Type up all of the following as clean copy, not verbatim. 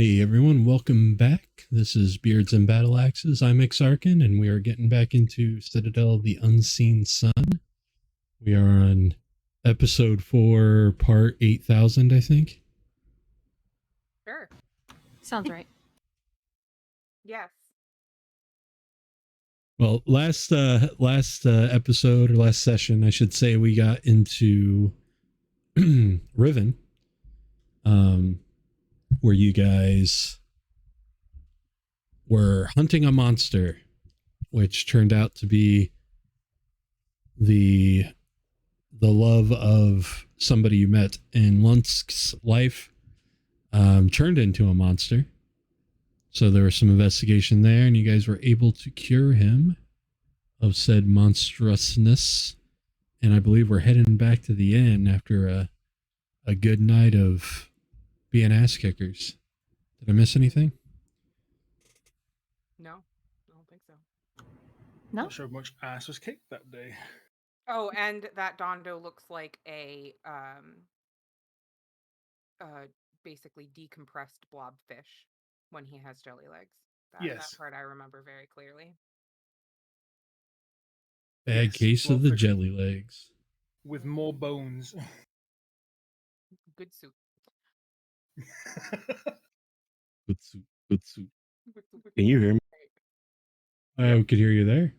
Hey everyone, welcome back. This is Beards and Battle Axes. I'm Xarkin, and we are getting back into Citadel of the Unseen Sun. We are on episode 4, part 8000, I think. Sure. Sounds right. Yes. Well, last episode, or last session, I should say, we got into Riven, where you guys were hunting a monster, which turned out to be the love of somebody you met in Lunsk's life, turned into a monster. So there was some investigation there, and you guys were able to cure him of said monstrousness. And I believe we're heading back to the inn after a good night of being ass kickers. Did I miss anything? No, I don't think so. No. Not sure much ass was kicked that day. Oh, and that Dondo looks like a basically decompressed blobfish when he has jelly legs. Yes. That part I remember very clearly. Bad Yes, case of the blobfish. jelly legs. With more bones. Good soup. Good soup. Good soup. Can you hear me? I could hear you there.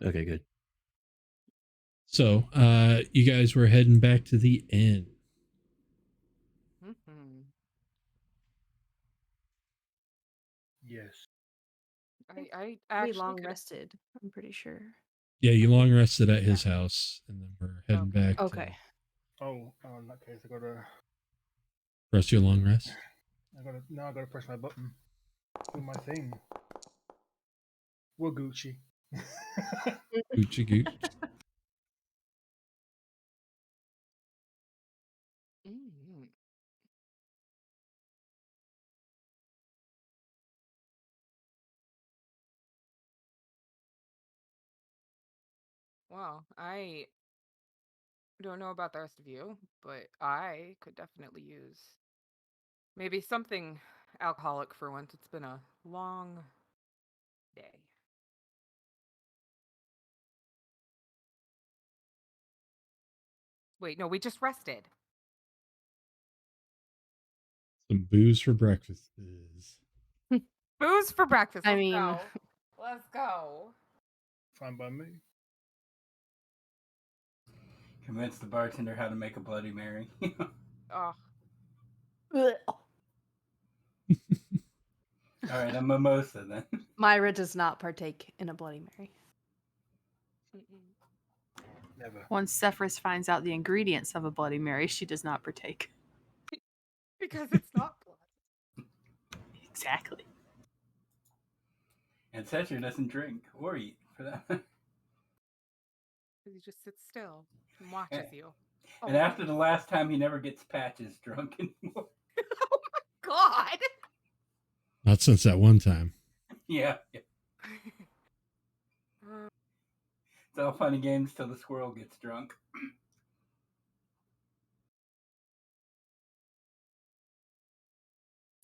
Okay, good. So, you guys were heading back to the inn. Yes. I We actually long could've- rested, I'm pretty sure. Yeah, you long rested at his house, and then we're heading Okay. back Okay. Oh, in that case, I gotta Rest your long rest. now press my button. Do my thing. We're Gucci. Gucci gooch. Mhm. Well, I don't know about the rest of you, but I could definitely use maybe something alcoholic for once. It's been a long day. Wait, no, we just rested. Some booze for breakfast. Booze for breakfast. I Let's mean- go. Let's go. Fine by me. Convince the bartender how to make a Bloody Mary. Oh, All right, a mimosa then. Myra does not partake in a Bloody Mary. Never. Once Sefris finds out the ingredients of a Bloody Mary, she does not partake. because it's not blood. Exactly. And Secher doesn't drink or eat for that. And He just sits still and watches you. after the last time, he never gets Patches drunk anymore. Oh my god! Not since that one time. Yeah. It's all fun and games till the squirrel gets drunk.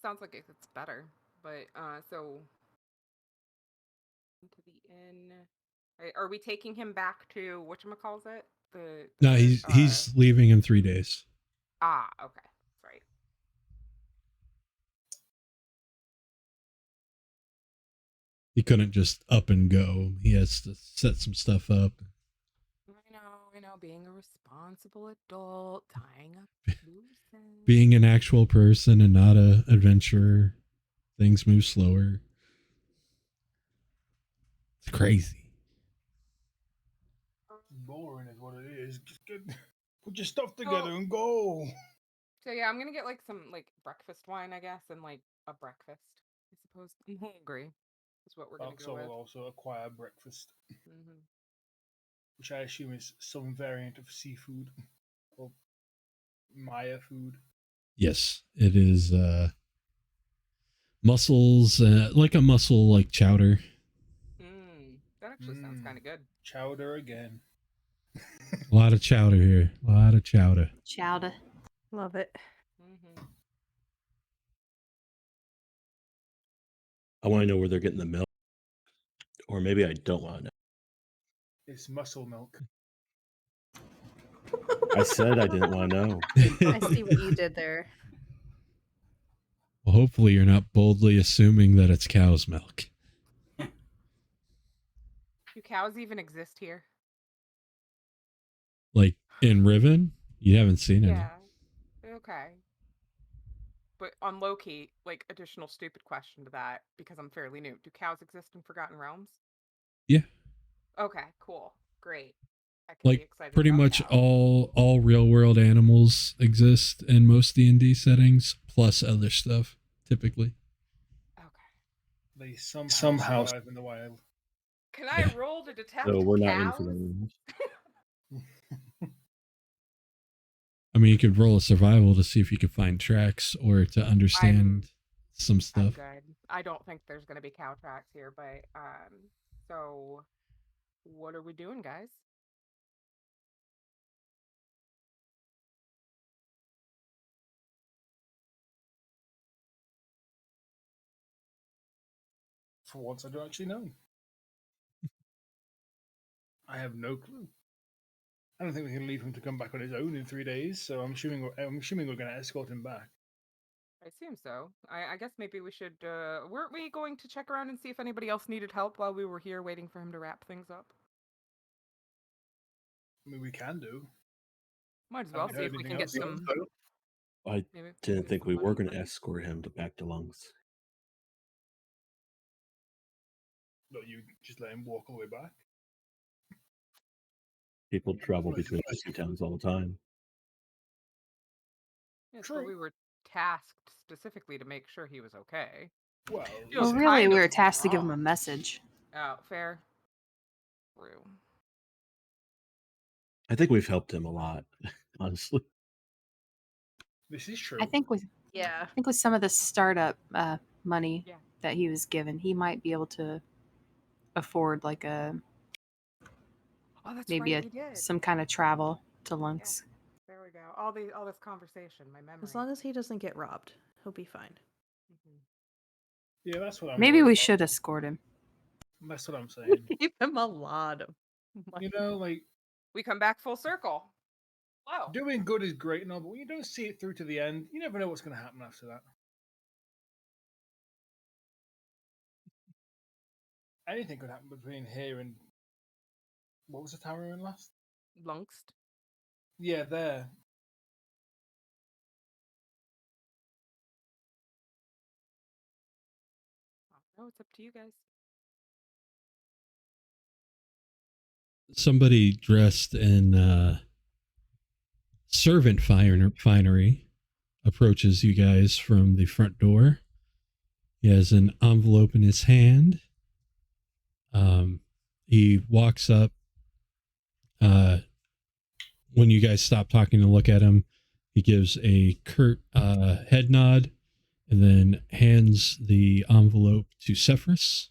Sounds like it's better, but so into the inn. Are we taking him back to whatchamacallit? No, he's leaving in 3 days. Ah, okay. That's right. He couldn't just up and go. He has to set some stuff up. I know, being a responsible adult, tying up loose ends. Being an actual person and not a adventurer, things move slower. It's crazy. Boring is what it is. Just put your stuff together and go. So yeah, I'm gonna get like some like breakfast wine, I guess, and like a breakfast. I suppose I'm hungry. Is what we're gonna Balxor go will with. also acquire breakfast, Mhm. which I assume is some variant of seafood or Maya food. Yes, it is mussels, like a mussel like chowder. That actually sounds kind of good. Chowder again. A lot of chowder here. A lot of chowder. Chowder. Love it. Mm-hmm. I want to know where they're getting the milk. Or maybe I don't want to know. It's muscle milk. I said I didn't want to know. I see what you did there. Well, hopefully you're not boldly assuming that it's cow's milk. Do cows even exist here? Like in Riven, you haven't seen any. Yeah. Okay. But on low-key, like, additional stupid question to that, because I'm fairly new. Do cows exist in Forgotten Realms? Yeah. Okay, cool. Great. I can be Like excited pretty about much cows. all real world animals exist in most D&D settings, plus other stuff, typically. Okay. They somehow survive in the wild. Can I roll to detect So we're not in cows? for them. I mean, you could roll a survival to see if you could find tracks or to understand some I'm stuff. good. I don't think there's going to be cow tracks here, but so what are we doing, guys? For once, I don't actually know. I have no clue. I don't think we can leave him to come back on his own in 3 days, so I'm assuming we're going to escort him back. I assume so. I guess maybe we should. Weren't we going to check around and see if anybody else needed help while we were here waiting for him to wrap things up? I mean, we can do. Might as well Haven't see heard if we anything can get else yet, some. so- I Maybe didn't get think some we were money going to from- escort him back to Lungs. No, you just let him walk all the way back. People travel between those two towns all the time. Yes, True. but we were tasked specifically to make sure he was okay. Well, It was Well, really, kind we of were tasked to give him a wrong. message. Oh, fair. True. I think we've helped him a lot, honestly. this is true. I think with Yeah. some of the startup money Yeah. that he was given, he might be able to afford like Oh, that's maybe right. We did. some kind of travel to Lunks. There we go. All this conversation, my memory. As long as he doesn't get robbed, he'll be fine. Mhm. Yeah, that's what I'm Maybe worried we about. should escort him. That's what I'm saying. Give him a lot of money. You know, like, We come back full circle. Wow. doing good is great and all, but when you don't see it through to the end, you never know what's going to happen after that. Anything could happen between here and... What was the tower we were in last? Lungst. Yeah, there. Oh, it's up to you guys. Somebody dressed in servant finery approaches you guys from the front door. He has an envelope in his hand. He walks up. When you guys stop talking to look at him, he gives a curt head nod and then hands the envelope to Sefris.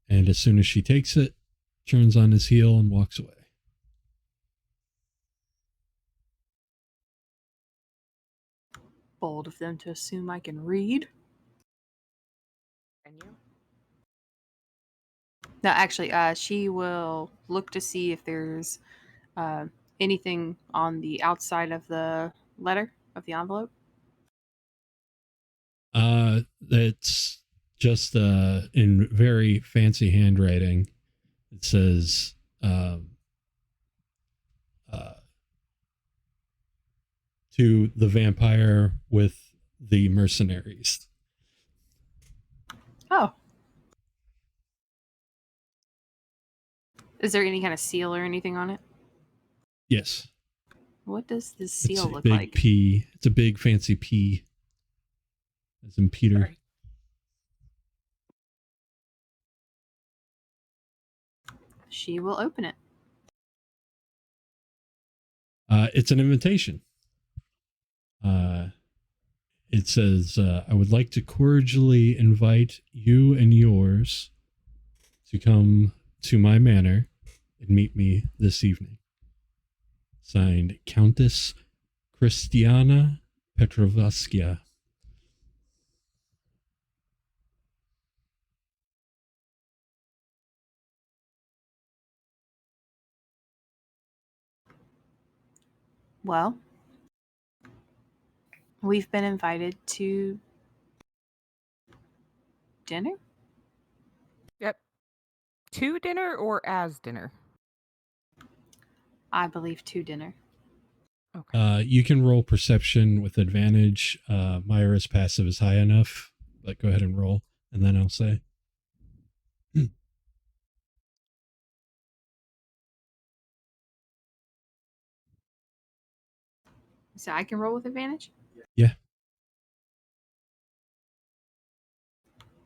And as soon as she takes it, turns on his heel and walks away. Bold of them to assume I can read. Can you? No, actually, she will look to see if there's anything on the outside of the letter of the envelope. That's just in very fancy handwriting. It says to the vampire with the mercenaries. Oh. Is there any kind of seal or anything on it? Yes. What does this It's seal a look big like? P. It's a big fancy P. As in Peter. Sorry. She will open it. It's an invitation. It says, I would like to cordially invite you and yours to come to my manor and meet me this evening. Signed, Countess Christiana Petrovskia. Well, we've been invited to dinner. Yep. To dinner or as dinner? I believe to dinner. Okay. You can roll perception with advantage. Myra's passive is high enough, but go ahead and roll, and then I'll say. So I can roll with advantage? Yeah.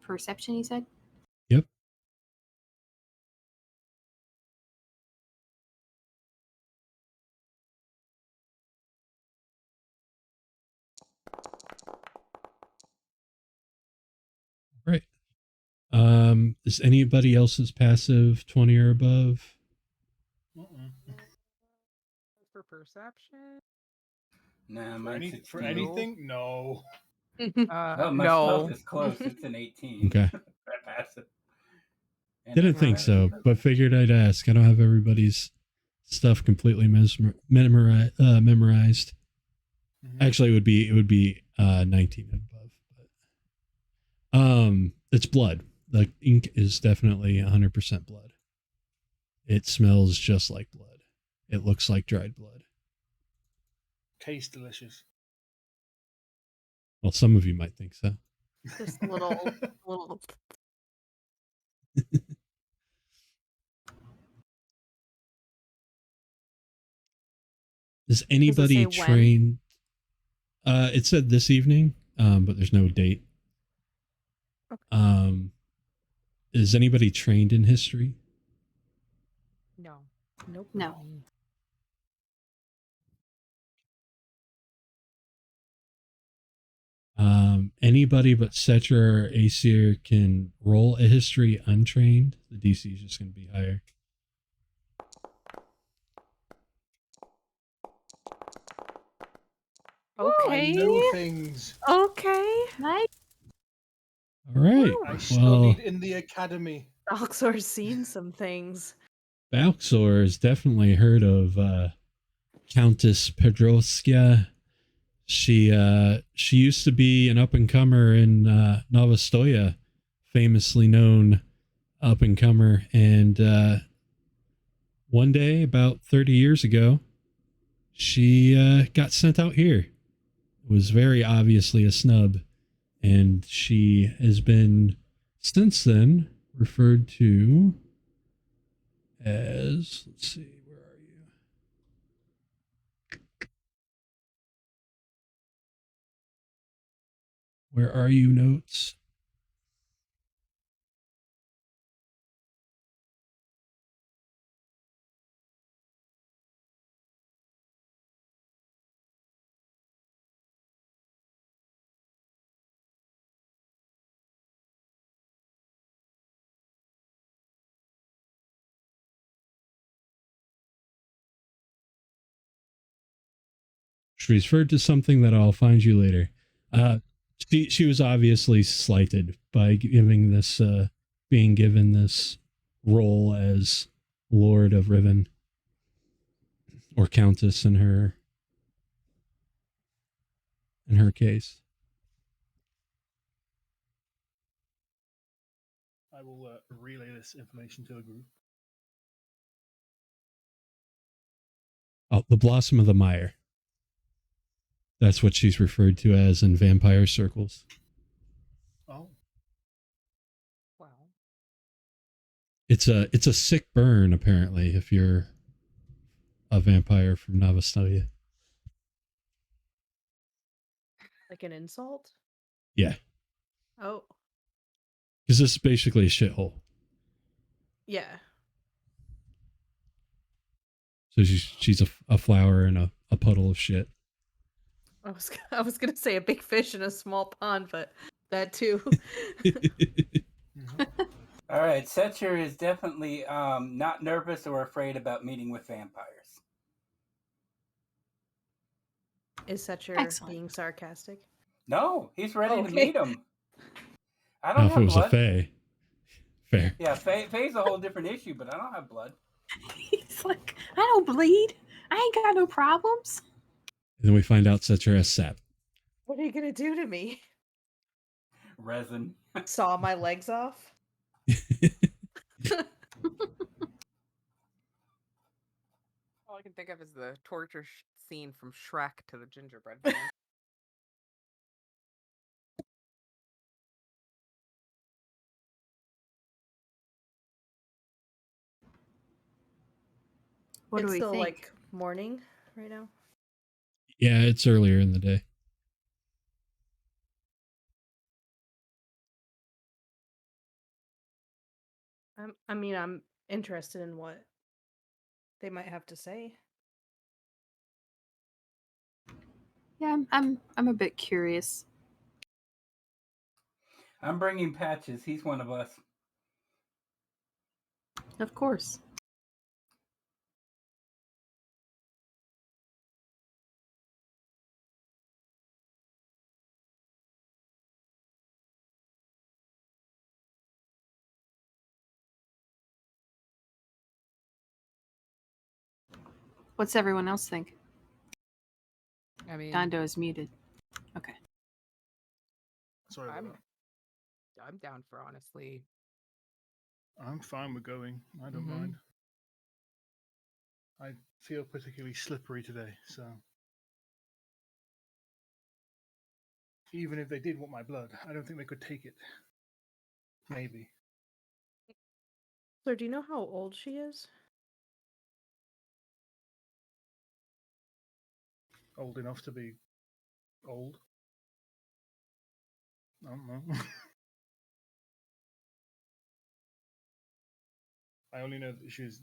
Perception, you said? Yep. Right. Is anybody else's passive 20 or above? For perception? Nah, For, mine's for 16. anything? No. Oh, my No. stealth is close. It's an 18. Okay. Passive. And Didn't it's think so, passive. but figured I'd ask. I don't have everybody's stuff completely memorized. Mhm. Actually, it would be 19 and above. But, it's blood. The ink is definitely 100% blood. It smells just like blood. It looks like dried blood. Tastes delicious. Well, some of you might think so. Just a little. Is anybody say when? trained? It said this evening, but there's no date. Is anybody trained in history? No. Nope. No. Anybody but Secher or Aesir can roll a history untrained. The DC is just going to be higher. Okay. I know things. Okay. Nice. All right. I studied Well, in the academy. Balxor's seen some things. Balxor has definitely heard of Countess Pedrovskaya. She used to be an up and comer in Novostoya, famously known up and comer, and one day about 30 years ago, she got sent out here. It was very obviously a snub, and she has been since then referred to as, let's see, where are you? Where are you, notes? She referred to something that I'll find you later. She was obviously slighted by giving this being given this role as Lord of Riven or Countess in her case. I will relay this information to the group. Oh, the Blossom of the Mire. That's what she's referred to as in vampire circles. Oh. Wow. It's a sick burn, apparently, if you're a vampire from Novostoya. Like an insult? Yeah, Oh. because this is basically a shithole. Yeah. So she's a flower in a puddle of shit. I was gonna say a big fish in a small pond, but that too. All right, Secher is definitely not nervous or afraid about meeting with vampires. Is Secher Excellent. being sarcastic? No, he's ready to Okay. meet them. I Now, don't if it have was blood. a fae, fair. Yeah, Faye's a whole different issue, but I don't have blood. He's like, I don't bleed. I ain't got no problems. And then we find out Secher has sap. What are you gonna do to me? Resin. Saw my legs off? All I can think of is the torture scene from Shrek to the gingerbread man. What It's do we still think? like morning right now. Yeah, it's earlier in the day. I mean, I'm interested in what they might have to say. Yeah, I'm a bit curious. I'm bringing Patches. He's one of us. Of course. What's everyone else think? I mean, Dondo is muted. Okay. Sorry about I'm that. I'm down for honestly. I'm fine with going. I don't Mhm. mind. I feel particularly slippery today, so even if they did want my blood, I don't think they could take it. Maybe. So, do you know how old she is? Old enough to be old. I don't know. I only know that she's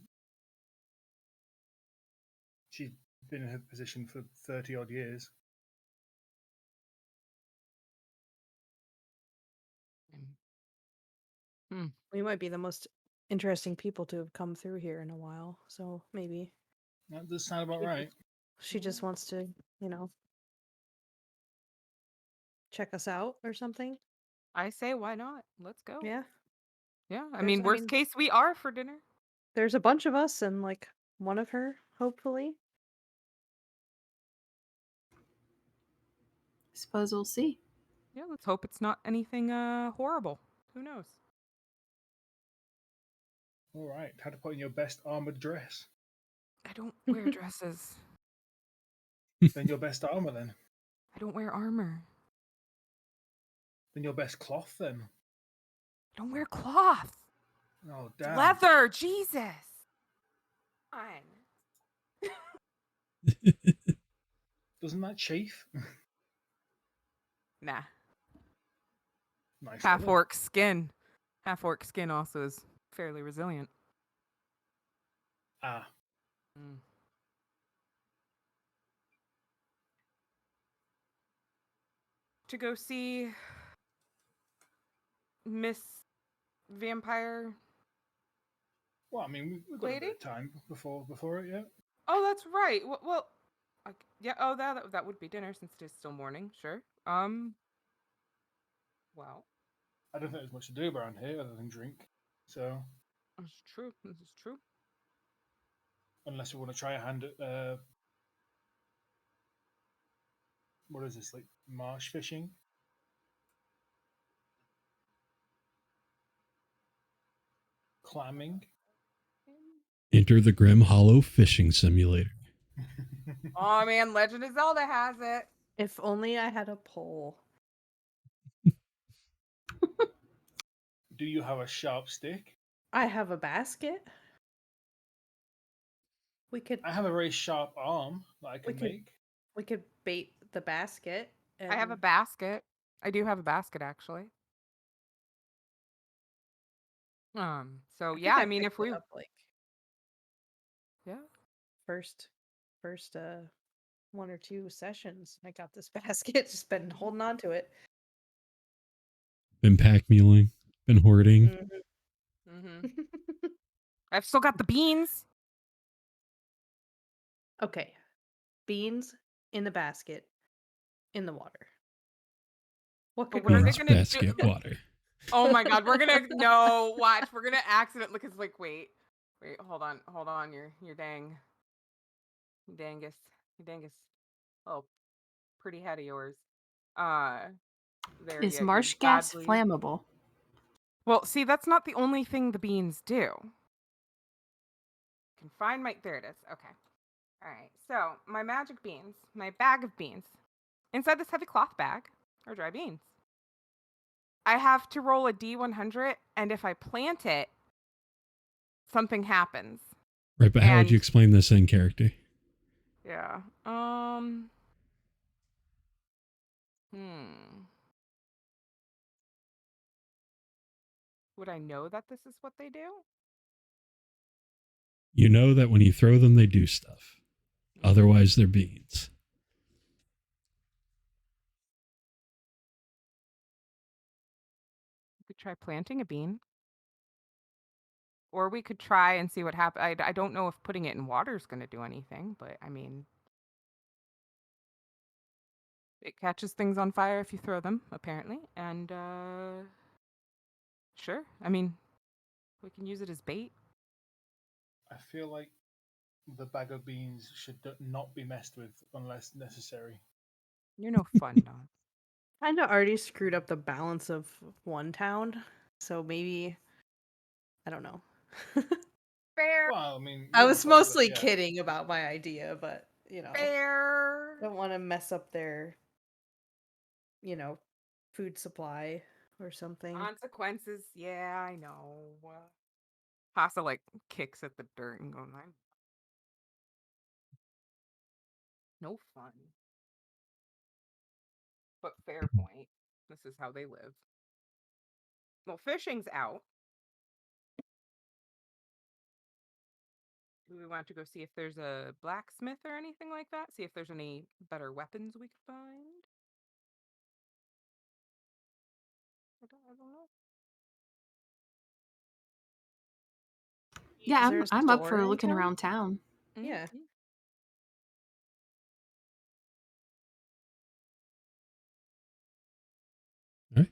been in her position for 30 odd years. We might be the most interesting people to have come through here in a while. So maybe That does sound about She- right. she just wants to, check us out or something. I say why not? Let's go. Yeah. Yeah. I There's- mean, I worst mean- case we are for dinner. There's a bunch of us and like one of her, hopefully. Suppose we'll see. Yeah, let's hope it's not anything horrible. Who knows? All right. How to put in your best armored dress? I don't wear dresses. Then your best armor, then. I don't wear armor. Then your best cloth, then. I don't wear cloth. Oh, It's damn. leather, Jesus. Fine. Doesn't that chafe? Nah. Nice. Half leather. orc skin. Half orc skin also is fairly resilient. Ah. Mm. To go see Miss Vampire. Well, I mean, we've got a Lady? bit of time before it, yeah. Oh, that's right. Well, yeah. Oh, that would be dinner since it is still morning. Sure. Well, I don't think there's much to do around here other than drink. So, that's true. This is true. unless we want to try a hand at what is this, like marsh fishing? Clamming? Enter the Grimm Hollow Fishing Simulator. Oh man, Legend of Zelda has it. If only I had a pole. Do you have a sharp stick? I have a basket. We could I have a very sharp arm that I can could- make. we could bait the basket. I have a and- basket. I do have a basket actually. So I think yeah, I mean, picked if we, it up, like yeah, first one or two sessions, I got this basket. Just been holding on to it. Been pack muling. Been hoarding. mm-hmm. I've still got the beans. Okay, beans in the basket, in the water. What But could what go are they Beans, wrong? gonna basket, do? water. Oh my god, we're gonna no watch. We're gonna accidentally because like wait, hold on, your dangus. Oh, pretty head of yours. There Is you marsh gas badly. flammable? Well, see, that's not the only thing the beans do. Can find my. There it is. Okay. All right. So my magic beans, my bag of beans, inside this heavy cloth bag are dry beans. I have to roll a D100, and if I plant it, something happens. Right, but how would you And- explain this in character? Yeah. Would I know that this is what they do? You know that when you throw them, they do stuff. Otherwise, they're beans. We could try planting a bean. Or we could try and see what happens. I don't know if putting it in water is going to do anything, but I mean, it catches things on fire if you throw them, apparently. And, sure. I mean, we can use it as bait. I feel like the bag of beans should not be messed with unless necessary. You're no fun, Don. Kind of already screwed up the balance of one town, so maybe I don't know. Fair. Well, I mean, I you're was responsible, mostly yeah. kidding about my idea, but Fair. don't want to mess up their, food supply or something. Consequences. Yeah, I know. Hassa, like, kicks at the dirt and goes, no fun. But fair point. This is how they live. Well, fishing's out. Do we want to go see if there's a blacksmith or anything like that? See if there's any better weapons we could find? I don't know. Yeah, Is there a I'm up store for in looking town? around town. Yeah. Mhm.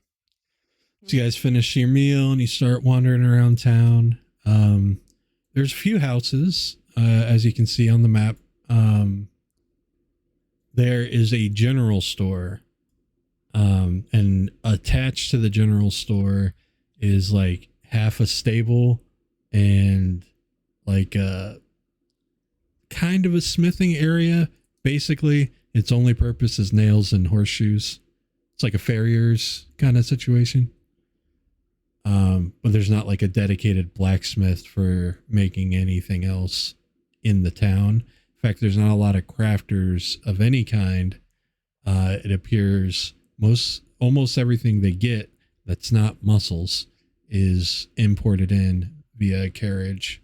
So you guys finish your meal and you start wandering around town. There's a few houses, as you can see on the map. There is a general store, and attached to the general store is like half a stable and like a kind of a smithing area. Basically, its only purpose is nails and horseshoes. It's like a farrier's kind of situation. But there's not like a dedicated blacksmith for making anything else in the town. In fact, there's not a lot of crafters of any kind. It appears almost everything they get that's not mussels is imported in via carriage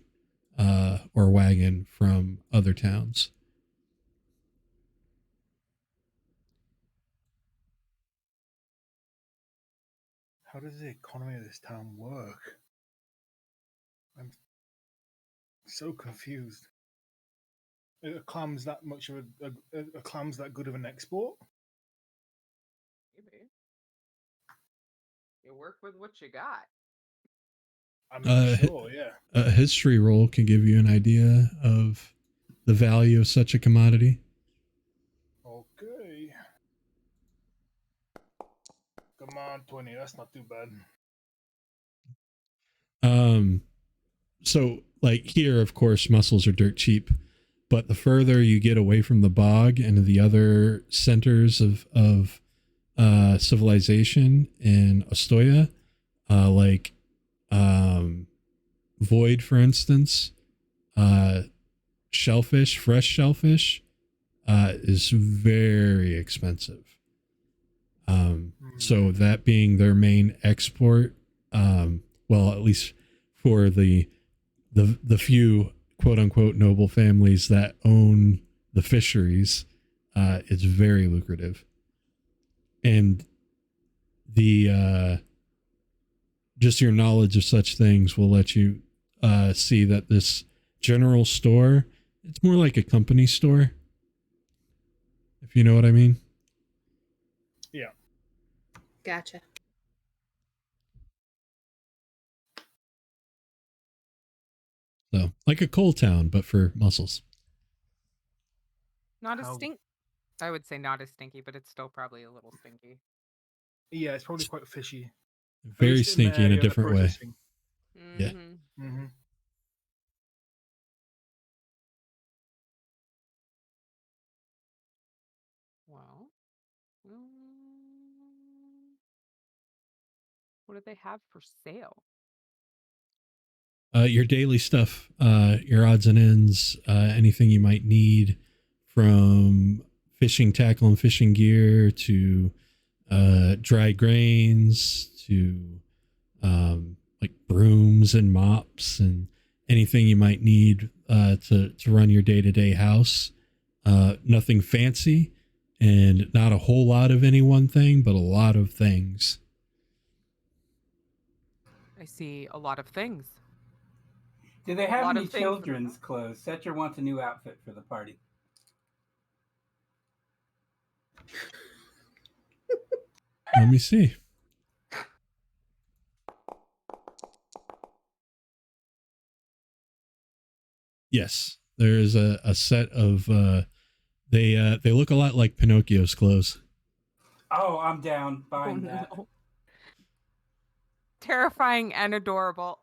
or wagon from other towns. How does the economy of this town work? I'm so confused. Are clams that much of a clams that good of an export? Maybe. You work with what you got. I mean, sure, yeah. A history roll can give you an idea of the value of such a commodity. Okay. Come on, 20. That's not too bad. So like here, of course, mussels are dirt cheap, but the further you get away from the bog and the other centers of civilization in Ostoya, like Void, for instance, shellfish, fresh shellfish, is very expensive. So that being their main export, well, at least for the few quote unquote noble families that own the fisheries, it's very lucrative. And the just your knowledge of such things will let you see that this general store, it's more like a company store, if you know what I mean. Yeah. Gotcha. So like a coal town, but for mussels. Not a How- stink. I would say not as stinky, but it's still probably a little stinky. Yeah, it's probably quite fishy. At Very least stinky in a area of the different way. processing. Yeah. Mm-hmm. Well, what do they have for sale? Your daily stuff, your odds and ends, anything you might need, from fishing tackle and fishing gear to dry grains to like brooms and mops and anything you might need to run your day-to-day house. Nothing fancy and not a whole lot of any one thing, but a lot of things. I see a lot of things. Do they have lot any of things that- children's clothes? Secher wants a new outfit for the party. Let me see. Yes, there is a set of they look a lot like Pinocchio's clothes. Oh, I'm down buying Oh, that. no. Terrifying and adorable.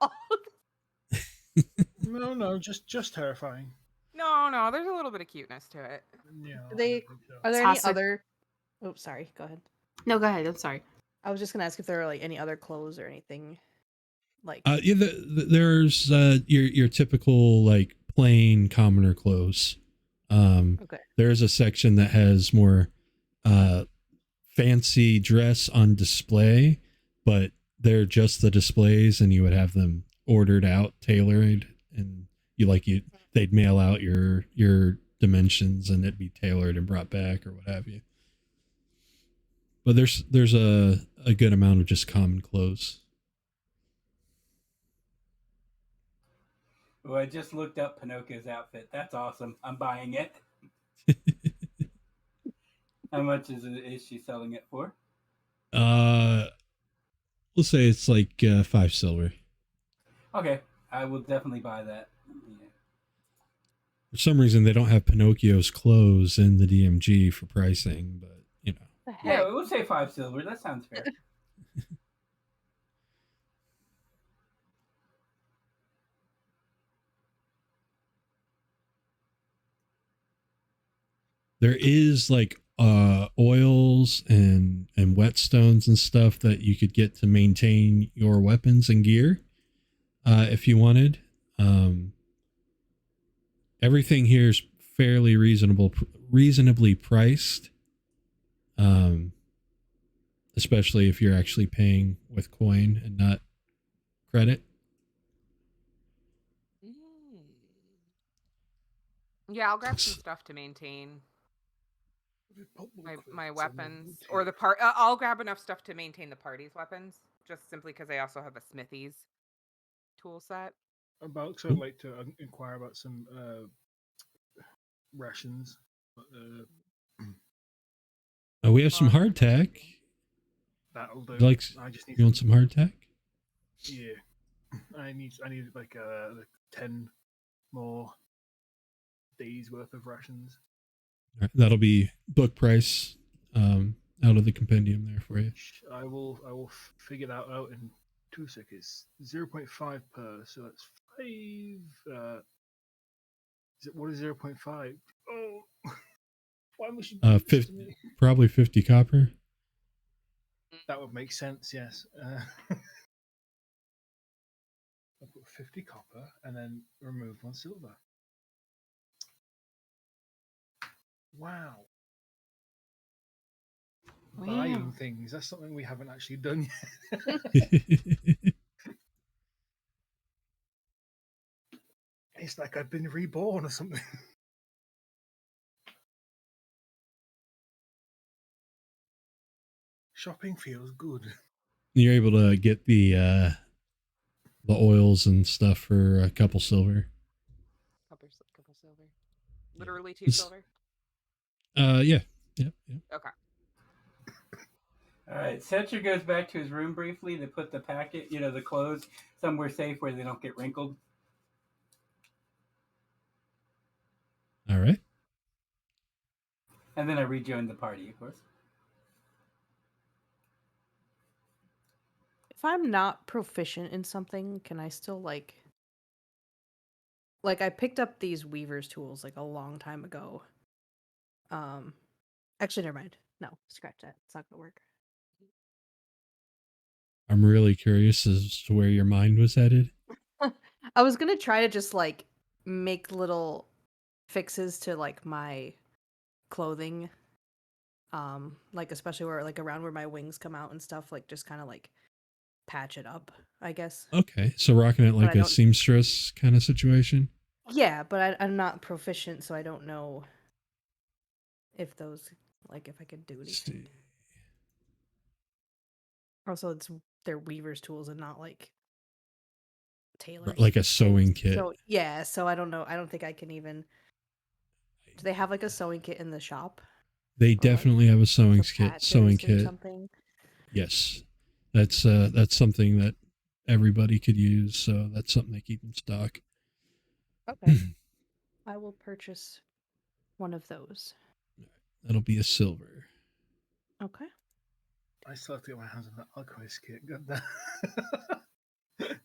No, just terrifying. No, there's a little bit of cuteness to it. Yeah. Are there any Hassa- other? Oh, sorry. Go ahead. No, go ahead. I'm sorry. I was just gonna ask if there are like any other clothes or anything. Like Yeah, there's your typical like plain commoner clothes. Okay. There's a section that has more fancy dress on display, but they're just the displays, and you would have them ordered out, tailored, and they'd mail out your dimensions, and it'd be tailored and brought back or what have you. But there's a good amount of just common clothes. Oh, I just looked up Pinocchio's outfit. That's awesome. I'm buying it. How much is she selling it for? We'll say it's like 5 silver. Okay, I will definitely buy that. Yeah. For some reason, they don't have Pinocchio's clothes in the DMG for pricing, but you know. the heck? Yeah, we'll say 5 silver. That sounds fair. There is like oils and whetstones and stuff that you could get to maintain your weapons and gear if you wanted. Everything here is fairly reasonably priced, especially if you're actually paying with coin and not credit. Yeah, I'll grab some stuff to maintain my weapons or the part. I'll grab enough stuff to maintain the party's weapons, just simply because I also have a smithy's tool set. So I'd like to inquire about some rations. We have some hardtack. That'll do. I just need You want some hardtack? Yeah, I need like 10 more days worth of rations. All right, that'll be book price out of the compendium there for you. I will figure that out in 2 seconds. 0.5 per, so that's 5. What is 0.5? Oh, why must you? 50, probably 50 copper. That would make sense. Yes. I'll put 50 copper and then remove 1 silver. Wow. Buying things. That's something we haven't actually done yet. It's like I've been reborn or something. Shopping feels good. You're able to get the oils and stuff for a couple silver. Couple silver. Literally 2 This- silver. Yeah. Okay. All right, Secher goes back to his room briefly to put the packet, the clothes, somewhere safe where they don't get wrinkled. All right. And then I rejoined the party, of course. If I'm not proficient in something, can I still like I picked up these weaver's tools like a long time ago. Actually never mind. No, scratch that. It's not gonna work. I'm really curious as to where your mind was headed. I was gonna try to just like make little fixes to like my clothing. Like especially where like around where my wings come out and stuff, like just kind of like patch it up, I guess. Okay, so rocking it But like I a don't- seamstress kind of situation. Yeah, but I'm not proficient, so I don't know if those like if I could do Let's anything. see. Also, they're weaver's tools and not like tailors. Like a sewing kit. So yeah, so I don't know. I don't think I can even. Do they have like a sewing kit in the shop? They like, definitely have a sewing For kit. patches Sewing or kit. something? Yes, that's something that everybody could use. So that's something they keep in stock. Okay, I will purchase one of those. That'll be a silver. Okay. I still have to get my hands on that alchemist kit. God damn.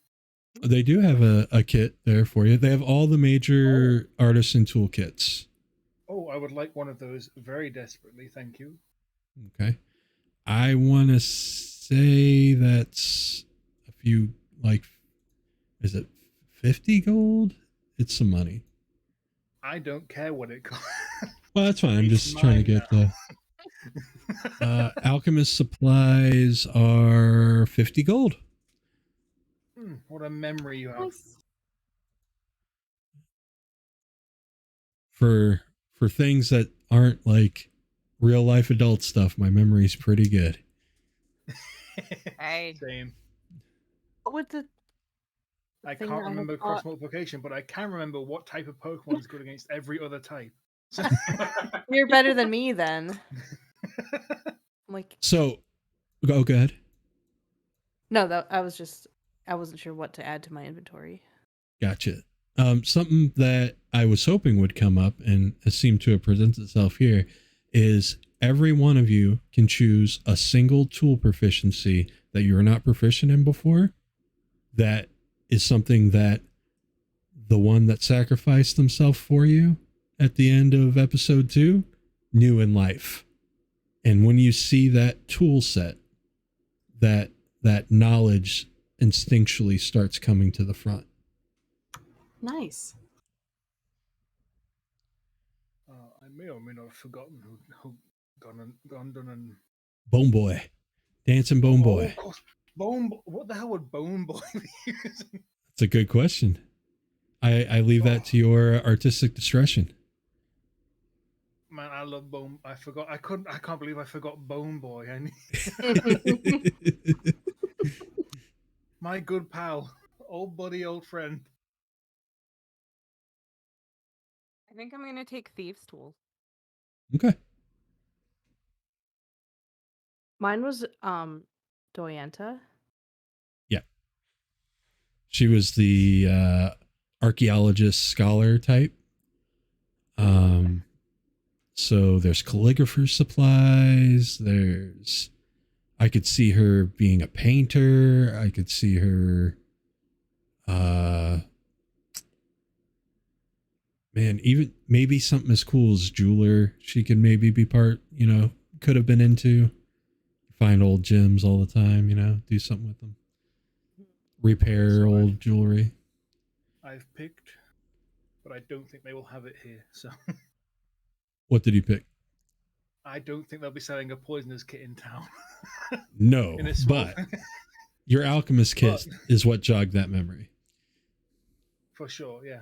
They do have a kit there for you. They have all the major artisan toolkits. Oh, I would like one of those very desperately. Thank you. Okay. I want to say that's a few, like, is it 50 gold? It's some money. I don't care what it costs. Well, that's fine. I'm It's just trying to mine get the alchemist supplies are 50 gold. What a memory you have. For things that aren't like real life adult stuff, my memory's pretty good. Hey. Same. What would the I thing can't that I remember had cross thought- multiplication, but I can remember what type of Pokemon is good against every other type. So- You're better than me then. I'm like, So, go ahead. no, that I wasn't sure what to add to my inventory. Gotcha. Something that I was hoping would come up and has seemed to have presented itself here is every one of you can choose a single tool proficiency that you are not proficient in before. That is something that the one that sacrificed himself for you at the end of episode 2 knew in life. And when you see that tool set, that knowledge instinctually starts coming to the front. Nice. I may or may not have forgotten who gone done and Bone Boy. Dancing Bone Boy. of course, what the hell would Bone Boy be using? That's a good question. I leave that to your artistic discretion. Man, I love Bone. I can't believe I forgot Bone Boy. My good pal, old buddy, old friend. I think I'm gonna take thieves' tools. Okay. Mine was Doyenta. She was the archaeologist scholar type. So there's calligrapher supplies. I could see her being a painter. I could see her, man, even maybe something as cool as jeweler. She could maybe be part, could have been into. Find old gems all the time, do something with them. Repair old jewelry. I've picked, but I don't think they will have it here. So What did you pick? I don't think they'll be selling a poisoner's kit in town. No, In a small- but your alchemist kit is what jogged that memory. For sure, yeah.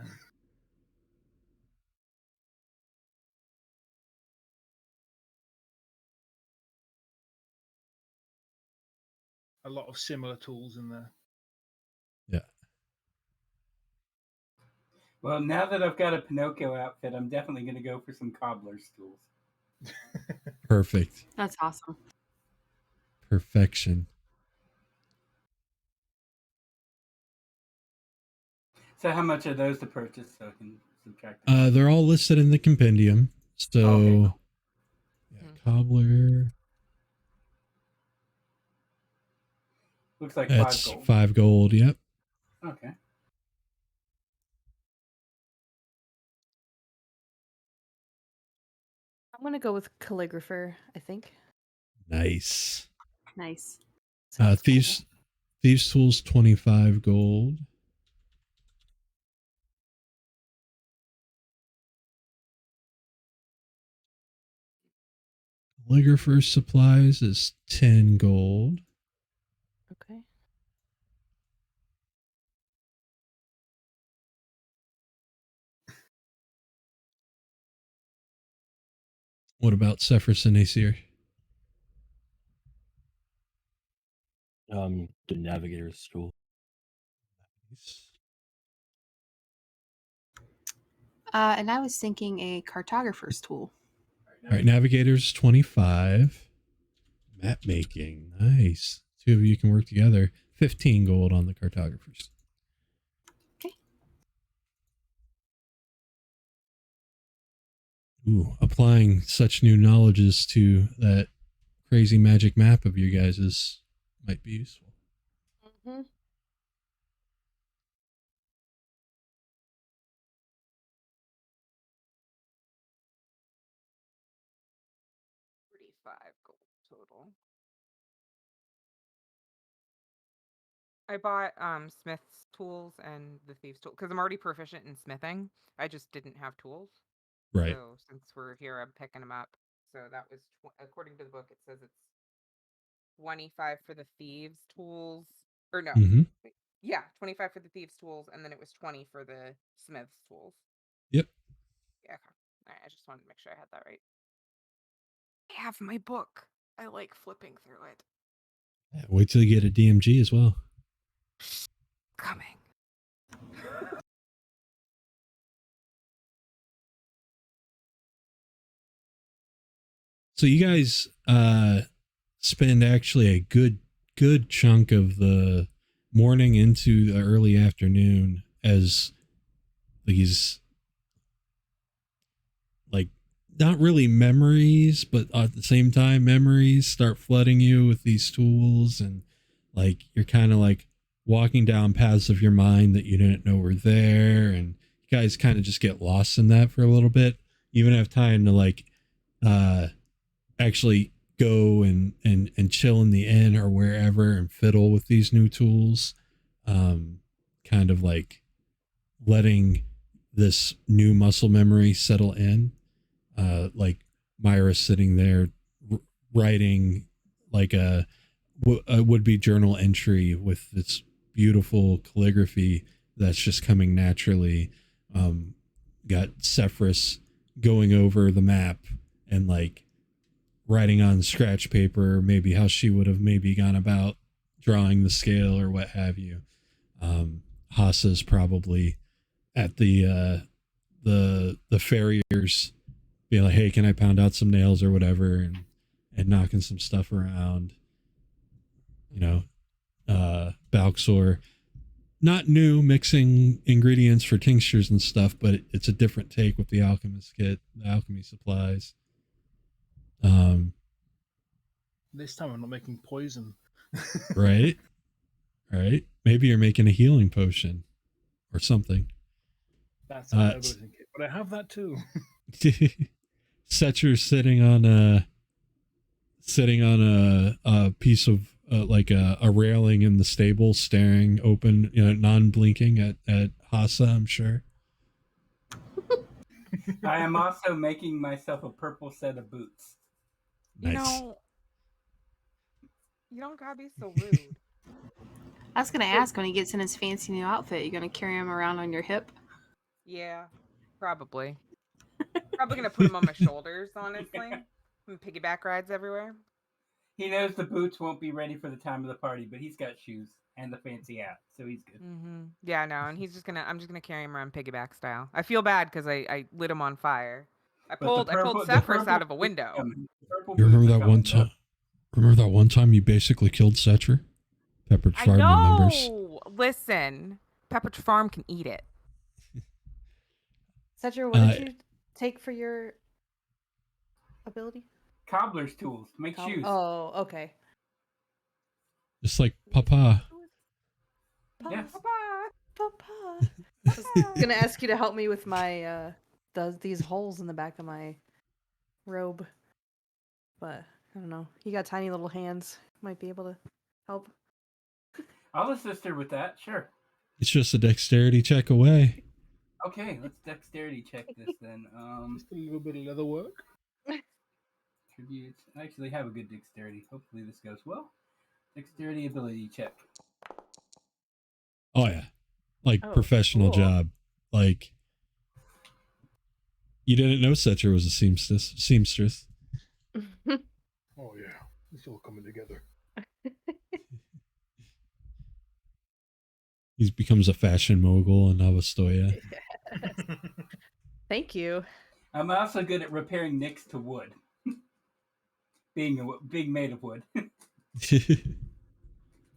A lot of similar tools in there. Yeah. Well, now that I've got a Pinocchio outfit, I'm definitely going to go for some cobbler's tools. Perfect. That's awesome. Perfection. So how much are those to purchase so I can subtract them? They're all listed in the compendium. So Okay. cobbler. Looks like That's 5 gold. 5 gold. Yep. Okay. I'm gonna go with calligrapher, I think. Nice. Nice. Sounds cool. Thieves tools 25 gold. Calligrapher supplies is 10 gold. Okay. What about Sefris and Aesir? The navigator's tool. And I was thinking a cartographer's tool. All right, navigators 25. Map making, nice. 2 of you can work together. 15 gold on the cartographers. Okay. Ooh, applying such new knowledges to that crazy magic map of you guys might be useful. Mm-hmm. Gold total. I bought smith's tools and the thieves tool because I'm already proficient in smithing. I just didn't have tools. Right. So since we're here, I'm picking them up. So that was according to the book. It says it's 25 for the thieves tools, or no? Mm-hmm. Yeah, 25 for the thieves tools, and then it was 20 for the smith's tools. Yep. Yeah. Okay. All right, I just wanted to make sure I had that right. I have my book. I like flipping through it. Yeah, wait till you get a DMG as well. Coming. So you guys spend actually a good chunk of the morning into the early afternoon as these, like, not really memories, but at the same time memories start flooding you with these tools, and like you're kind of like walking down paths of your mind that you didn't know were there, and you guys kind of just get lost in that for a little bit. You even have time to like actually go and chill in the inn or wherever and fiddle with these new tools, kind of like letting this new muscle memory settle in. Like Myra sitting there writing like a would-be journal entry with this beautiful calligraphy that's just coming naturally. Got Sefris going over the map and like writing on scratch paper, maybe how she would have maybe gone about drawing the scale or what have you. Hassa's probably at the farriers being like, hey, can I pound out some nails or whatever, and knocking some stuff around. You know, Balxor, not new, mixing ingredients for tinctures and stuff, but it's a different take with the alchemist kit, the alchemy supplies. This time I'm not making poison. Right. Maybe you're making a healing potion or something. That's a herbalism kit, but I have that too. Secher sitting on a piece of like a railing in the stable, staring open, non-blinking at Hassa, I'm sure. I am also making myself a purple set of boots. Nice. You don't gotta be so rude. I was going to ask, when he gets in his fancy new outfit, you're going to carry him around on your hip? Yeah, probably. Probably gonna put him on my shoulders, honestly. And piggyback rides everywhere. He knows the boots won't be ready for the time of the party, but he's got shoes and the fancy hat, so he's good. Mm-hmm. Yeah, no, and I'm just gonna carry him around piggyback style. I feel bad because I lit him on fire. I pulled Sefris out of a window. You remember that one time? Remember that one time you basically killed Secher? Pepperidge Farm remembers. Listen, Pepperidge Farm can eat it. Secher, what did you take for your ability? cobbler's tools to make shoes. Oh, okay. Just like Papa. Yes. Papa. I was gonna ask you to help me with my these holes in the back of my robe, but I don't know. You got tiny little hands. Might be able to help. I'll assist her with that. Sure. It's just a dexterity check away. Okay, let's dexterity check this then. Just a little bit of leather work. Tribute. I actually have a good dexterity. Hopefully this goes well. Dexterity ability check. Oh yeah, like Oh, professional cool. job. Like you didn't know Secher was a seamstress. Oh yeah, it's all coming together. He becomes a fashion mogul in Navastoya. Thank you. I'm also good at repairing nicks to wood. being made of wood.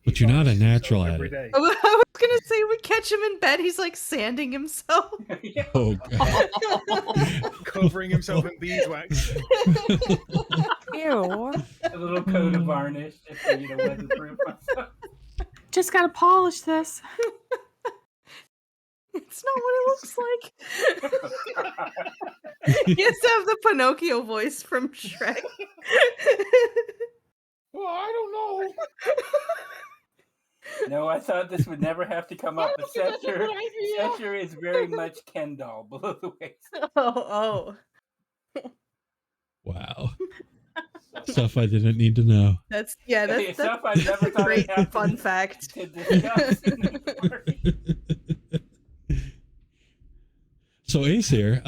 But you're not a natural at every it. day. I was gonna say we catch him in bed. He's like sanding himself. Yeah. Oh god. Covering himself in beeswax. Ew. A little coat of varnish just so weatherproof myself. Just gotta polish this. It's not what it looks like. He has to have the Pinocchio voice from Shrek. Well, I don't know. No, I thought this would never have to come up, but That's a good idea. Secher is very much Ken doll below the waist. Oh. Wow. Stuff I didn't need to know. That's Stuff I never a thought great I'd have fun to, fact. to discuss in this party. So Aesir,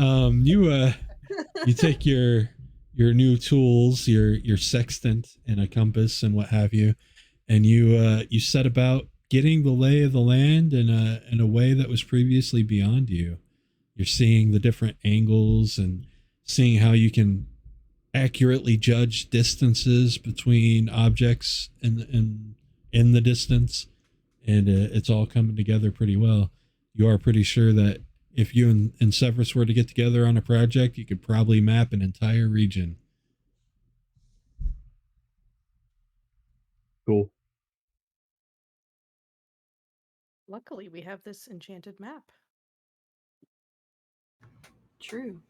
you take your new tools, your sextant and a compass and what have you, and you set about getting the lay of the land in a way that was previously beyond you. You're seeing the different angles and seeing how you can accurately judge distances between objects in the distance, and it's all coming together pretty well. You are pretty sure that if you and Sefris were to get together on a project, you could probably map an entire region. Cool. Luckily, we have this enchanted map. True.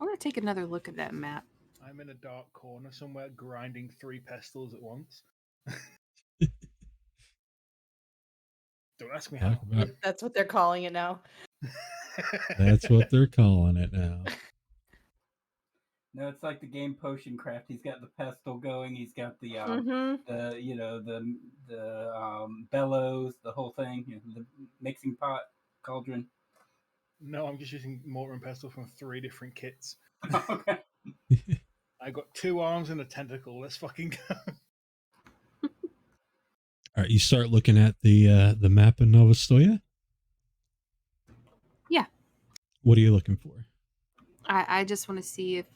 I'm gonna take another look at that map. I'm in a dark corner somewhere grinding 3 pestles at once. Don't ask me how. Talk about, That's what they're calling it now. that's what they're calling it now. No, it's like the game Potion Craft. He's got the pestle going. He's got the bellows, the whole thing, the mixing pot, cauldron. No, I'm just using mortar and pestle from 3 different kits. Okay. I got 2 arms and a tentacle. Let's fucking go. All right, you start looking at the map of Novostoya? Yeah. What are you looking for? I just want to see if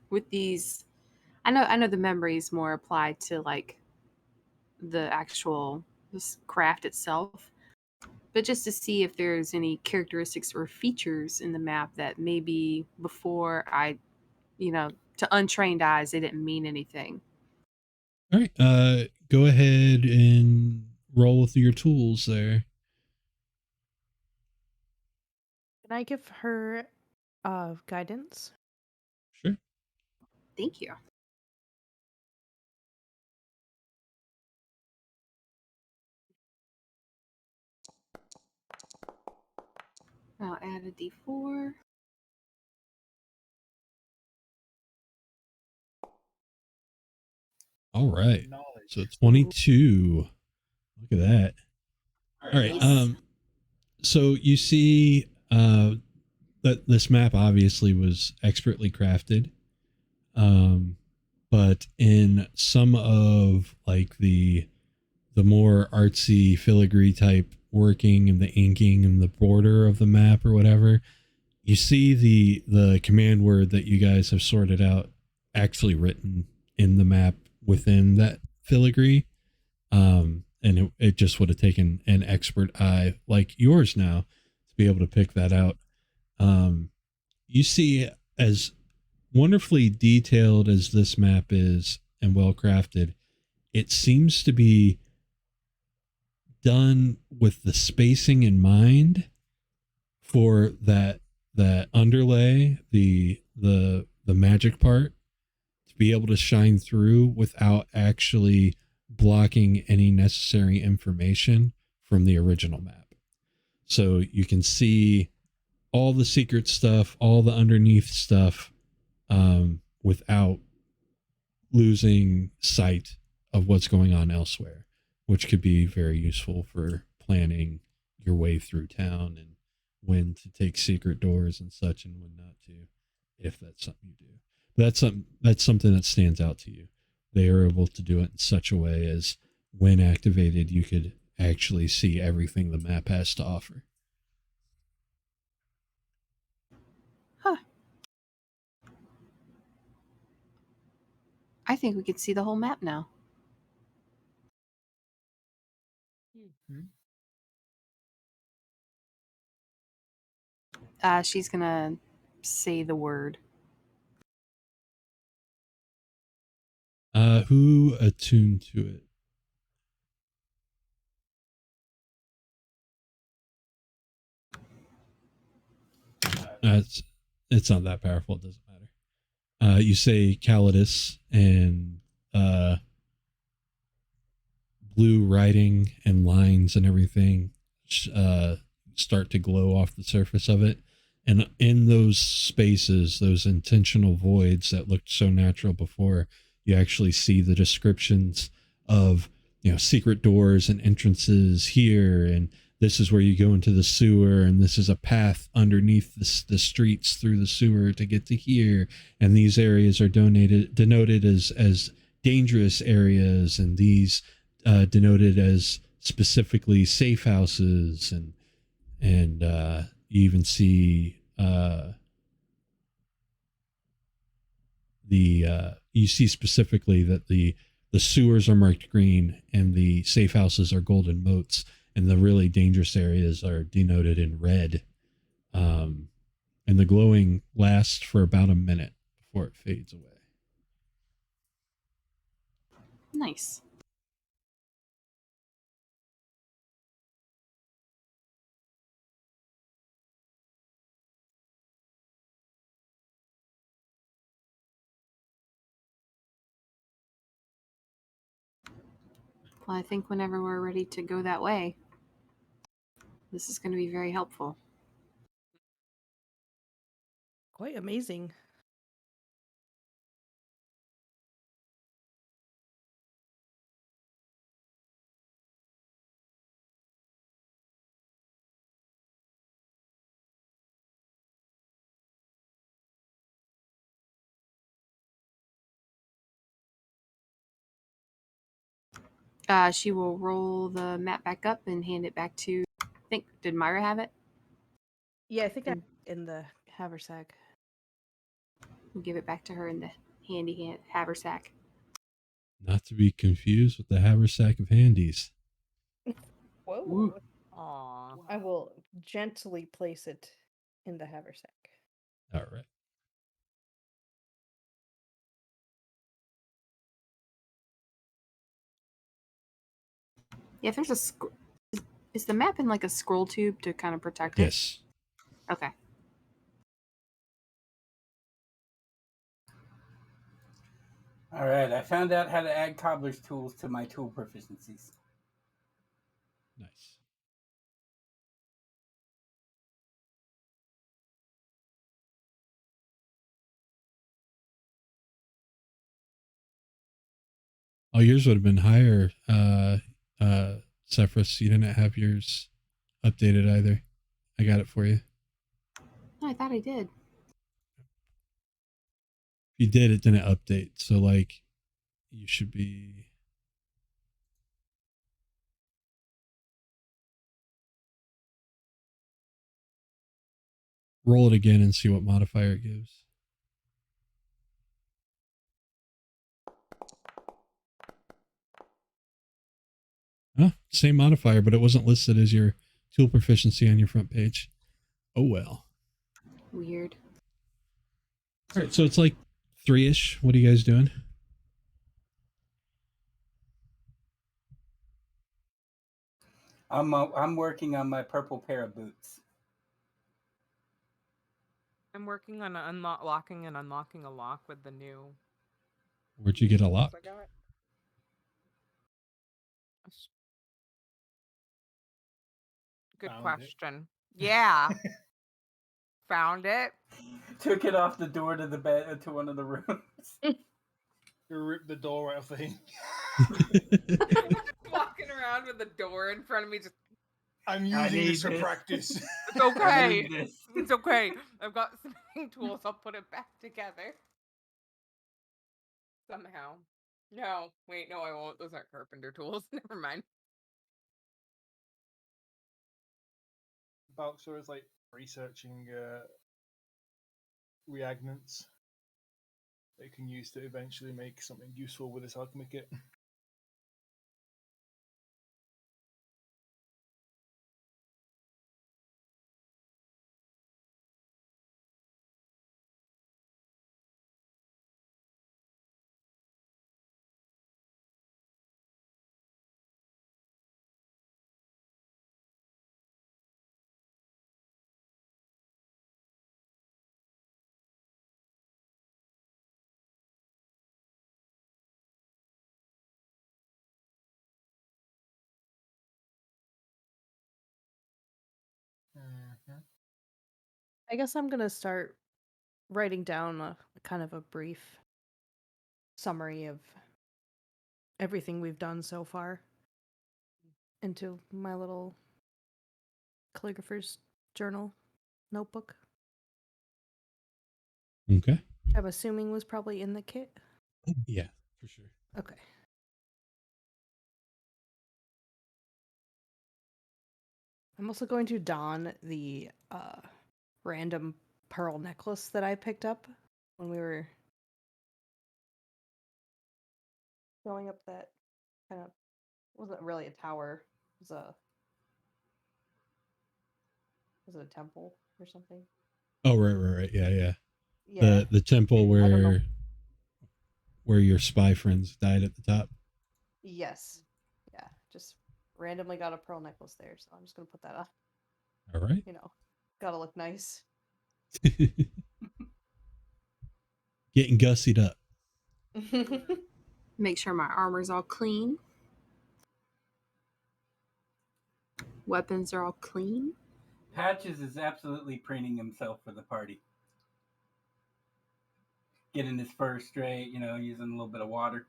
with these, I know the memories more apply to like the actual this craft itself, but just to see if there's any characteristics or features in the map that maybe before to untrained eyes they didn't mean anything. All right, go ahead and roll with your tools there. Can I give her guidance? Sure. Thank you. I'll add a D4. All right. Knowledge. So 22. Look at that. All right. Nice. So you see that this map obviously was expertly crafted. But in some of like the more artsy filigree type working and the inking and the border of the map or whatever, you see the command word that you guys have sorted out actually written in the map within that filigree. And it just would have taken an expert eye like yours now to be able to pick that out. You see, as wonderfully detailed as this map is and well crafted, it seems to be done with the spacing in mind for that underlay, the magic part, to be able to shine through without actually blocking any necessary information from the original map. So you can see all the secret stuff, all the underneath stuff, without losing sight of what's going on elsewhere, which could be very useful for planning your way through town and when to take secret doors and such and when not to, if that's something you do. But that's something that stands out to you. They are able to do it in such a way as when activated, you could actually see everything the map has to offer. Huh. I think we could see the whole map now. She's gonna say the word. Who attuned to it? It's not that powerful. It doesn't matter. You say Calidus, and blue writing and lines and everything start to glow off the surface of it. And in those spaces, those intentional voids that looked so natural before, you actually see the descriptions of, secret doors and entrances here, and this is where you go into the sewer, and this is a path underneath the streets through the sewer to get to here, and these areas are denoted as dangerous areas, and these denoted as specifically safe houses, and you even see you see specifically that the sewers are marked green and the safe houses are golden moats, and the really dangerous areas are denoted in red. And the glowing lasts for about a minute before it fades away. Nice. Well, I think whenever we're ready to go that way, this is going to be very helpful. Quite amazing. She will roll the map back up and hand it back to, I think, did Myra have it? Yeah, I think I'm in the haversack. We'll give it back to her in the handy haversack. Not to be confused with the haversack of handies. Whoa. Ooh. Aw. I will gently place it in the haversack. All right. Yeah, if there's is the map in like a scroll tube to kind of protect it? Yes. Okay. All right, I found out how to add cobbler's tools to my tool proficiencies. Nice. Oh, yours would have been higher, Sefris. You didn't have yours updated either. I got it for you. No, I thought I did. If you did, it didn't update. So, like, you should be... Roll it again and see what modifier it gives. Huh? Same modifier, but it wasn't listed as your tool proficiency on your front page. Oh, well. Weird. All right, so it's like 3-ish. What are you guys doing? I'm working on my purple pair of boots. I'm working on unlocking and unlocking a lock with the new. Where'd you get a lock? I got. Good Found it. question. Yeah. Found it. Took it off the door to the bed to one of the rooms. You ripped the door right off the hinge. Just walking around with the door in front of me, just. I'm I using need this for this. practice. It's okay. This. It's okay. I've got smithing tools. I'll put it back together. Somehow. No, wait, no, I won't. Those aren't carpenter tools. Never mind. Balxor is like researching reagents they can use to eventually make something useful with this alchemy kit. I guess I'm gonna start writing down a kind of a brief summary of everything we've done so far into my little calligrapher's journal notebook. Okay. I'm assuming was probably in the kit. Yeah, for sure. Okay. I'm also going to don the random pearl necklace that I picked up when we were going up that kind of wasn't really a tower. It was it a temple or something? Oh, right. Yeah. Yeah. The temple I don't know. where your spy friends died at the top. Yes. Yeah. Just randomly got a pearl necklace there, so I'm just gonna put that on. All right. You know, gotta look nice. Getting gussied up. Make sure my armor's all clean. Weapons are all clean. Patches is absolutely preening himself for the party. Getting his fur straight, using a little bit of water.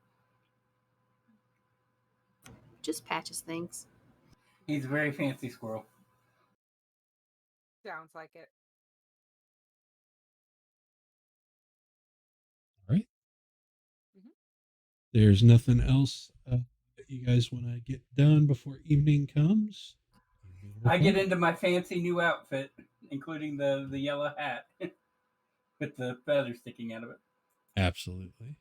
Just patches things. He's a very fancy squirrel. Sounds like it. All right. Mhm. There's nothing else that you guys want to get done before evening comes? I get into my fancy new outfit, including the yellow hat with the feather sticking out of it. Absolutely.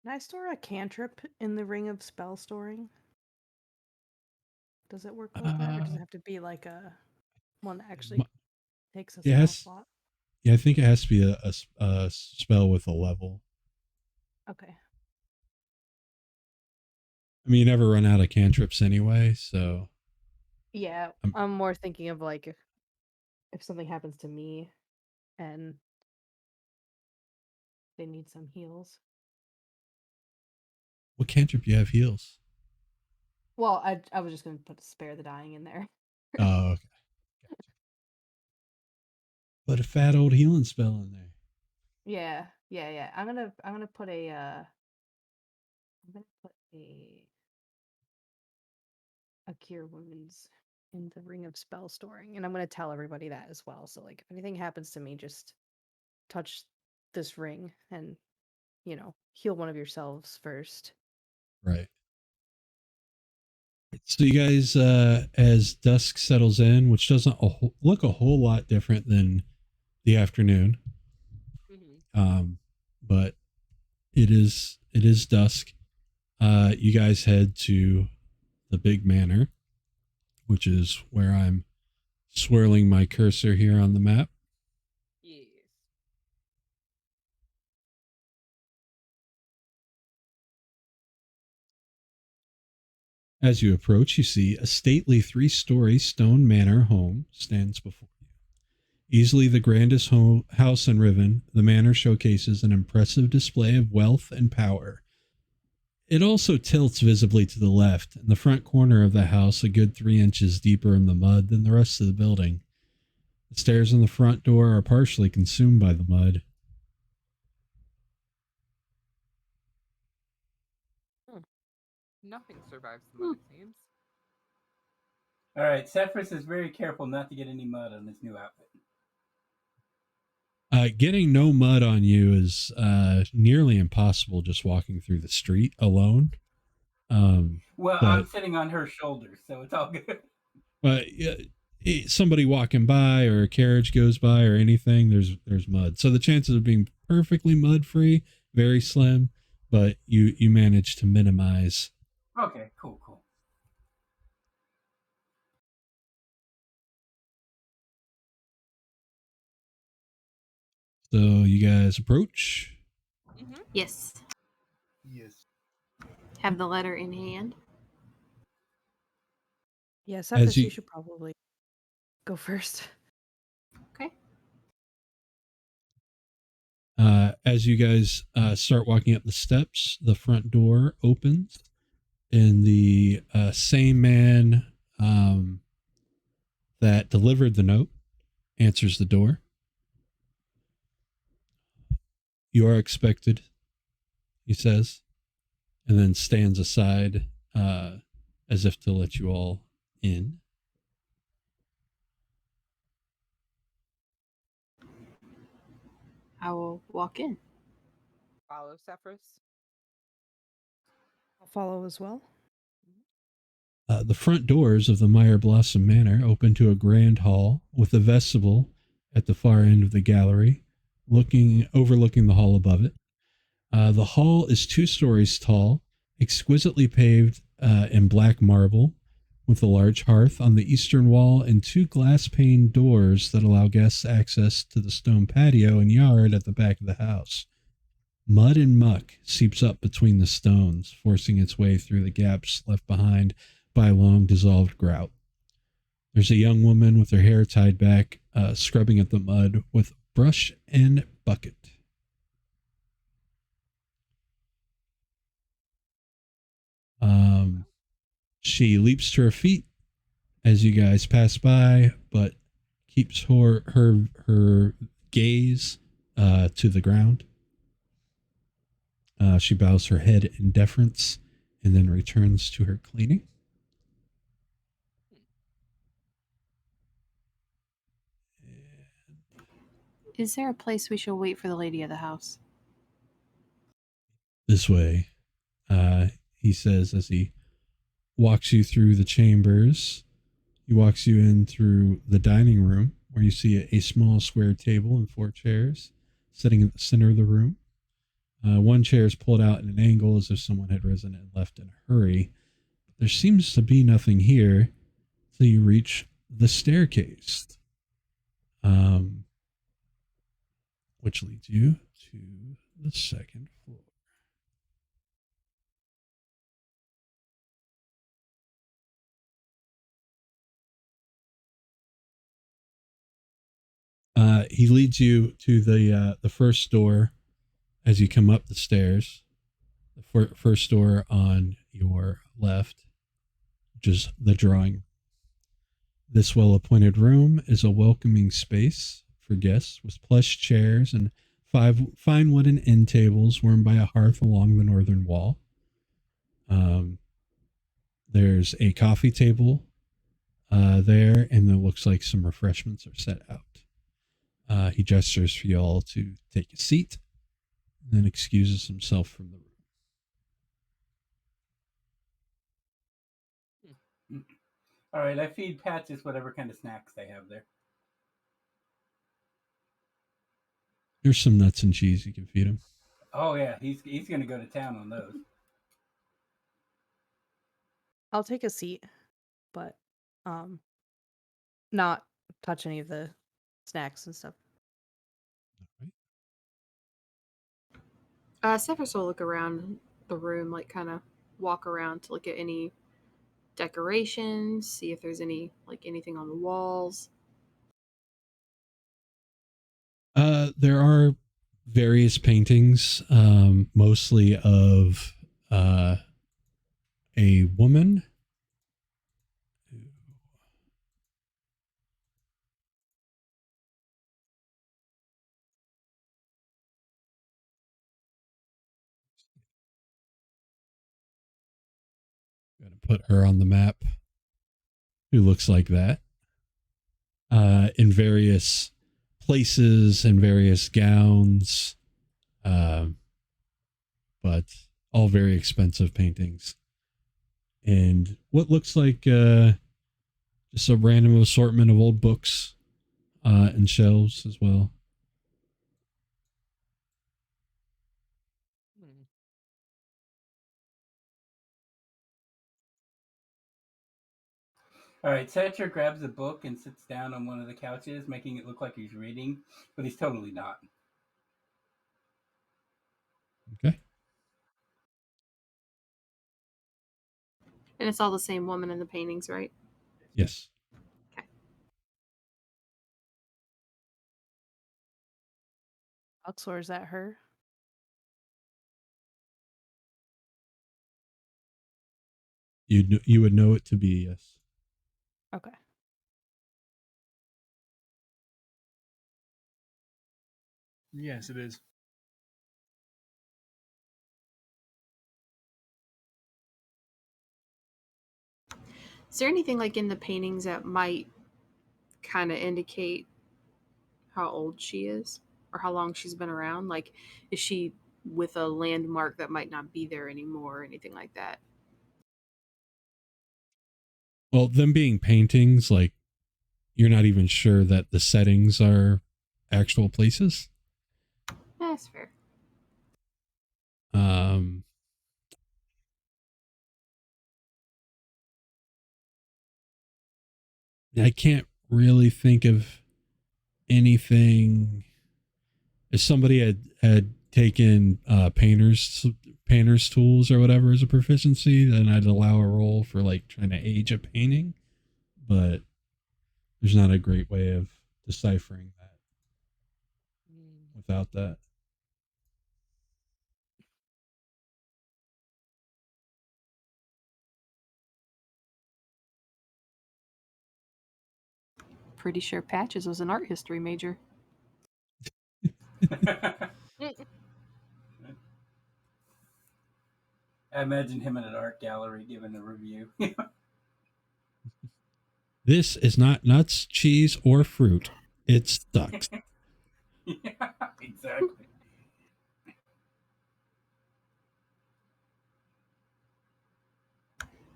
Can I store a cantrip in the ring of spell storing? Does it work like that, or does it have to be like a one that actually takes a spell Yes. slot? Yeah, I think it has to be a spell with a level. Okay. I mean, you never run out of cantrips anyway, so. Yeah, I'm more thinking of like if something happens to me and they need some heals. What cantrip do you have heals? Well, I was just gonna put spare the dying in there. Oh, okay. Gotcha. Put a fat old healing spell in there. Yeah. I'm gonna put a cure wounds in the ring of spell storing, and I'm gonna tell everybody that as well. So like, if anything happens to me, just touch this ring and heal one of yourselves first. Right. So you guys, as dusk settles in, which doesn't look a whole lot different than the afternoon, but it is dusk. You guys head to the big manor, which is where I'm swirling my cursor here on the map. Yes. As you approach, you see a stately 3-story stone manor home stands before you. Easily the grandest house in Riven, the manor showcases an impressive display of wealth and power. It also tilts visibly to the left, in the front corner of the house, a good 3 inches deeper in the mud than the rest of the building. The stairs in the front door are partially consumed by the mud. Nothing survives the mud, it seems. All right, Sefris is very careful not to get any mud on his new outfit. Getting no mud on you is nearly impossible just walking through the street alone. Well, I'm sitting on her shoulders, so it's all good. But somebody walking by or a carriage goes by or anything, there's mud. So the chances of being perfectly mud free, very slim, but you manage to minimize. Okay, cool. So you guys approach. Mm-hmm. Yes. Yes. Have the letter in hand. Yeah, Sefris, you- you should probably go first. Okay. As you guys start walking up the steps, the front door opens, and the same man that delivered the note answers the door. You are expected, he says, and then stands aside as if to let you all in. I will walk in. Follow Sefris. I'll follow as well. The front doors of the Myra Blossom Manor open to a grand hall with a vestibule at the far end of the gallery, overlooking the hall above it. The hall is 2 stories tall, exquisitely paved in black marble, with a large hearth on the eastern wall and 2 glass-paned doors that allow guests access to the stone patio and yard at the back of the house. Mud and muck seeps up between the stones, forcing its way through the gaps left behind by long dissolved grout. There's a young woman with her hair tied back, scrubbing at the mud with brush and bucket. She leaps to her feet as you guys pass by, but keeps her gaze to the ground. She bows her head in deference and then returns to her cleaning. Is there a place we should wait for the lady of the house? This way, he says as he walks you through the chambers. He walks you in through the dining room where you see a small square table and 4 chairs sitting in the center of the room. One chair is pulled out in an angle as if someone had risen and left in a hurry. There seems to be nothing here until you reach the staircase, which leads you to the 2nd floor. He leads you to the first door as you come up the stairs. The first door on your left, which is the drawing room. This well-appointed room is a welcoming space for guests with plush chairs and 5 fine wooden end tables warmed by a hearth along the northern wall. There's a coffee table there, and it looks like some refreshments are set out. He gestures for you all to take a seat and then excuses himself from the room. All right, I feed Patches whatever kind of snacks they have there. There's some nuts and cheese you can feed him. Oh yeah, he's going to go to town on those. I'll take a seat, but not touch any of the snacks and stuff. Sefris will look around the room, like kind of walk around to look at any decorations, see if there's any like anything on the walls. There are various paintings, mostly of a woman. Gotta put her on the map. Who looks like that? In various places and various gowns, but all very expensive paintings. And what looks like just a random assortment of old books and shelves as well. All right, Secher grabs a book and sits down on one of the couches, making it look like he's reading, but he's totally not. Okay. And it's all the same woman in the paintings, right? Yes. Okay. Balxor, is that her? You would know it to be, yes. Okay. Yes, it is. Is there anything like in the paintings that might kind of indicate how old she is or how long she's been around? Like, is she with a landmark that might not be there anymore or anything like that? Well, them being paintings, like, you're not even sure that the settings are actual places. That's fair. I can't really think of anything. If somebody had taken painter's tools or whatever as a proficiency, then I'd allow a roll for like trying to age a painting, but there's not a great way of deciphering that without that. Pretty sure Patches was an art history major. I imagine him in an art gallery giving a review. This is not nuts, cheese, or fruit. It's ducks. Yeah, exactly.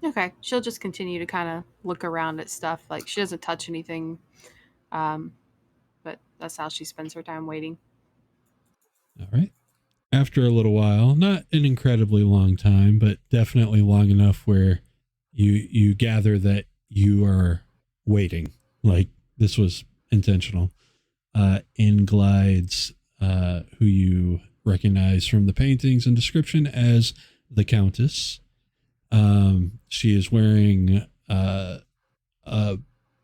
Okay, she'll just continue to kind of look around at stuff. Like, she doesn't touch anything, but that's how she spends her time waiting. All right. After a little while, not an incredibly long time, but definitely long enough where you gather that you are waiting. Like, this was intentional. In glides who you recognize from the paintings and description as the Countess. She is wearing a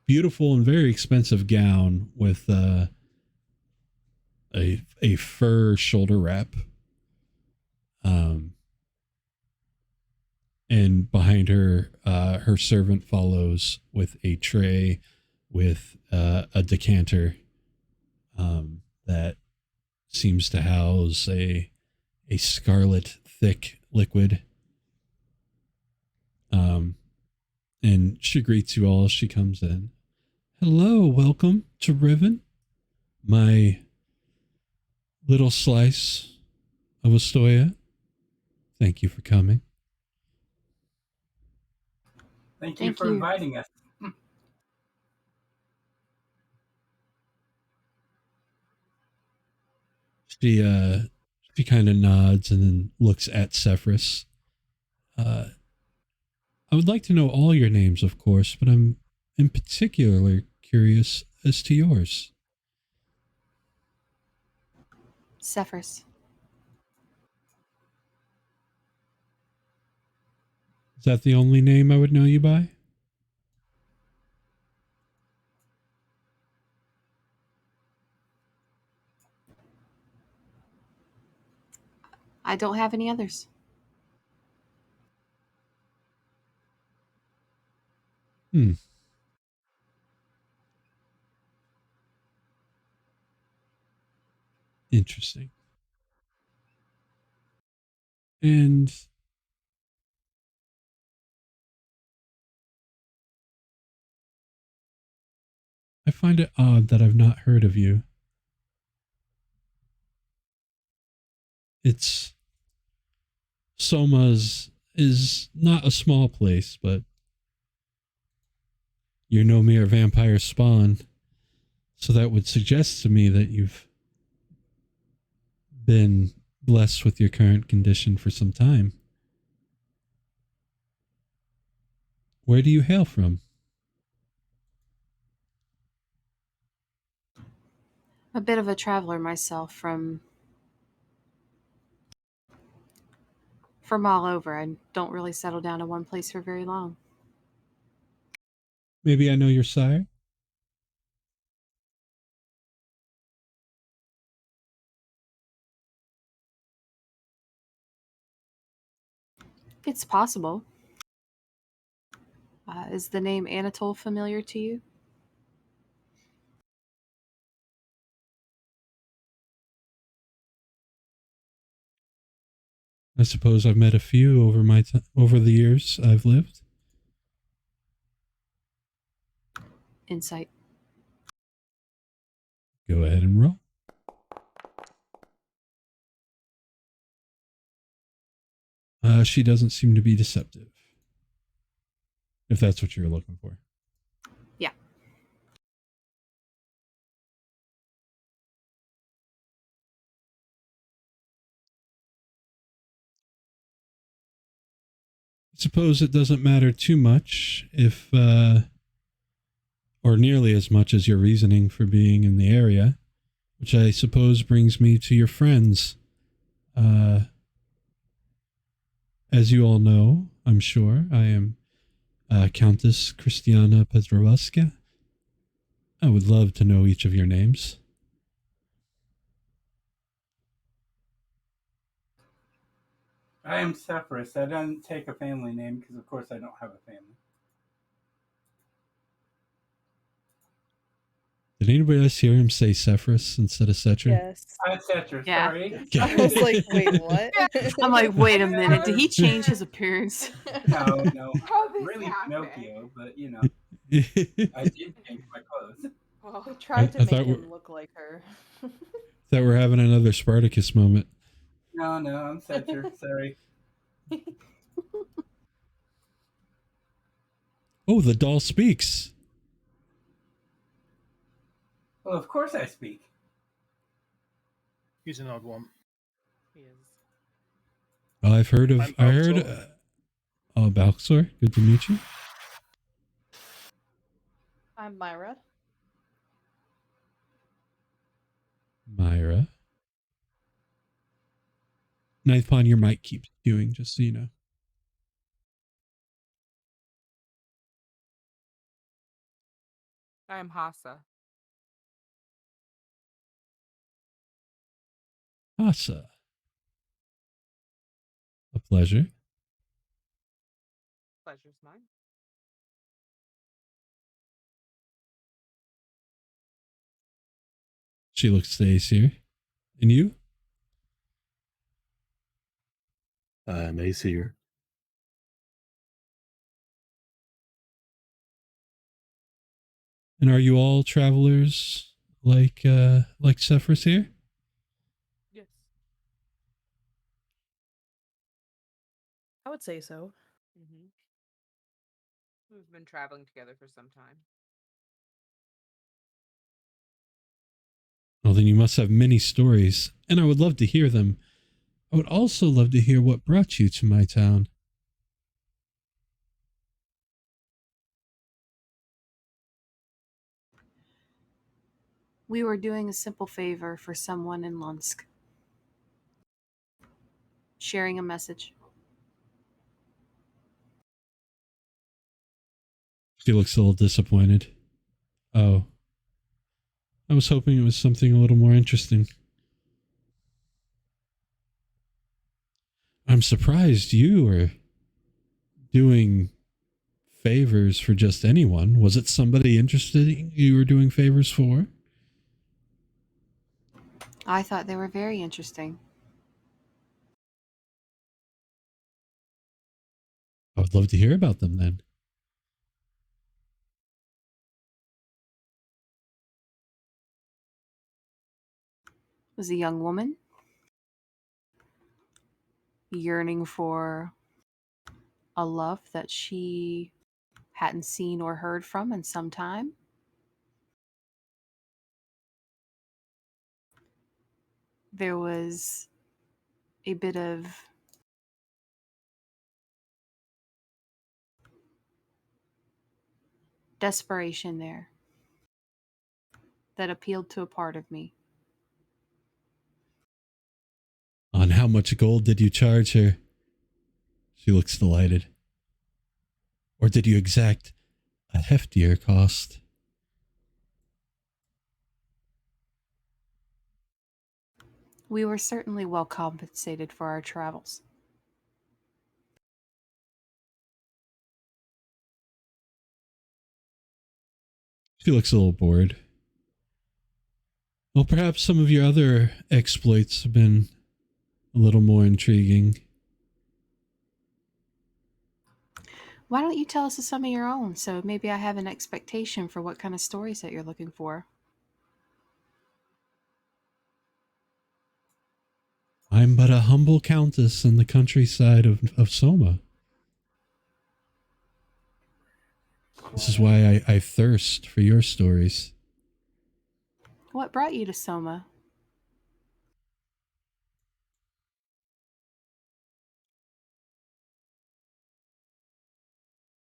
beautiful and very expensive gown with a fur shoulder wrap. And behind her, her servant follows with a tray with a decanter that seems to house a scarlet thick liquid. And she greets you all as she comes in. Hello, welcome to Riven, my little slice of Astoria. Thank you for coming. Thank you Thank for you. inviting us. She kind of nods and then looks at Sefris. I would like to know all your names, of course, but I'm in particular curious as to yours. Sefris. Is that the only name I would know you by? I don't have any others. Interesting. And I find it odd that I've not heard of you. It's Soma's is not a small place, but you're no mere vampire spawn. So that would suggest to me that you've been blessed with your current condition for some time. Where do you hail from? A bit of a traveler myself from all over. I don't really settle down in one place for very long. Maybe I know your sire? It's possible. Is the name Anatole familiar to you? I suppose I've met a few over the years I've lived. Insight. Go ahead and roll. She doesn't seem to be deceptive. If that's what you're looking for. Yeah. I suppose it doesn't matter too much if, or nearly as much as your reasoning for being in the area, which I suppose brings me to your friends. As you all know, I'm sure, I am Countess Christiana Pedrovaska. I would love to know each of your names. I am Sefris. I didn't take a family name because, of course, I don't have a family. Did anybody else hear him say Sefris instead of Secher? Yes. Secher, Yeah. sorry. I was like, wait, what? I'm like, wait a minute. Did he change his appearance? No. How this Really happened? Pinocchio, but, you know, I I did change my clothes. Oh, We tried to I make thought him look like her. thought we're having another Spartacus moment. No, I'm Secher. Sorry. Oh, the doll speaks. Well, of course I speak. He's an odd one. he is. Well, I've heard of. I'm I heard. Balxor. Balxor. Good to meet you. I'm Myra. Myra. Ninthpawn, your mic keeps queuing, just so you know. I am Hassa. Hassa. A pleasure. Pleasure's mine. She looks to Aesir. And you? I'm Aesir. And are you all travelers like Sefris here? Yes. I would say so. Mm-hmm. We've been traveling together for some time. Well, then you must have many stories, and I would love to hear them. I would also love to hear what brought you to my town. We were doing a simple favor for someone in Lunsk. Sharing a message. She looks a little disappointed. Oh. I was hoping it was something a little more interesting. I'm surprised you were doing favors for just anyone. Was it somebody interested you were doing favors for? I thought they were very interesting. I would love to hear about them then. Was a young woman yearning for a love that she hadn't seen or heard from in some time. There was a bit of desperation there that appealed to a part of me. On how much gold did you charge her? She looks delighted. Or did you exact a heftier cost? We were certainly well compensated for our travels. She looks a little bored. Well, perhaps some of your other exploits have been a little more intriguing. Why don't you tell us some of your own, so maybe I have an expectation for what kind of stories that you're looking for? I'm but a humble countess in the countryside of Soma. This is why I thirst for your stories. What brought you to Soma?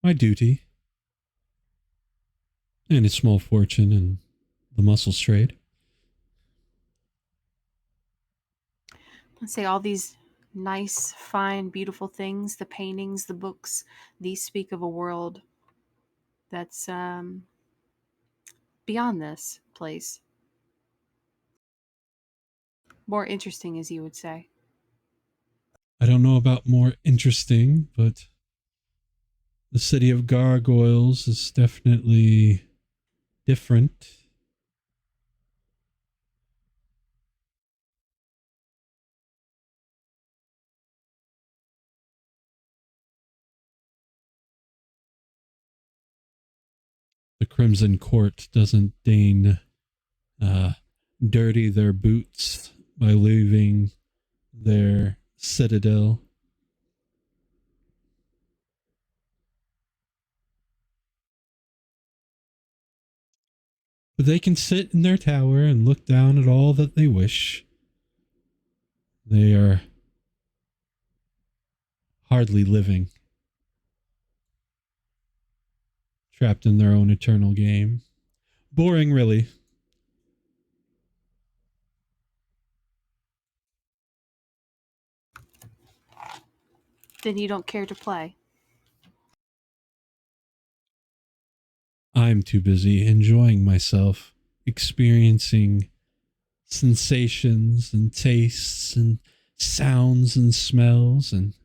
My duty. And a small fortune in the mussels trade. Let's say all these nice, fine, beautiful things, the paintings, the books, these speak of a world that's beyond this place. More interesting, as you would say. I don't know about more interesting, but the city of gargoyles is definitely different. The Crimson Court doesn't deign dirty their boots by leaving their citadel. But they can sit in their tower and look down at all that they wish. They are hardly living, trapped in their own eternal game. Boring, really. Then you don't care to play. I'm too busy enjoying myself, experiencing sensations and tastes and sounds and smells, and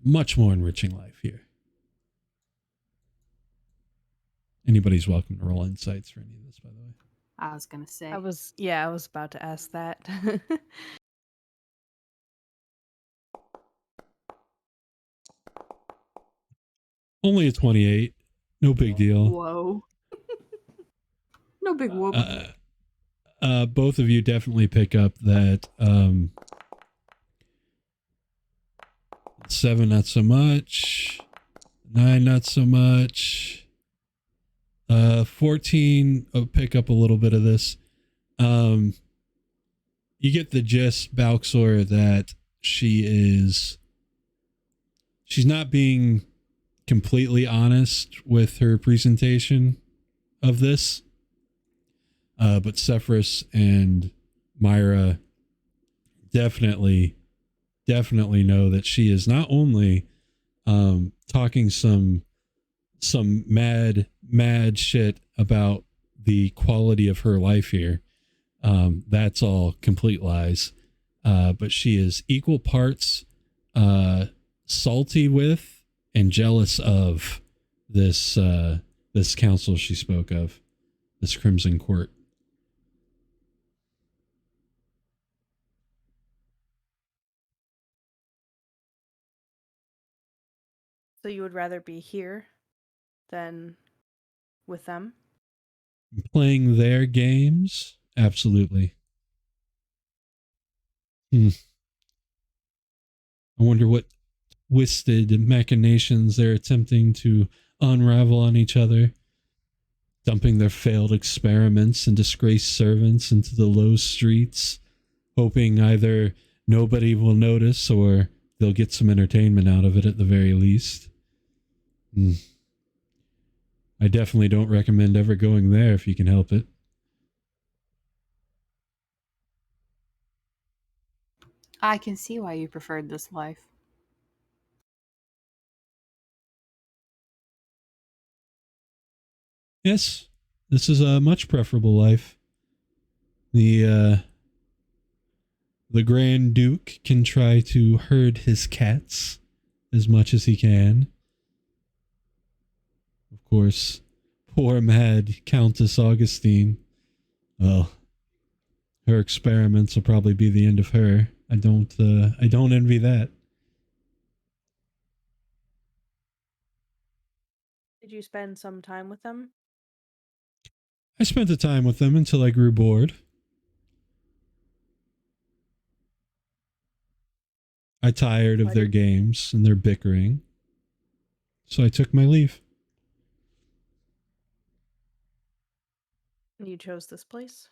much more enriching life here. Anybody's welcome to roll insights for any of this, by the way. I was going to say. I was about to ask that. Only a 28. No big deal. Whoa. No big whoop. Both of you definitely pick up that 7 not so much, 9 not so much, 14 pick up a little bit of this. You get the gist, Balxor, that she's not being completely honest with her presentation of this. But Sefris and Myra definitely know that she is not only talking some mad shit about the quality of her life here. That's all complete lies. But she is equal parts salty with and jealous of this council she spoke of, this Crimson Court. So you would rather be here than with them? Playing their games? Absolutely. I wonder what twisted machinations they're attempting to unravel on each other, dumping their failed experiments and disgraced servants into the low streets, hoping either nobody will notice or they'll get some entertainment out of it at the very least. I definitely don't recommend ever going there if you can help it. I can see why you preferred this life. Yes, this is a much preferable life. The Grand Duke can try to herd his cats as much as he can. Of course, poor mad Countess Augustine. Well, her experiments will probably be the end of her. I don't envy that. Did you spend some time with them? I spent the time with them until I grew bored. I tired of their games and their bickering. So I took my leave. And you chose this place?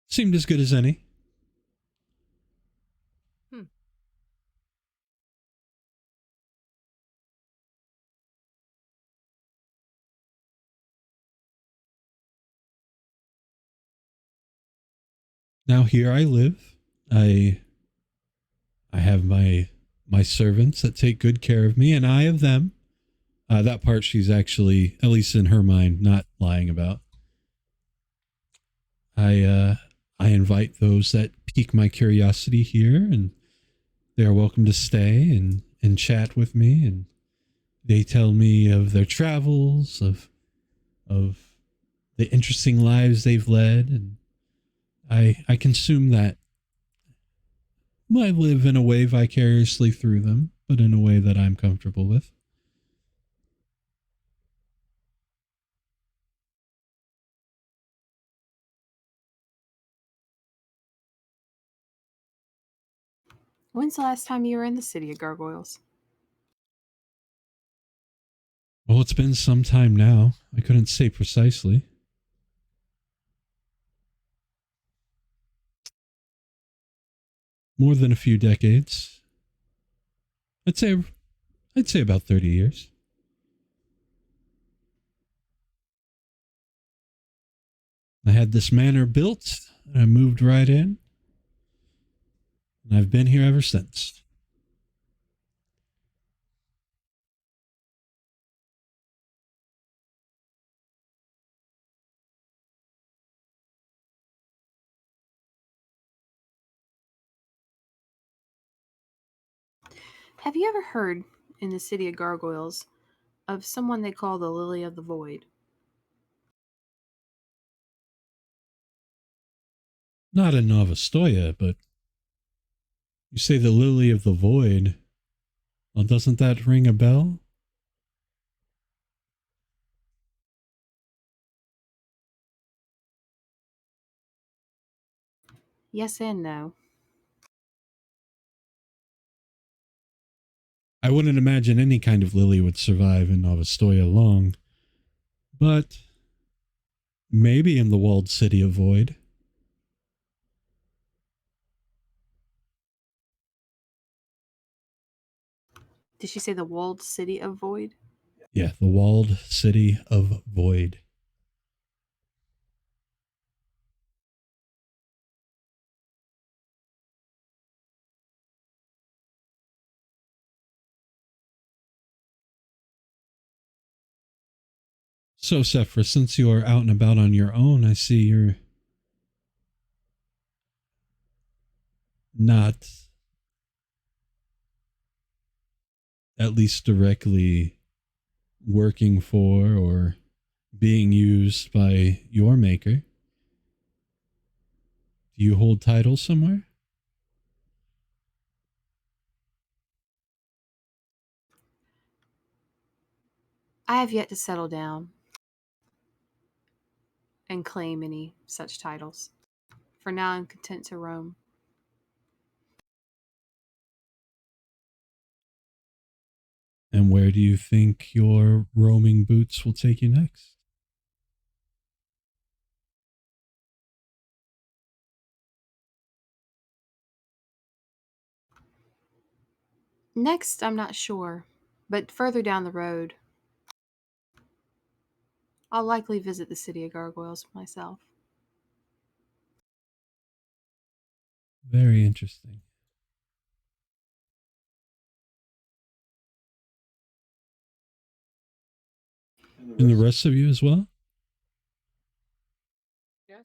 Seemed as good as any. Now here I live. I have my servants that take good care of me, and I of them. That part she's actually, at least in her mind, not lying about. I invite those that pique my curiosity here, and they are welcome to stay and chat with me, and they tell me of their travels, of the interesting lives they've led, and I consume that. I live in a way vicariously through them, but in a way that I'm comfortable with. When's the last time you were in the city of Gargoyles? Well, it's been some time now. I couldn't say precisely. More than a few decades. I'd say about 30 years. I had this manor built, and I moved right in. And I've been here ever since. Have you ever heard in the city of Gargoyles of someone they call the Lily of the Void? Not in Novostoya, but you say the Lily of the Void. Well, doesn't that ring a bell? Yes and no. I wouldn't imagine any kind of lily would survive in Novostoya long. But maybe in the walled city of Void. Did she say the walled city of Void? Yeah, the walled city of Void. So, Sefris, since you are out and about on your own, I see you're not, at least directly, working for or being used by your maker. Do you hold titles somewhere? I have yet to settle down and claim any such titles. For now, I'm content to roam. And where do you think your roaming boots will take you next? Next, I'm not sure, but further down the road, I'll likely visit the city of gargoyles myself. Very interesting. And the rest of you as well? Yes.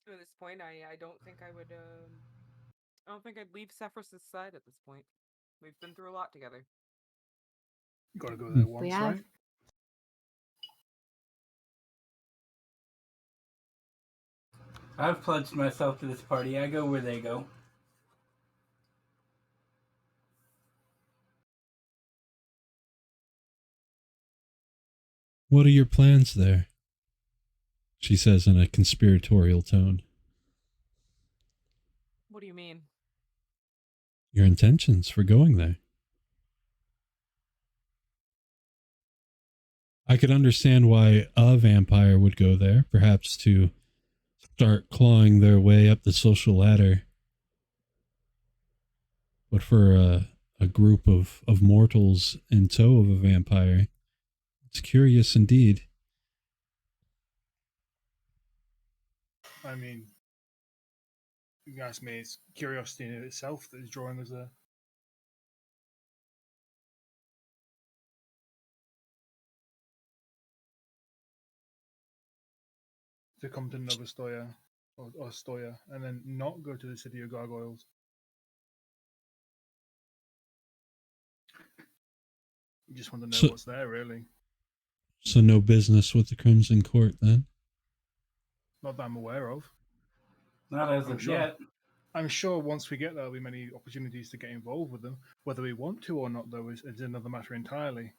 At this point, I don't think I would. I don't think I'd leave Sefris' side at this point. We've been through a lot together. Gotta go there once, We have. right? I've pledged myself to this party. I go where they go. What are your plans there? She says in a conspiratorial tone. What do you mean? Your intentions for going there. I could understand why a vampire would go there, perhaps to start clawing their way up the social ladder. But for a group of mortals in tow of a vampire, it's curious indeed. I mean, you can ask me, it's curiosity in itself that is drawing us there. To come to Novostoya or Stoya and then not go to the city of gargoyles. You just want to know what's there, really. So no business with the Crimson Court then? Not that I'm aware of. Not as of yet. I'm sure once we get there, there'll be many opportunities to get involved with them. Whether we want to or not, though, is another matter entirely.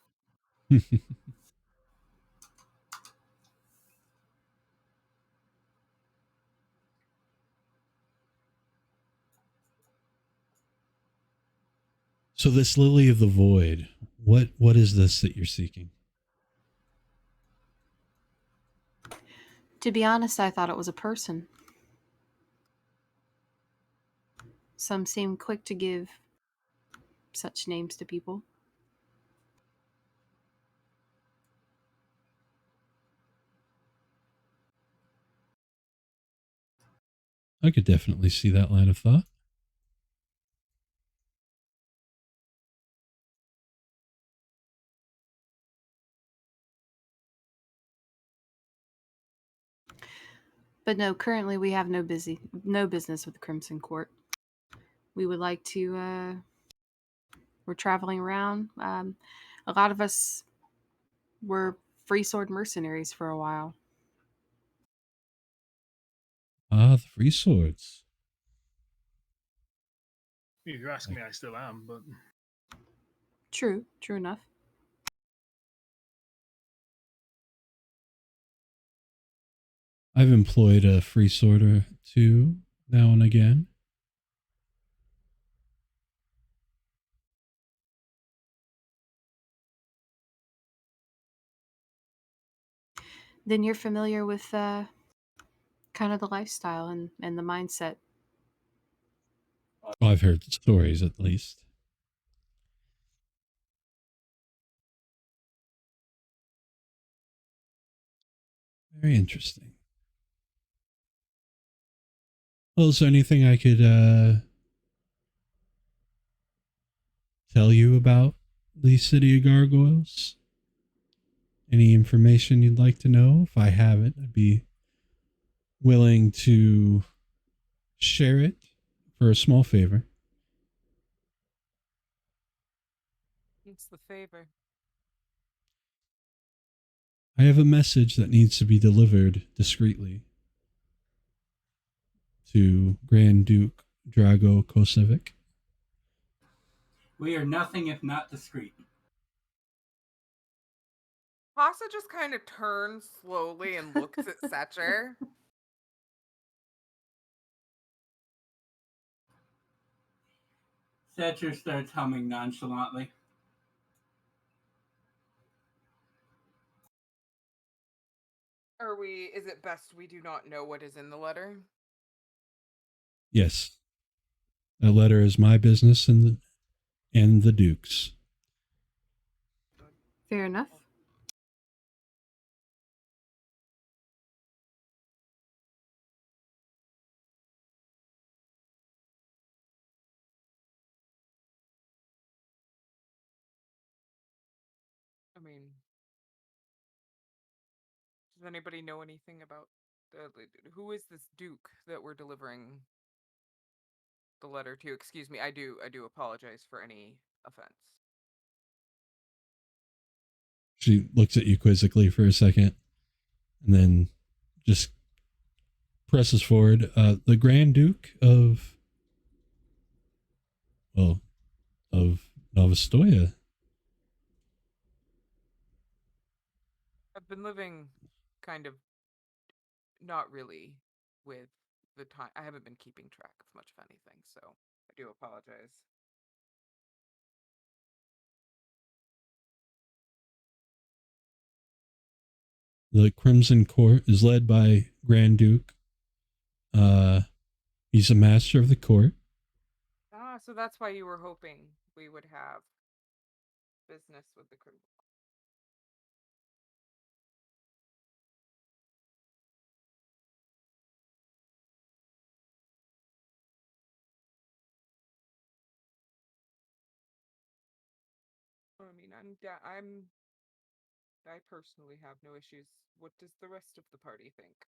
So this Lily of the Void, what is this that you're seeking? To be honest, I thought it was a person. Some seem quick to give such names to people. I could definitely see that line of thought. But no, currently we have no business with the Crimson Court. We would like to, we're traveling around. A lot of us were free sword mercenaries for a while. Ah, the free swords. If you ask me, I still am, but... True enough. I've employed a free sword or two now and again. Then you're familiar with kind of the lifestyle and the mindset. Well, I've heard stories at least. Very interesting. Well, is there anything I could tell you about the City of Gargoyles? any information you'd like to know? If I have it, I'd be willing to share it for a small favor. It's the favor. I have a message that needs to be delivered discreetly to Grand Duke Drago Kosevic. We are nothing if not discreet. Hassa just kind of turns slowly and looks at Secher. Secher starts humming nonchalantly. Is it best we do not know what is in the letter? Yes. That letter is my business and the Duke's. Fair enough. I mean, does anybody know anything about who is this Duke that we're delivering the letter to? Excuse me, I do apologize for any offense. She looks at you quizzically for a second and then just presses forward. The Grand Duke of Novostoya. I've been living kind of not really with the time. I haven't been keeping track of much of anything, so I do apologize. The Crimson Court is led by Grand Duke. He's a master of the court. Ah, so that's why you were hoping we would have business with the criminal. I mean, I personally have no issues. What does the rest of the party think?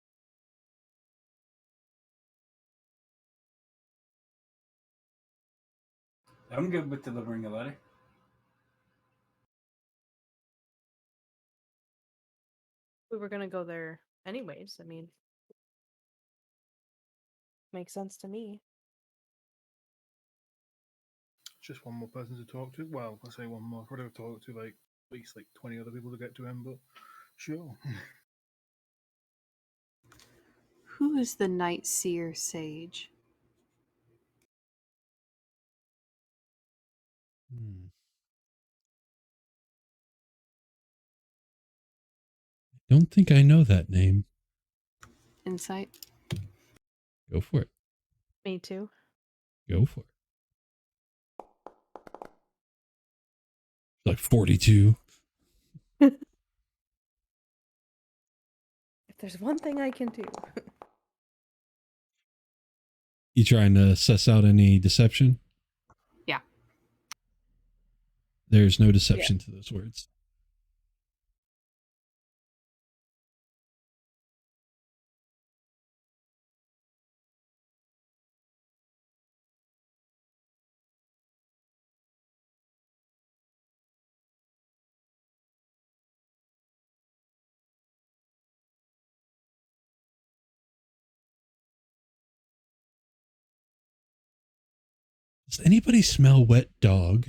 I'm good with delivering a letter. We were gonna go there anyways. I mean, makes sense to me. Just one more person to talk to. Well, I say one more. I'd have talked to like at least like 20 other people to get to him, but sure. Who is the Night Seer Sage? Don't think I know that name. Insight? Go for it. Me too. Go for it. Like 42. If there's one thing I can do. You trying to suss out any deception? Yeah. There's no deception to those words. Does anybody smell wet dog?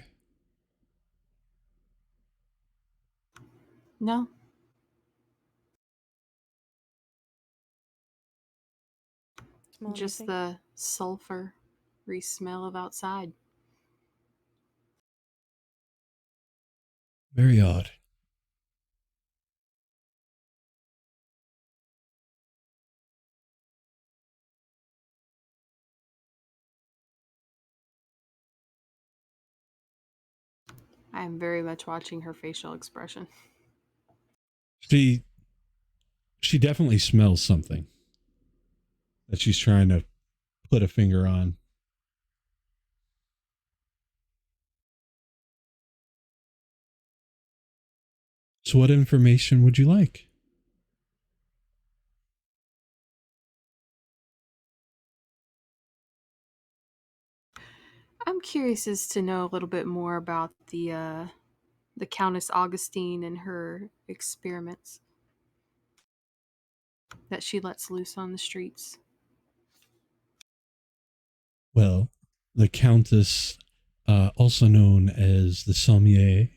No. Smell Just anything? the sulfur smell of outside. Very odd. I am very much watching her facial expression. She definitely smells something that she's trying to put a finger on. So what information would you like? I'm curious as to know a little bit more about the Countess Augustine and her experiments that she lets loose on the streets. Well, the Countess, also known as the Sommier,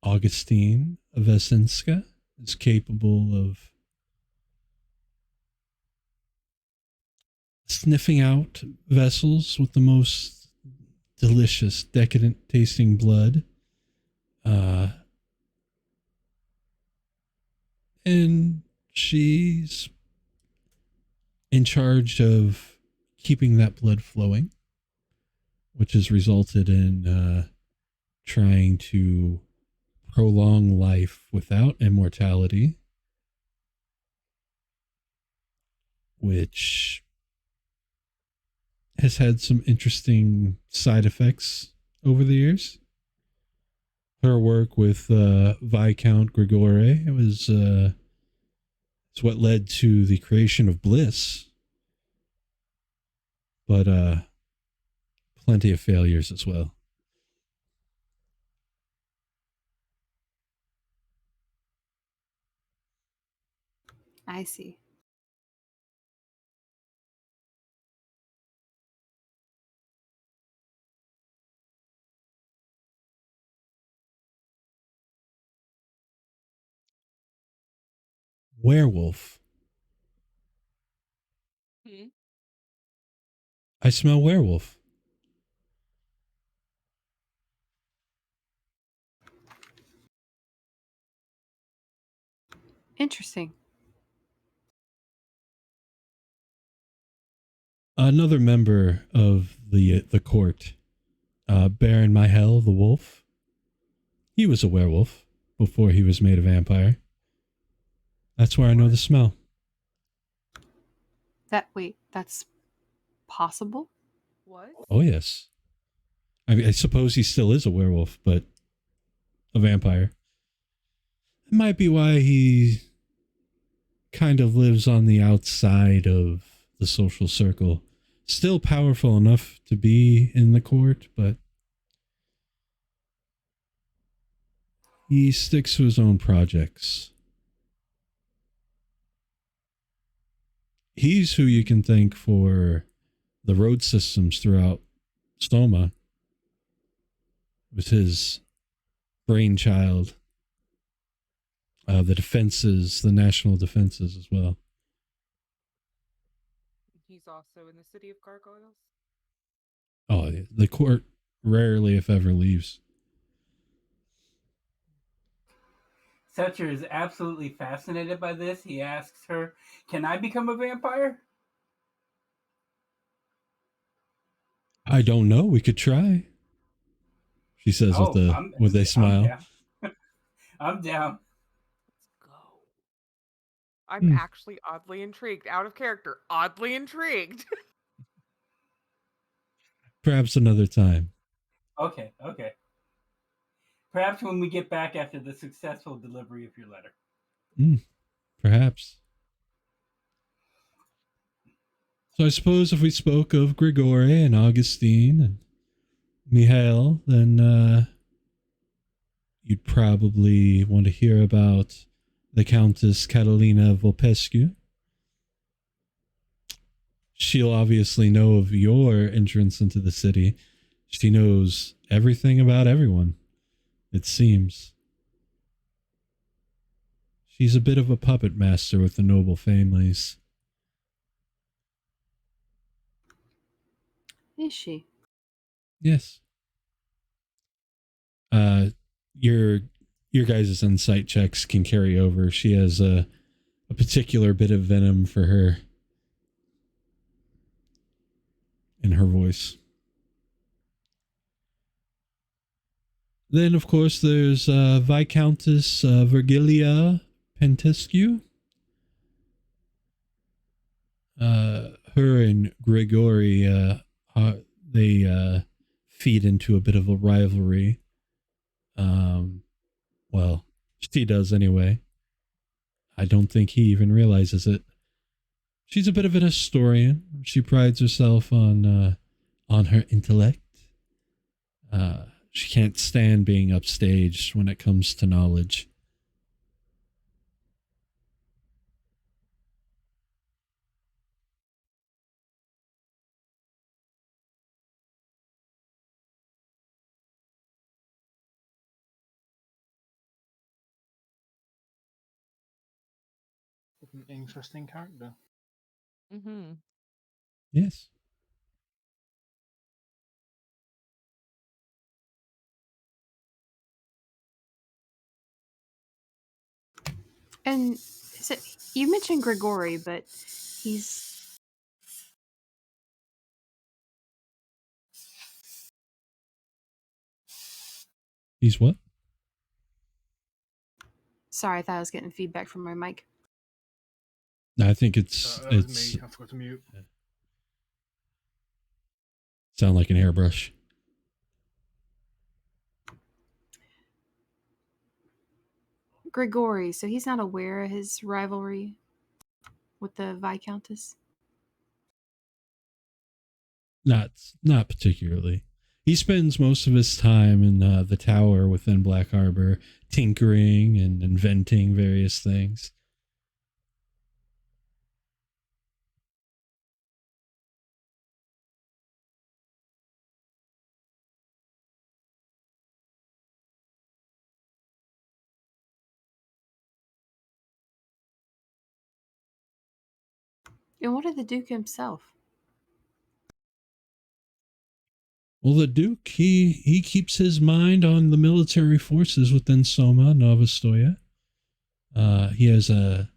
Augustine Vesenska, is capable of sniffing out vessels with the most delicious, decadent tasting blood. And she's in charge of keeping that blood flowing, which has resulted in trying to prolong life without immortality, which has had some interesting side effects over the years. Her work with Viscount Grigore was it's what led to the creation of Bliss, but plenty of failures as well. I see. Werewolf. Hmm? I smell werewolf. Interesting. Another member of the court, Baron Myhel the Wolf. He was a werewolf before he was made a vampire. That's where I know the smell. That's possible? What? Oh, yes. I suppose he still is a werewolf, but a vampire. It might be why he kind of lives on the outside of the social circle. Still powerful enough to be in the court, but he sticks to his own projects. He's who you can thank for the road systems throughout Stoma. It was his brainchild. The defenses, the national defenses as well. He's also in the city of Gargoyles. Oh, the court rarely, if ever, leaves. Secher is absolutely fascinated by this. He asks her, "Can I become a vampire?" I don't know. We could try. She says with a smile. I'm down. I'm down. Let's go. I'm actually oddly intrigued. Out of character. Oddly intrigued. Perhaps another time. Okay. Perhaps when we get back after the successful delivery of your letter. Perhaps. So I suppose if we spoke of Grigore and Augustine and Mihail, then you'd probably want to hear about the Countess Catalina Vulpescu. She'll obviously know of your entrance into the city. She knows everything about everyone, it seems. She's a bit of a puppet master with the noble families. Is she? Yes. Your guys' insight checks can carry over. She has a particular bit of venom for her in her voice. Then, of course, there's Viscountess Virgilia Pentescu. Her and Grigori, they feed into a bit of a rivalry. Well, she does anyway. I don't think he even realizes it. She's a bit of an historian. She prides herself on her intellect. She can't stand being upstaged when it comes to knowledge. An interesting character. Mm-hmm. Yes. And is it, you mentioned Grigori, but he's He's what? sorry. I thought I was getting feedback from my mic. I think it's That was me. I forgot to mute. sound like an airbrush. Grigori, so he's not aware of his rivalry with the Viscountess? Not particularly. He spends most of his time in the tower within Black Harbor, tinkering and inventing various things. And what of the Duke himself? Well, the Duke, he keeps his mind on the military forces within Soma, Novostoya. He has an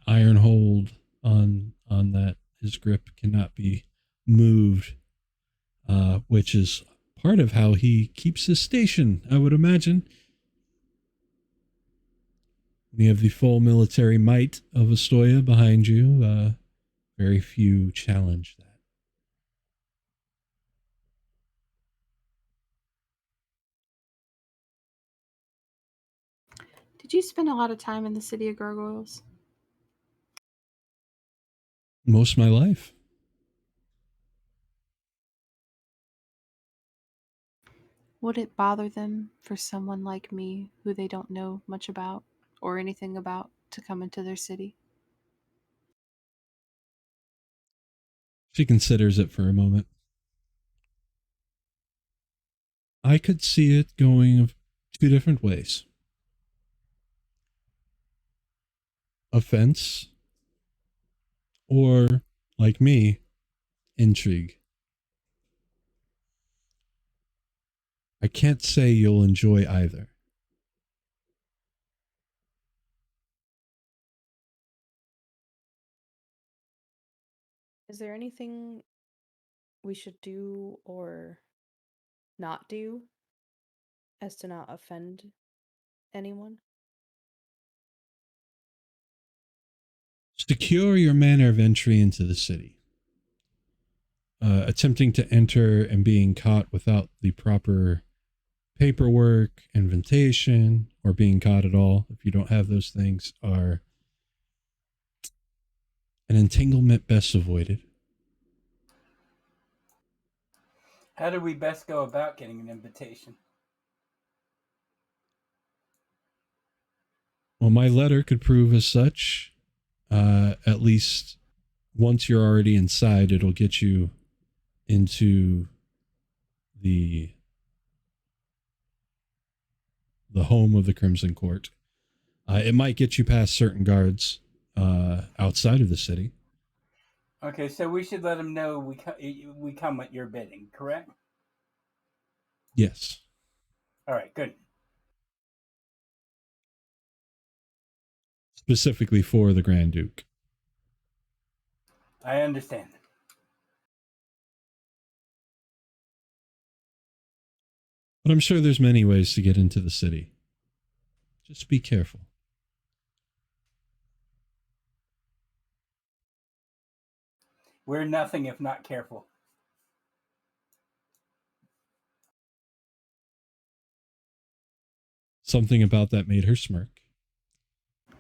iron hold on that. His grip cannot be moved, which is part of how he keeps his station, I would imagine. When you have the full military might of Astoya behind you, very few challenge that. Did you spend a lot of time in the city of gargoyles? Most of my life. Would it bother them for someone like me, who they don't know much about or anything about, to come into their city? She considers it for a moment. I could see it going two different ways. Offense, or, like me, intrigue. I can't say you'll enjoy either. Is there anything we should do or not do as to not offend anyone? Secure your manner of entry into the city. Attempting to enter and being caught without the proper paperwork, invitation, or being caught at all, if you don't have those things, are an entanglement best avoided. How do we best go about getting an invitation? Well, my letter could prove as such. At least once you're already inside, it'll get you into the home of the Crimson Court. It might get you past certain guards outside of the city. Okay, so we should let them know we come at your bidding, correct? Yes. All right, good. Specifically for the Grand Duke. I understand. But I'm sure there's many ways to get into the city. Just be careful. We're nothing if not careful. Something about that made her smirk.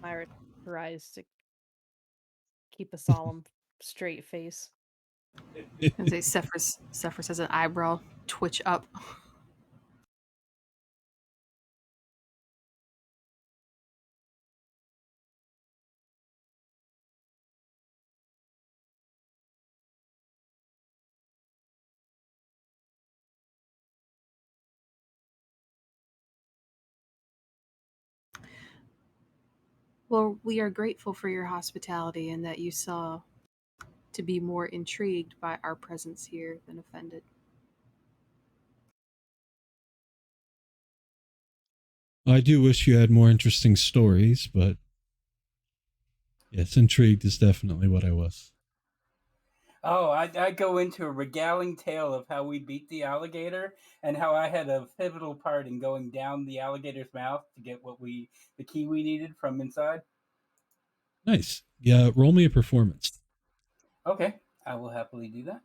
Myra tries to keep a solemn, straight face. And say Sefris has an eyebrow twitch up. Well, we are grateful for your hospitality and that you saw to be more intrigued by our presence here than offended. I do wish you had more interesting stories, but yes, intrigued is definitely what I was. Oh, I go into a regaling tale of how we beat the alligator and how I had a pivotal part in going down the alligator's mouth to get the key we needed from inside. Nice. Yeah, roll me a performance. Okay, I will happily do that.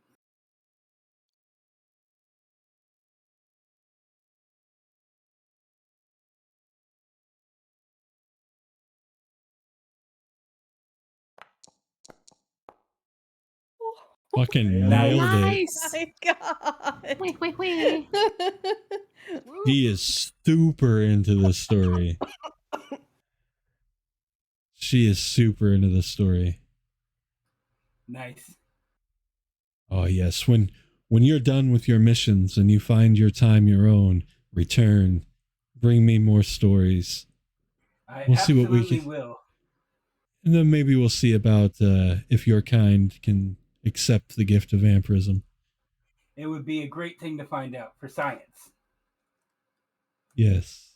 Fucking Nice. nailed it. Nice. My God. Wait. He is super into this story. She is super into this story. Nice. Oh yes, when you're done with your missions and you find your time your own, return, bring me more stories. I We'll see what we absolutely can- will. And then maybe we'll see about if your kind can accept the gift of vampirism. It would be a great thing to find out for science. Yes.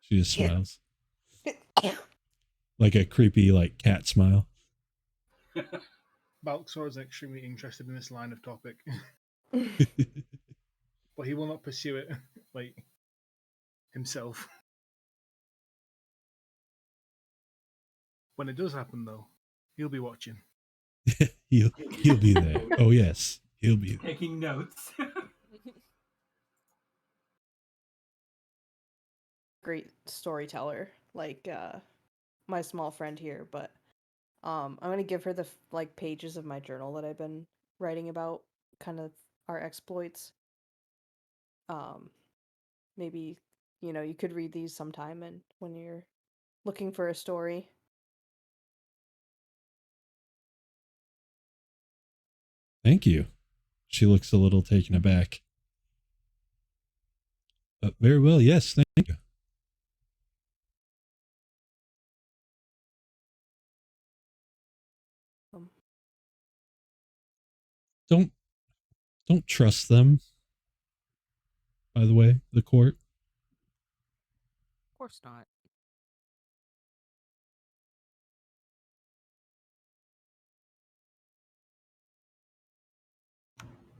She just smiles. Like a creepy, like, cat smile. Balxor is extremely interested in this line of topic, but he will not pursue it like himself. When it does happen, though, he'll be watching. he'll be there. Oh yes, he'll be there. Taking notes. Great storyteller, like my small friend here, but I'm gonna give her the like pages of my journal that I've been writing about kind of our exploits. Maybe you could read these sometime and when you're looking for a story. Thank you. She looks a little taken aback. Very well, yes, thank you. Don't trust them. By the way, the court. Of course not.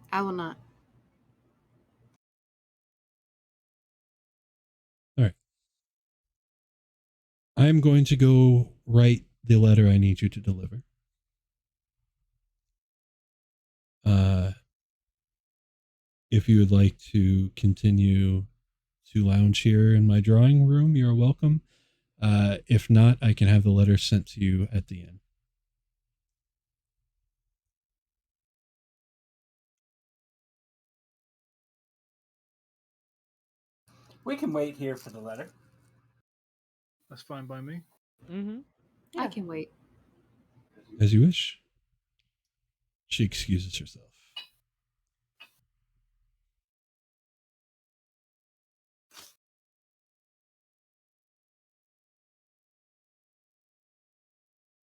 I will not. All right. I'm going to go write the letter I need you to deliver. If you would like to continue to lounge here in my drawing room, you're welcome. If not, I can have the letter sent to you at the end. We can wait here for the letter. That's fine by me. Mm-hmm. Yeah. I can wait. As you wish. She excuses herself.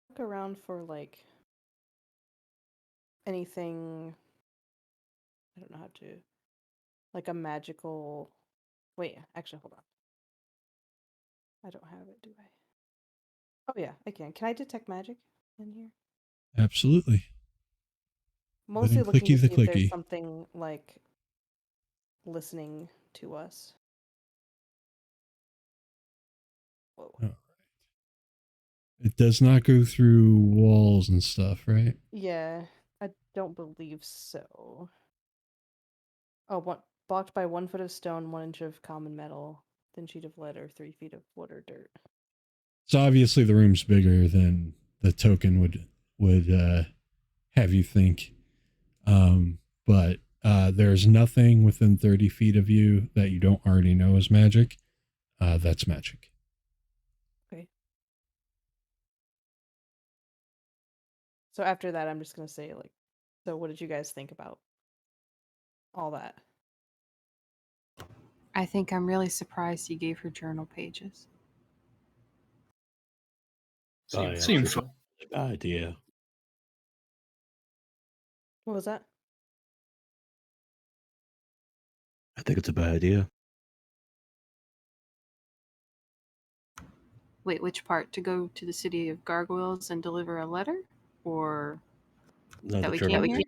Look around for like anything. I don't know how to. Like a magical. Wait, actually, hold on. I don't have it, do I? Oh yeah, I can. Can I detect magic in here? Absolutely. Mostly Then looking to clicky see the if there's clicky. something like listening to us. Whoa. Oh. It does not go through walls and stuff, right? Yeah, I don't believe so. Oh, blocked by 1 foot of stone, 1 inch of common metal. thin sheet of lead or 3 feet of wood or dirt. So obviously the room's bigger than the token would have you think. But there's nothing within 30 feet of you that you don't already know is magic. That's magic. Okay. So after that, I'm just going to say, like, so what did you guys think about all that? I think I'm really surprised you gave her journal pages. Oh, yeah, Seems it's a fun. bad idea. What was that? I think it's a bad idea. Wait, which part? To go to the city of Gargoyles and deliver a letter? Or No, that the we journal. came here?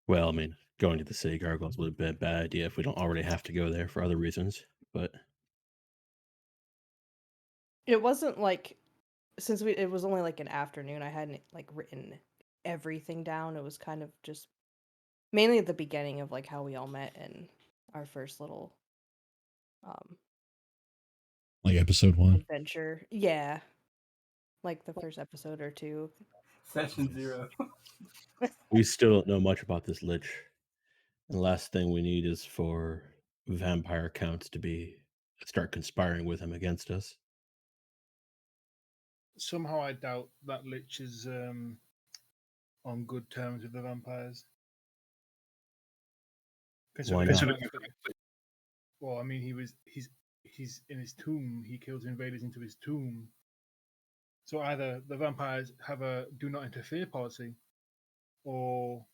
Well, I mean, going to the city gargoyles would have been a bad idea if we don't already have to go there for other reasons. But It wasn't like, since it was only like an afternoon, I hadn't like written everything down. It was kind of just mainly at the beginning of like how we all met and our first little Like episode 1. adventure. Yeah. Like the first episode or two. Session 0. we still don't know much about this lich. And the last thing we need is for vampire counts to start conspiring with him against us. Somehow I doubt that Lich is on good terms with the vampires. Why not? Well, I mean, he's in his tomb. He kills invaders into his tomb. So either the vampires have a do not interfere policy, or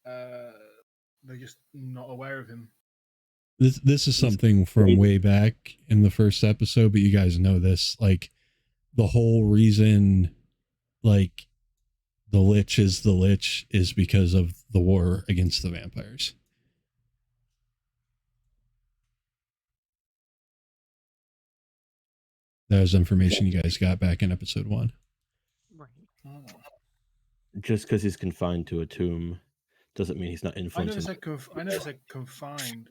they're just not aware of him. This is something from way back in the first episode, but you guys know this. Like, the whole reason, like, the Lich is because of the war against the vampires. That was information you guys got back in episode 1. Right. Oh. Just because he's confined to a tomb doesn't mean he's not I influencing. never said confined.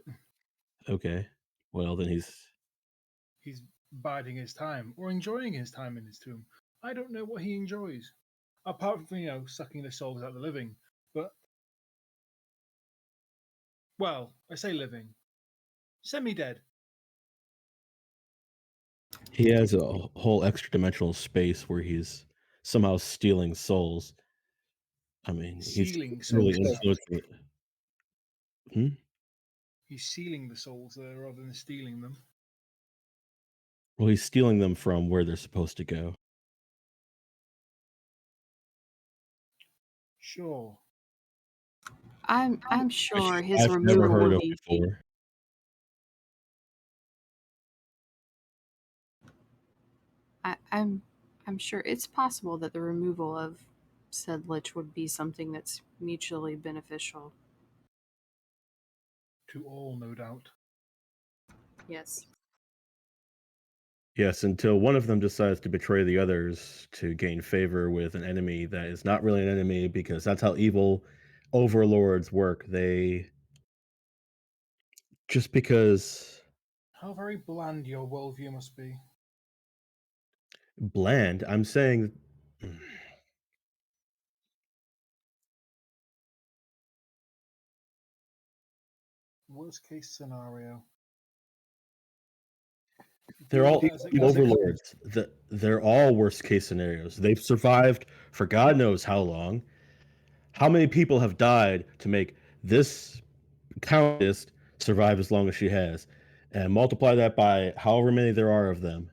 Okay. Well, then He's biding his time or enjoying his time in his tomb. I don't know what he enjoys, apart from sucking the souls out of the living. But well, I say living, semi-dead. he has a whole extra dimensional space where he's somehow stealing souls. I mean, he's Sealing really souls. influencing it. He's sealing the souls there rather than stealing them. Well, he's stealing them from where they're supposed to go. Sure. I'm sure his I've never removal heard would of be before. I'm sure it's possible that the removal of said lich would be something that's mutually beneficial. To all, no doubt. Yes. Yes, until one of them decides to betray the others to gain favor with an enemy that is not really an enemy, because that's how evil overlords work. They just because How very bland your worldview must be. bland. I'm saying Worst case scenario. they're all As it- overlords. They're all worst case scenarios. They've survived for God knows how long. How many people have died to make this countess survive as long as she has? And multiply that by however many there are of them.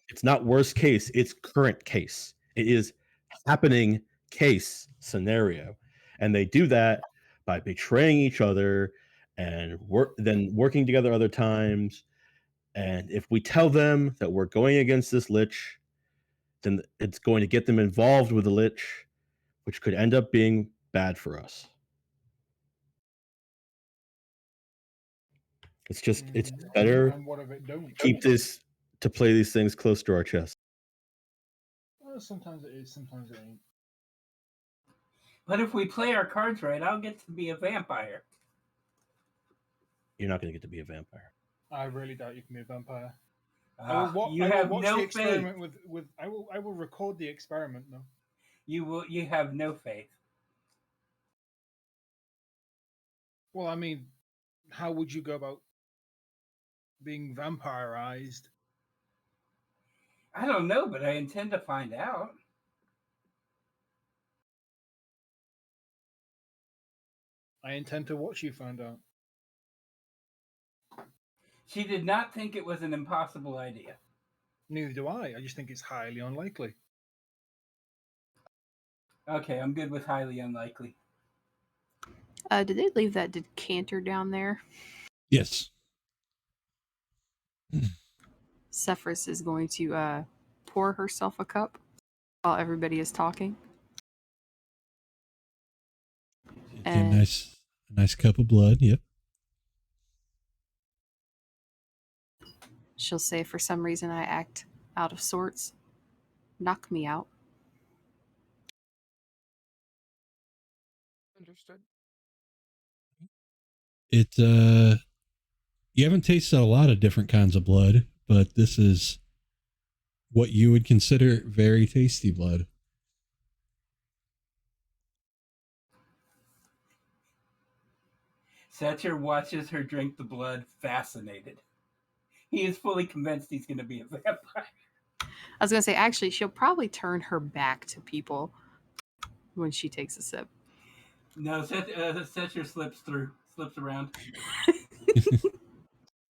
It's not worst case, it's current case. It is happening case scenario. And they do that by betraying each other and then working together other times. And if we tell them that we're going against this lich, then it's going to get them involved with the lich, which could end up being bad for us. It's better And what if it don't? to play these things close to our chest. Well, sometimes it is, sometimes it ain't. But if we play our cards right, I'll get to be a vampire. You're not going to get to be a vampire. I really doubt you can be a vampire. You I will have watch no the faith. experiment with I will record the experiment though. You have no faith. Well, I mean, how would you go about being vampirized? I don't know, but I intend to find out. I intend to watch you find out. She did not think it was an impossible idea. Neither do I. I just think it's highly unlikely. Okay, I'm good with highly unlikely. Did they leave that decanter down there? Yes. Sefris is going to pour herself a cup while everybody is talking. A nice cup of blood. Yep. She'll say, for some reason I act out of sorts. Knock me out. Understood. You haven't tasted a lot of different kinds of blood, but this is what you would consider very tasty blood. Secher watches her drink the blood, fascinated. He is fully convinced he's going to be a vampire. I was going to say, actually, she'll probably turn her back to people when she takes a sip. No, Secher slips around.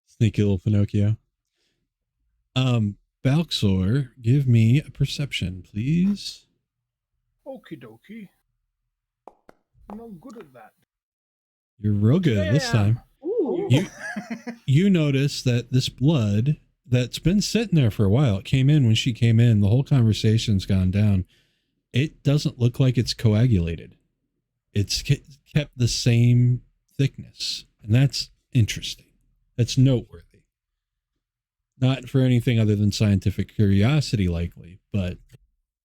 Sneaky little Pinocchio. Balxor, give me a perception, please. Okie dokie. I'm not good at that. You're real good this time. Ooh. You notice that this blood that's been sitting there for a while, it came in when she came in, the whole conversation's gone down. It doesn't look like it's coagulated. It's kept the same thickness, and that's interesting. That's noteworthy. Not for anything other than scientific curiosity, likely, but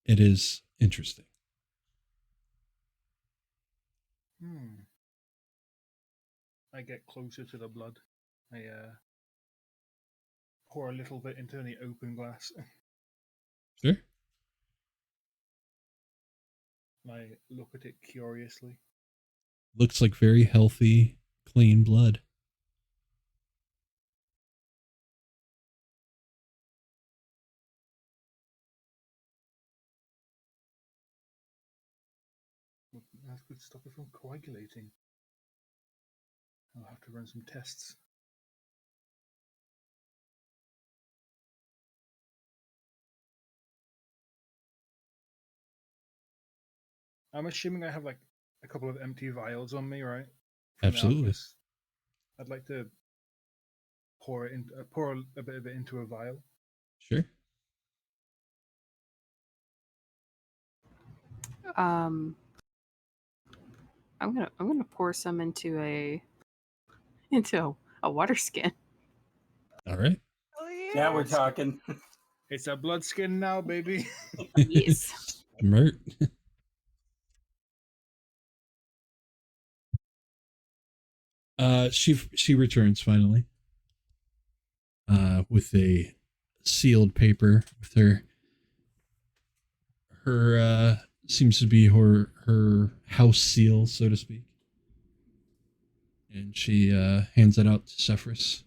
it is interesting. I get closer to the blood. I pour a little bit into the open glass. Sure. I look at it curiously. Looks like very healthy, clean blood. That could stop it from coagulating. I'll have to run some tests. I'm assuming I have like a couple of empty vials on me, right? From the Absolutely. Alchemist. I'd like to pour a bit of it into a vial. Sure. I'm gonna pour some into a water skin. All right. Oh, yeah. Now we're talking. It's a blood skin now, baby. Yes. Mert. She returns finally. With a sealed paper with her seems to be her house seal, so to speak. And she hands it out to Sefris.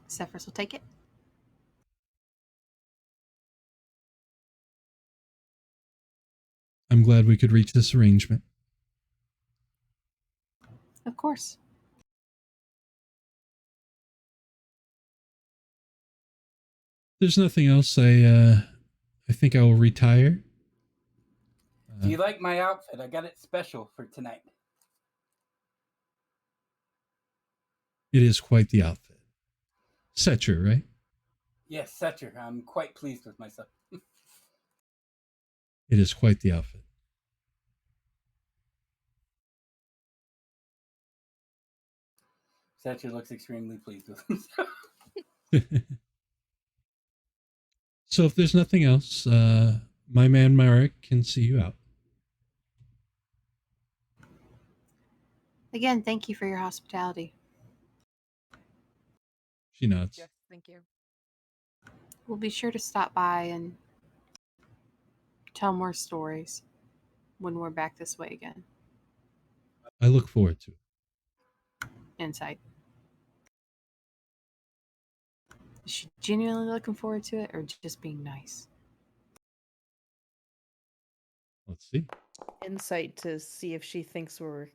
Sefris will take it. I'm glad we could reach this arrangement. Of course. There's nothing else. I think I will retire. Do you like my outfit? I got it special for tonight. It is quite the outfit. Secher, right? Yes, Secher. I'm quite pleased with myself. It is quite the outfit. Secher looks extremely pleased with himself. So if there's nothing else, my man Myra can see you out. Again, thank you for your hospitality. She nods. Yes, thank you. We'll be sure to stop by and tell more stories when we're back this way again. I look forward to it. Insight. Is she genuinely looking forward to it or just being nice? Let's see. Insight to see if she thinks we're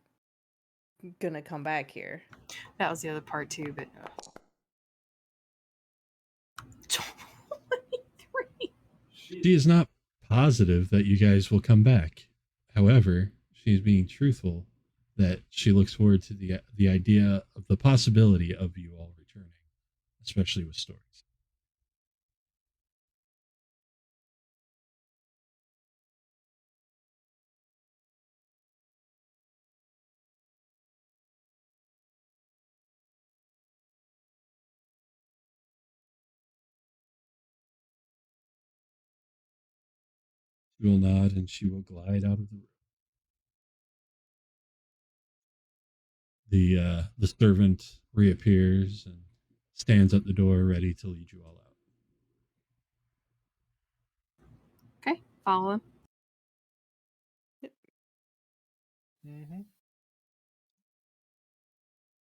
gonna come back here. That was the other part too, but 23. She is not positive that you guys will come back. However, she's being truthful that she looks forward to the idea of the possibility of you all returning, especially with stories. She will nod and she will glide out of the room. The servant reappears and stands at the door ready to lead you all out. Okay, follow him. Mm-hmm.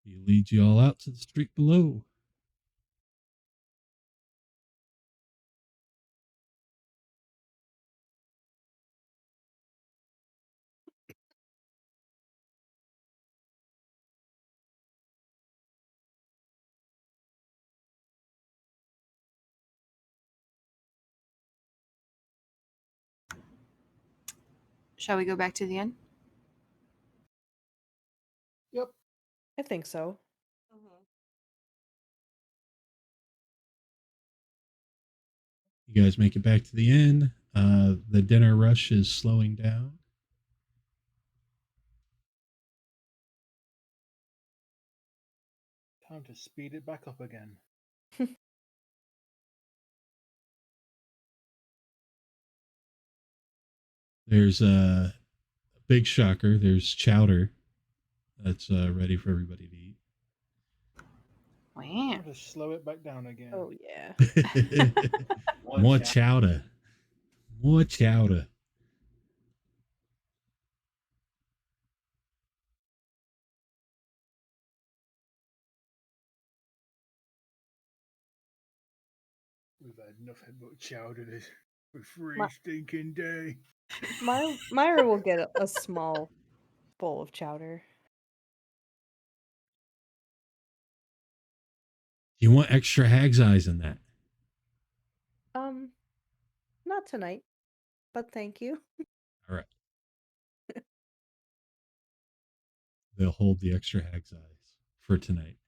He leads you all out to the street below. Shall we go back to the inn? Yep. I think so. You guys make it back to the inn. The dinner rush is slowing down. Time to speed it back up again. There's a big shocker. There's chowder that's ready for everybody to eat. Wow. Time to slow it back down again. Oh yeah. More chowder. More chowder. We've had nothing but chowder this free My- stinking day. Myra will get a small bowl of chowder. You want extra hag's eyes in that? Not tonight, but thank you. All right. They'll hold the extra hag's eyes for tonight.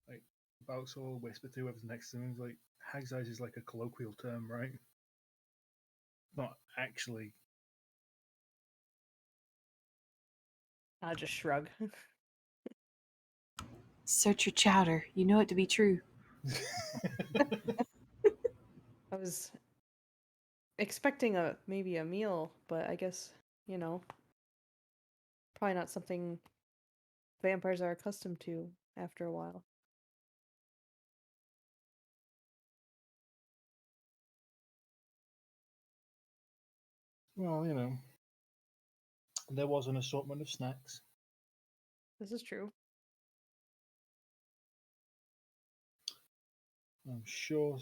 Like, Balxor whisper to whoever's next to him, like, hag's eyes is like a colloquial term, right? Not actually. I'll just shrug. Search your chowder. You know it to be true. I was expecting maybe a meal, but I guess, probably not something vampires are accustomed to after a while. Well, there was an assortment of snacks. This is true. I'm sure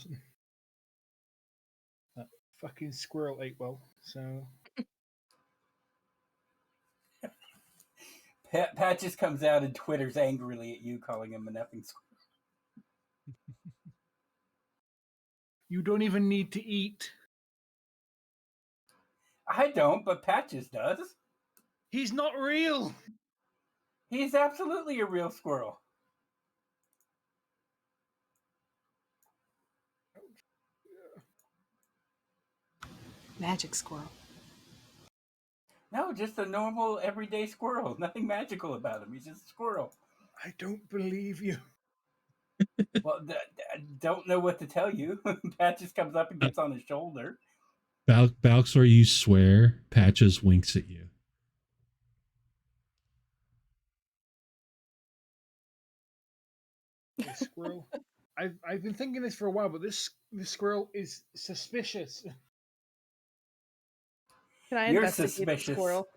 that fucking squirrel ate well, so... Patches comes out and twitters angrily at you, calling him an effing squirrel. You don't even need to eat. I don't, but Patches does. He's not real! He's absolutely a real squirrel. Magic squirrel. No, just a normal, everyday squirrel. Nothing magical about him. He's just a squirrel. I don't believe you. Well, don't know what to tell you. Patches comes up and gets on his shoulder. Balxor, you swear. Patches winks at you. squirrel. I've been thinking this for a while, but this squirrel is suspicious. Can I You're investigate the suspicious. squirrel?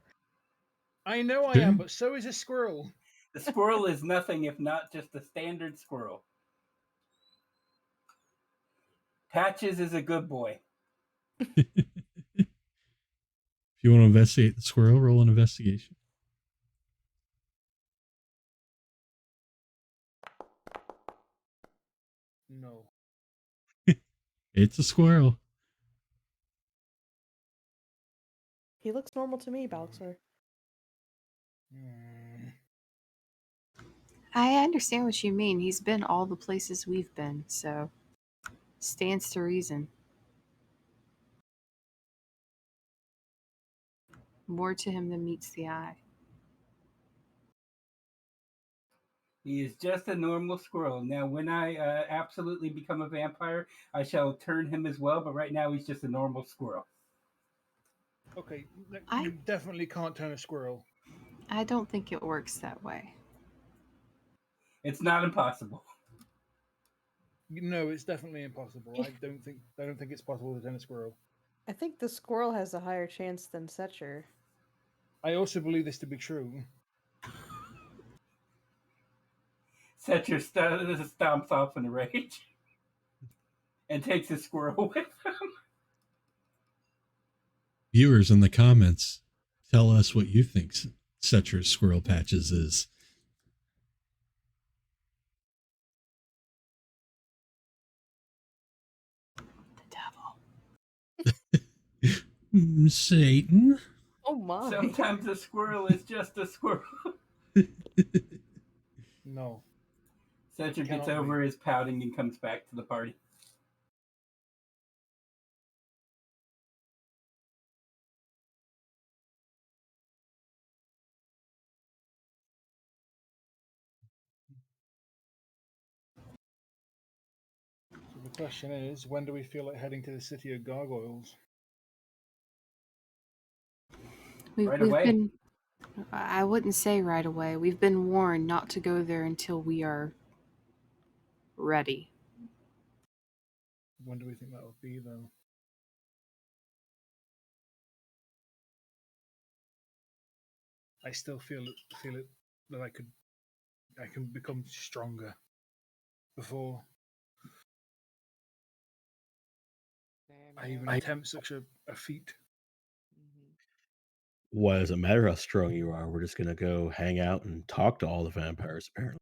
I know I am, but so is a squirrel. The squirrel is nothing if not just a standard squirrel. Patches is a good boy. If you want to investigate the squirrel, roll an investigation. No. It's a squirrel. He looks normal to me, Balxor. I understand what you mean. He's been all the places we've been, so stands to reason. More to him than meets the eye. He is just a normal squirrel. Now, when I absolutely become a vampire, I shall turn him as well, but right now he's just a normal squirrel. Okay, I- you definitely can't turn a squirrel. I don't think it works that way. It's not impossible. No, it's definitely impossible. I don't think it's possible to turn a squirrel. I think the squirrel has a higher chance than Secher. I also believe this to be true. Secher stomps off in a rage and takes his squirrel with him. Viewers in the comments, tell us what you think Secher's Squirrel Patches is. The devil. Satan. Oh my. Sometimes a squirrel is just a squirrel. No. Secher gets Cannot over his pouting and comes back to the party. So the question is, when do we feel like heading to the city of gargoyles? Right away. Been, I wouldn't say right away. We've been warned not to go there until we are ready. When do we think that would be, though? I still feel it that I can become stronger before I even attempt such a feat. Well, it doesn't matter how strong you are. We're just gonna go hang out and talk to all the vampires. Apparently,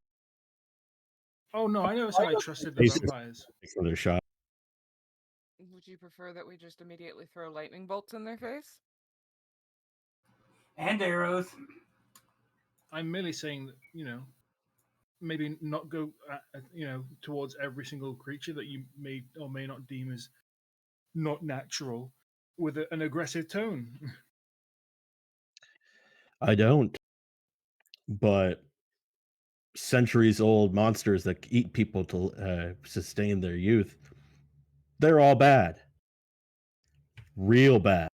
Oh no, I never said I trusted the Basis. vampires. for their shot. Would you prefer that we just immediately throw lightning bolts in their face? And arrows. I'm merely saying that, maybe not go, towards every single creature that you may or may not deem as not natural with an aggressive tone. I don't, but centuries-old monsters that eat people to sustain their youth—they're all bad, real bad,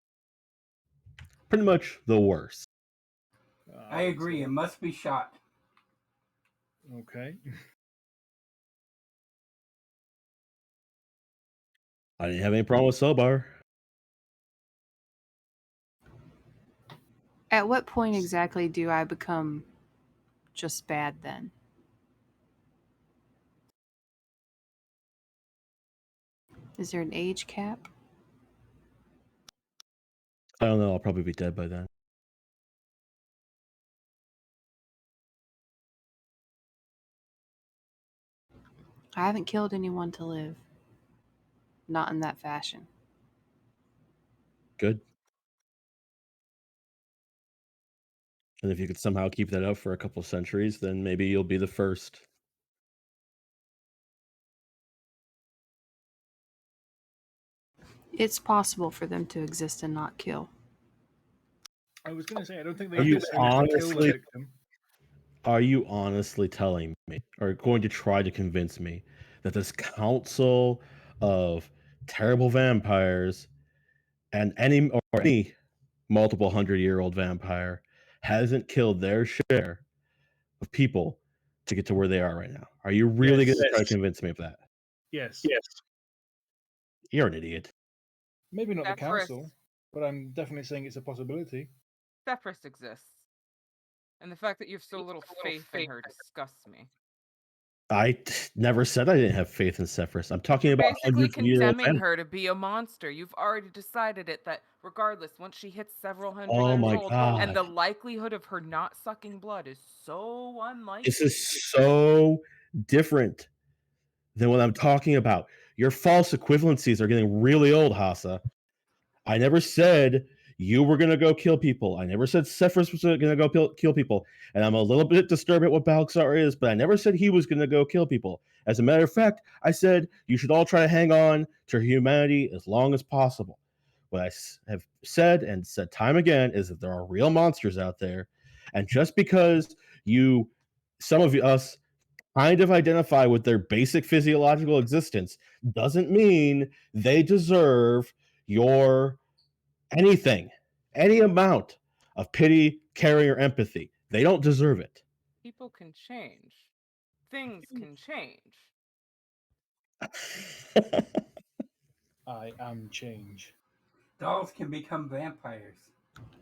pretty much the worst. I agree. It must be shot. Okay. I didn't have any problem with Sobar. At what point exactly do I become just bad then? Is there an age cap? I don't know. I'll probably be dead by then. I haven't killed anyone to live. Not in that fashion. Good. And if you could somehow keep that up for a couple centuries, then maybe you'll be the first. It's possible for them to exist and not kill. I was going to say, I don't think they Are you necessarily have to kill the honestly- victim. Are you honestly telling me, or going to try to convince me, that this council of terrible vampires and any multiple 100-year-old vampire hasn't killed their share of people to get to where they are right now? Are you really Yes. going to try to convince me of that? Yes. You're an idiot. Maybe not the Sefris. council, but I'm definitely saying it's a possibility. Sefris exists. And the fact that you have so little faith in her disgusts me. I never said I didn't have faith in Sefris. I'm talking You're about basically hundreds of years old condemning her to be a monster. You've already decided it that regardless, once she hits several hundred Oh years my old, God. and the likelihood of her not sucking blood is so unlikely. This is so different than what I'm talking about. Your false equivalencies are getting really old, Hassa. I never said you were going to go kill people. I never said Sefris was going to go kill people. And I'm a little bit disturbed at what Balxor is, but I never said he was going to go kill people. As a matter of fact, I said you should all try to hang on to humanity as long as possible. What I have said and said time again is that there are real monsters out there. And just because some of us kind of identify with their basic physiological existence doesn't mean they deserve your anything, any amount of pity, caring, or empathy. They don't deserve it. People can change. Things can change. I am change. Dolls can become vampires.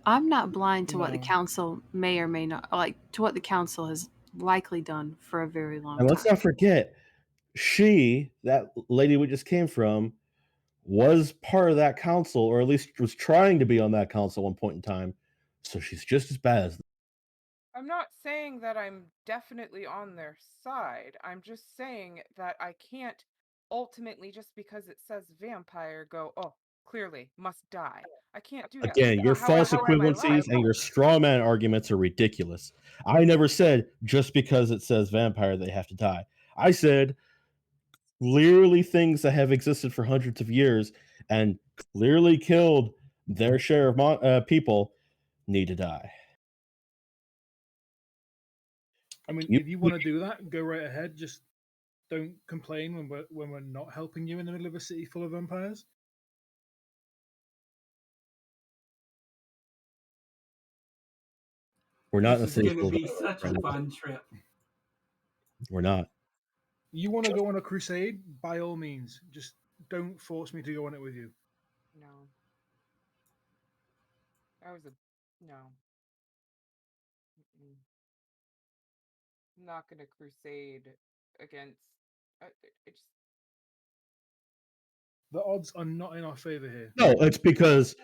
I'm not blind to what the No. council may or may not to what the council has likely done for a very long And let's time. not forget, that lady we just came from, was part of that council, or at least was trying to be on that council at one point in time. So she's just as bad as them. I'm not saying that I'm definitely on their side. I'm just saying that I can't ultimately, just because it says vampire, go, oh, clearly, must die. I can't do that. Again, your How false am I equivalencies liable? and your straw man arguments are ridiculous. I never said just because it says vampire they have to die. I said clearly things that have existed for hundreds of years and clearly killed their share of people need to die. I mean, if you want to do that, go right ahead. Just don't complain when we're not helping you in the middle of a city full of vampires. We're not in a This is city going full to of be such a fun trip. We're not. You want to go on a crusade? By all means. Just don't force me to go on it with you. No. That was no. Mm-mm. I'm not going to crusade against. It's The odds are not in our favor here. No, it's because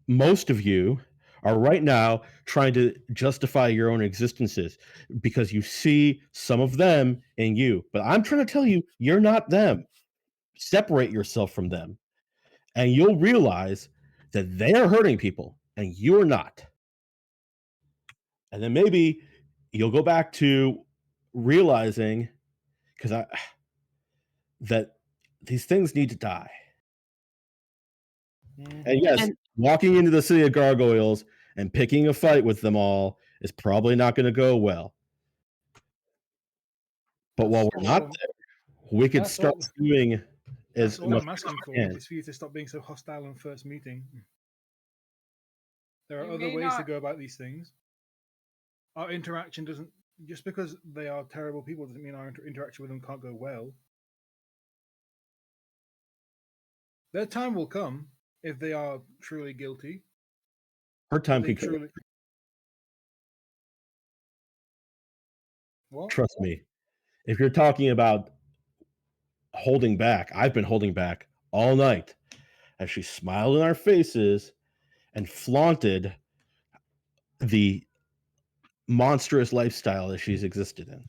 most of you are right now trying to justify your own existences because you see some of them in you. But I'm trying to tell you, you're not them. Separate yourself from them, and you'll realize that they are hurting people and you're not. And then maybe you'll go back to realizing that these things need to die. And yes, And- walking into the city of gargoyles and picking a fight with them all is probably not going to go well. But while we're not there, we could start doing That's as all much I'm as asking we for can. is for you to stop being so hostile in first meeting. There are You other may ways to not- go about these things. Our interaction doesn't, just because they are terrible people doesn't mean our interaction with them can't go well. Their time will come if they are truly guilty. Her time They could come. truly. What? Trust me. If you're talking about holding back, I've been holding back all night as she smiled in our faces and flaunted the monstrous lifestyle that she's existed in.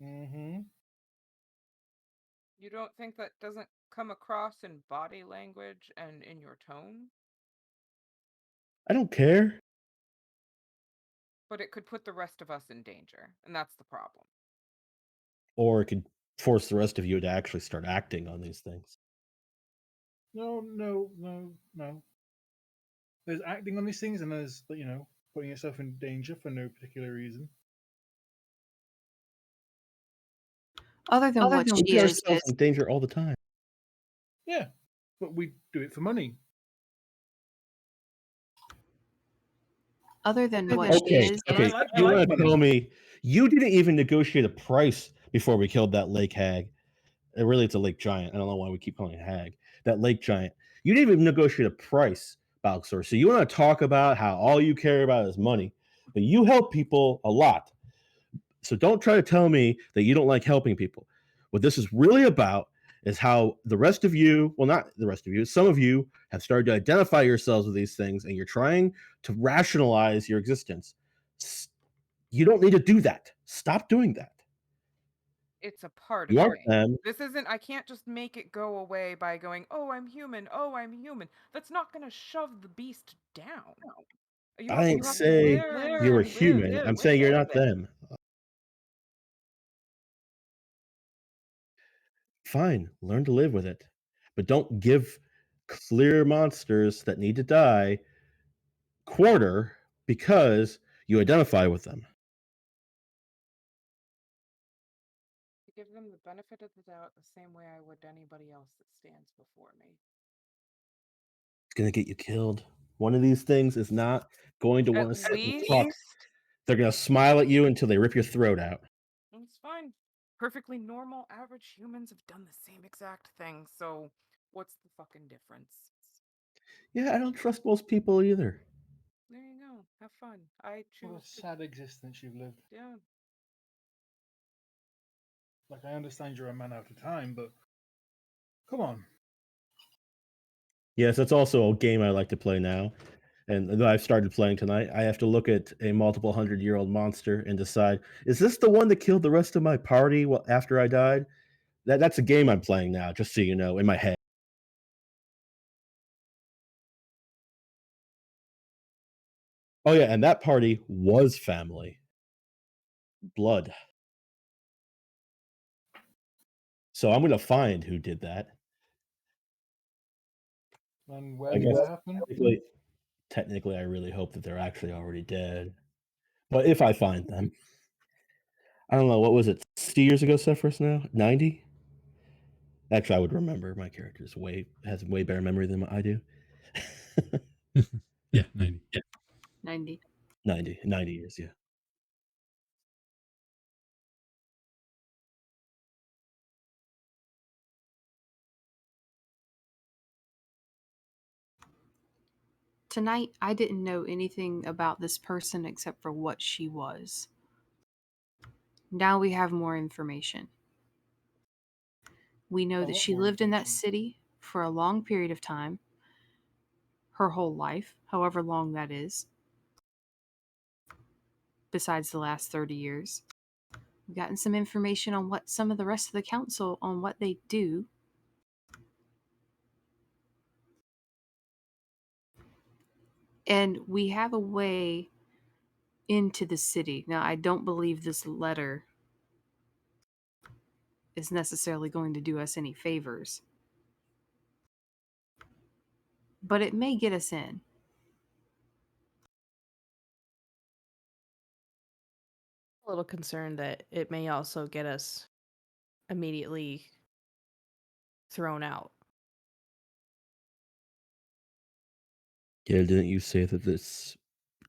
Mm-hmm. You don't think that doesn't come across in body language and in your tone? I don't care. But it could put the rest of us in danger, and that's the problem. Or it could force the rest of you to actually start acting on these things. No. There's acting on these things, and there's, putting yourself in danger for no particular reason. Other than what We she put is, ourselves in danger all the time. Yeah, but we do it for money. Other than what Okay, she is, I okay. like- I You like want to money. tell me you didn't even negotiate a price before we killed that lake hag? Really, it's a lake giant. I don't know why we keep calling it hag. That lake giant. You didn't even negotiate a price, Balxor. So you want to talk about how all you care about is money, but you help people a lot. So don't try to tell me that you don't like helping people. What this is really about is how the rest of you, well, not the rest of you, some of you have started to identify yourselves with these things and you're trying to rationalize your existence. You don't need to do that. Stop doing that. It's a part You of aren't me. them. This isn't, I can't just make it go away by going, oh, I'm human. Oh, I'm human. That's not going to shove the beast down. I didn't you have to say learn you were to live human. I'm saying you're not them. Fine, learn to live with it. But don't give clear monsters that need to die quarter because you identify with them. To give them the benefit of the doubt the same way I would anybody else that stands before me. It's going to get you killed. One of these things is not going to want to sit and talk. They're going to smile at you until they rip your throat out. It's fine. Perfectly normal, average humans have done the same exact thing, so what's the fucking difference? Yeah, I don't trust most people either. There you go. Have fun. I choose. What a sad existence you've lived. Yeah. Like, I understand you're a man out of time, but come on. Yes, that's also a game I like to play now. And that I've started playing tonight. I have to look at a multiple 100-year-old monster and decide, is this the one that killed the rest of my party after I died? That's a game I'm playing now, just so you know, in my head. Oh yeah, and that party was family. Blood. So I'm going to find who did that. And where did that happen? Technically, I really hope that they're actually already dead. But if I find them, I don't know, what was it, 60 years ago, Sefris now? 90? Actually, I would remember. My character has way better memory than I do. Yeah, 90. Yeah. 90. 90 years, yeah. Tonight, I didn't know anything about this person except for what she was. Now we have more information. We know that she lived in that city for a long period of time, her whole life, however long that is, besides the last 30 years. We've gotten some information on what some of the rest of the council, on what they do. And we have a way into the city. Now, I don't believe this letter is necessarily going to do us any favors, but it may get us in. A little concerned that it may also get us immediately thrown out. Yeah, didn't you say that this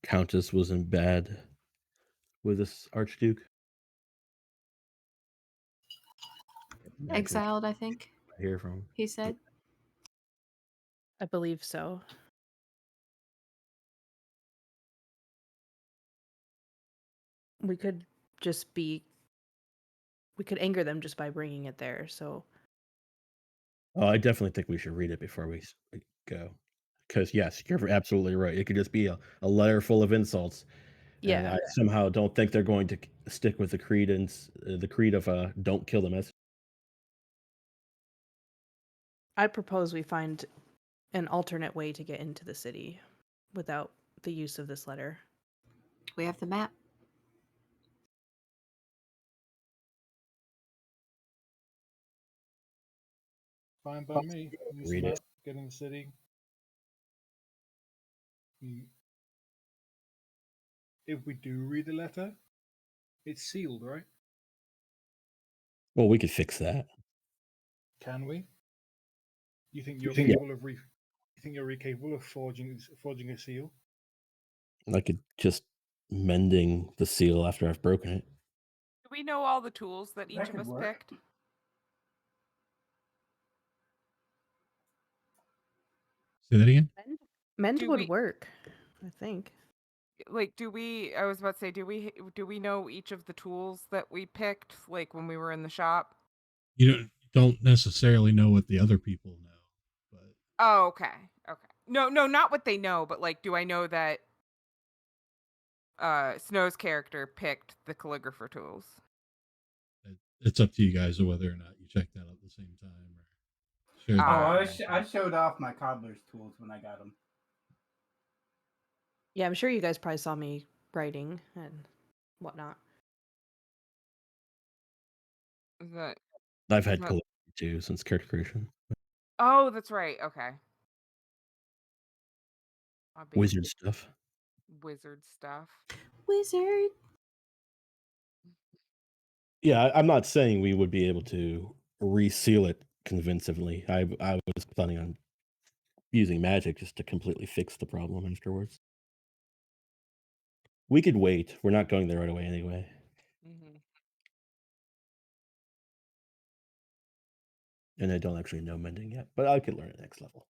Countess was in bed with this Archduke? Exiled, I think. I hear from him. He said. I believe so. We could anger them just by bringing it there, so. Oh, I definitely think we should read it before we go. Because, yes, you're absolutely right. It could just be a letter full of insults. Yeah. And I somehow don't think they're going to stick with the creed of don't kill them. I propose we find an alternate way to get into the city without the use of this letter. We have the map. Fine by me. Use the map, get in the city. If we do read the letter, it's sealed, right? Well, we could fix that. Can we? You think you're capable of? You think you're capable of forging a seal? I could just mending the seal after I've broken it. Do we know all the tools that each That of could us work. picked? Say that again. Mend Do would we- work, I think. Like, I was about to say, do we know each of the tools that we picked, like when we were in the shop? You don't necessarily know what the other people know, but Oh, okay. Okay. No, not what they know, but like, do I know that Snow's character picked the calligrapher tools? it's up to you guys whether or not you check that out at the same time or share Oh, that. I showed off my cobbler's tools when I got them. Yeah, I'm sure you guys probably saw me writing and whatnot. Is that I've had Well- calligraphy too since character creation. Oh, that's right. Okay. My baby Wizard stuff. wizard stuff. Wizard. Yeah, I'm not saying we would be able to reseal it convincingly. I was planning on using magic just to completely fix the problem afterwards. We could wait. We're not going there right away anyway. Mm-hmm. And I don't actually know mending yet, but I could learn it next level.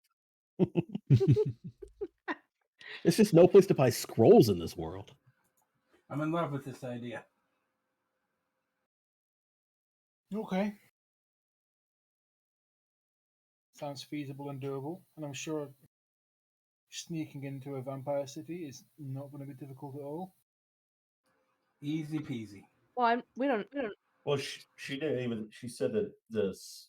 It's just no place to buy scrolls in this world. I'm in love with this idea. Okay. Sounds feasible and doable, and I'm sure sneaking into a vampire city is not going to be difficult at all. Easy peasy. Well, we don't. Well, she didn't even. She said that this.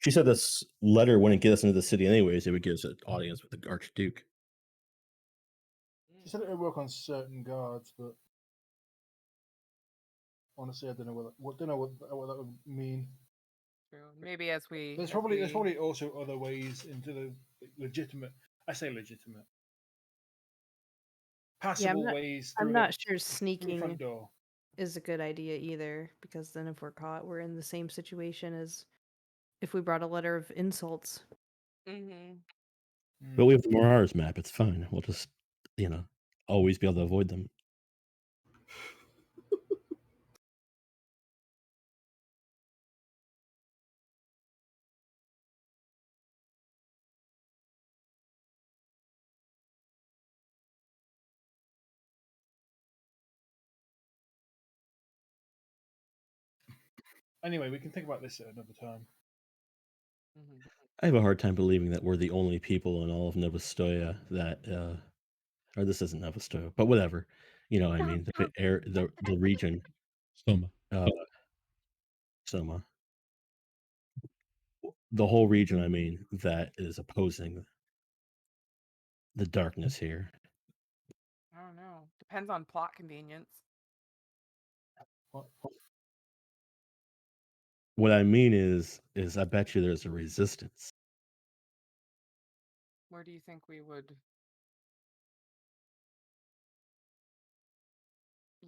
She said this letter wouldn't get us into the city anyways. It would give us an audience with the Archduke. She said it would work on certain guards, but honestly, I don't know what that would mean. True. Maybe as we There's probably also other ways into the legitimate. I say legitimate. Passable ways. I'm through not the- sure through the sneaking front door. is a good idea either, because then if we're caught, we're in the same situation as if we brought a letter of insults. Mm-hmm. But we have the Mirage map. It's fine. We'll just, always be able to avoid them. Anyway, we can think about this at another time. Mm-hmm. I have a hard time believing that we're the only people in all of Novostoya that, or this isn't Novostoya, but whatever. You know what I mean? The region, Stoma. Soma. The whole region, I mean, that is opposing the darkness here. I don't know. Depends on plot convenience. What I mean is I bet you there's a resistance. Where do you think we would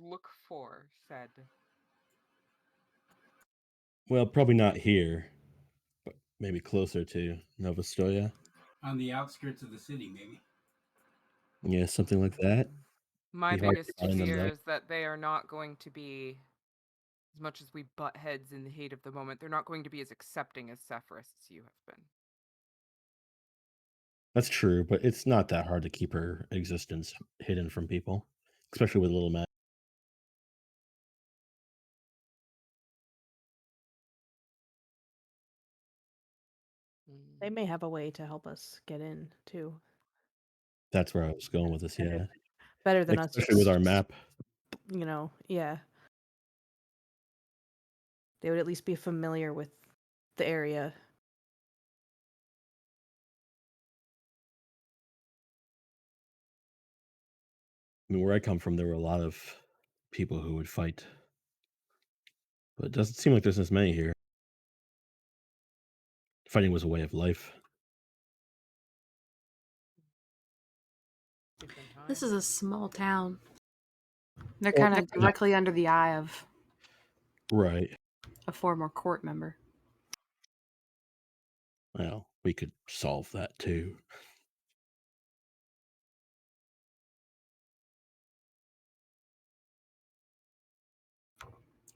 look for said? Well, probably not here, but maybe closer to Novostoya. On the outskirts of the city, maybe. Yeah, something like that. My Be hard to biggest find them fear there. is that they are not going to be, as much as we butt heads in the heat of the moment, they're not going to be as accepting as Sefris as you have been. That's true, but it's not that hard to keep her existence hidden from people, especially with little Matt. They may have a way to help us get in too. That's where I was going with this. Yeah, Better than especially with our map. Yeah. They would at least be familiar with the area. I mean, where I come from, there were a lot of people who would fight, but it doesn't seem like there's as many here. Fighting was a way of life. This is a small town. They're Well, kind of directly under the eye of Right. a former court member. Well, we could solve that too.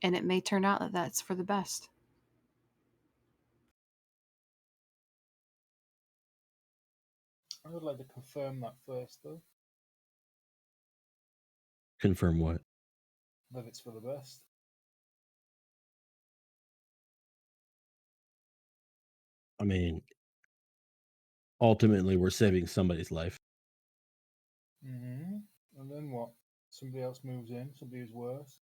And it may turn out that that's for the best. I would like to confirm that first, though, Confirm what? that it's for the best. I mean, ultimately, we're saving somebody's life. Mm-hmm. And then what? Somebody else moves in, somebody who's worse.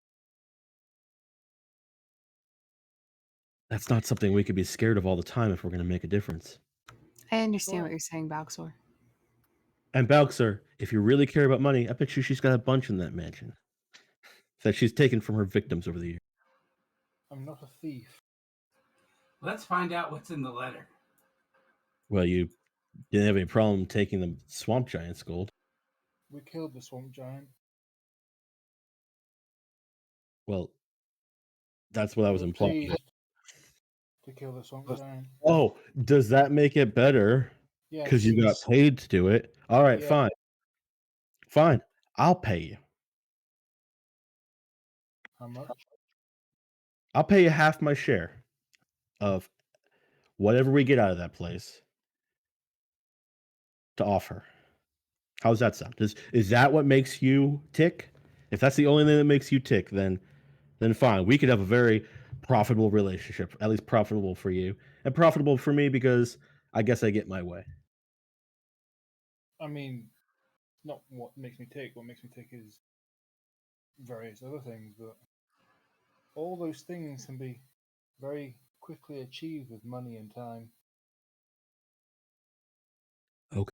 That's not something we could be scared of all the time if we're going to make a difference. I understand Sure. what you're saying, Balxor. And Balxor, if you really care about money, I bet you she's got a bunch in that mansion that she's taken from her victims over the years. I'm not a thief. Let's find out what's in the letter. Well, you didn't have any problem taking the swamp giant's gold. We killed the swamp giant. Well, that's what I We was were implying. paid to kill the swamp giant. Oh, does that make it better? Yes. Because you got paid to do it. All right, Yeah. fine. Fine. I'll pay you. How much? I'll pay you half my share of whatever we get out of that place to offer. How's that sound? Is that what makes you tick? If that's the only thing that makes you tick, then fine. We could have a very profitable relationship, at least profitable for you, and profitable for me because I guess I get my way. I mean, not what makes me tick. What makes me tick is various other things, but all those things can be very quickly achieved with money and time. Okay.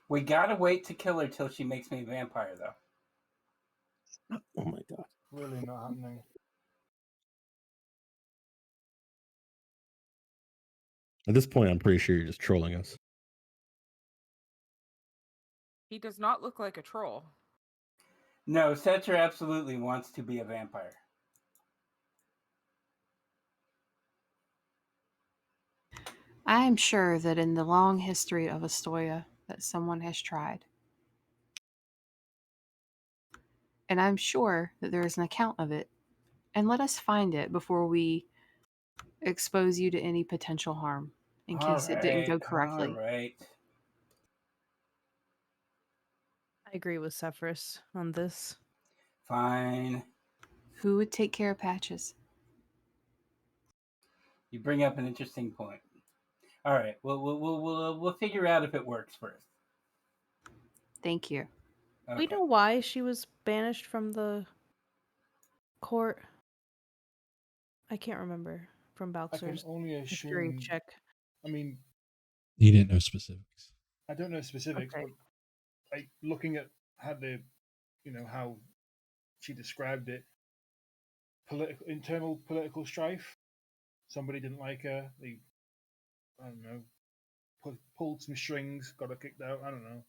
We gotta wait to kill her till she makes me a vampire, though. Oh my god. Really not happening. At this point, I'm pretty sure you're just trolling us. He does not look like a troll. No, Secher absolutely wants to be a vampire. I am sure that in the long history of Astoria that someone has tried. And I'm sure that there is an account of it. And let us find it before we expose you to any potential harm in case it didn't go correctly. All right. I agree with Sefris on this. Fine. Who would take care of Patches? You bring up an interesting point. All right, we'll figure out if it works first. Thank you. Okay. We know why she was banished from the court. I can't remember from I can Balxor's only history assume. check. I mean, You didn't know specifics. I don't know specifics, Okay. but looking at how how she described it, internal political strife. Somebody didn't like her. They, I don't know, pulled some strings, got her kicked out. I don't know.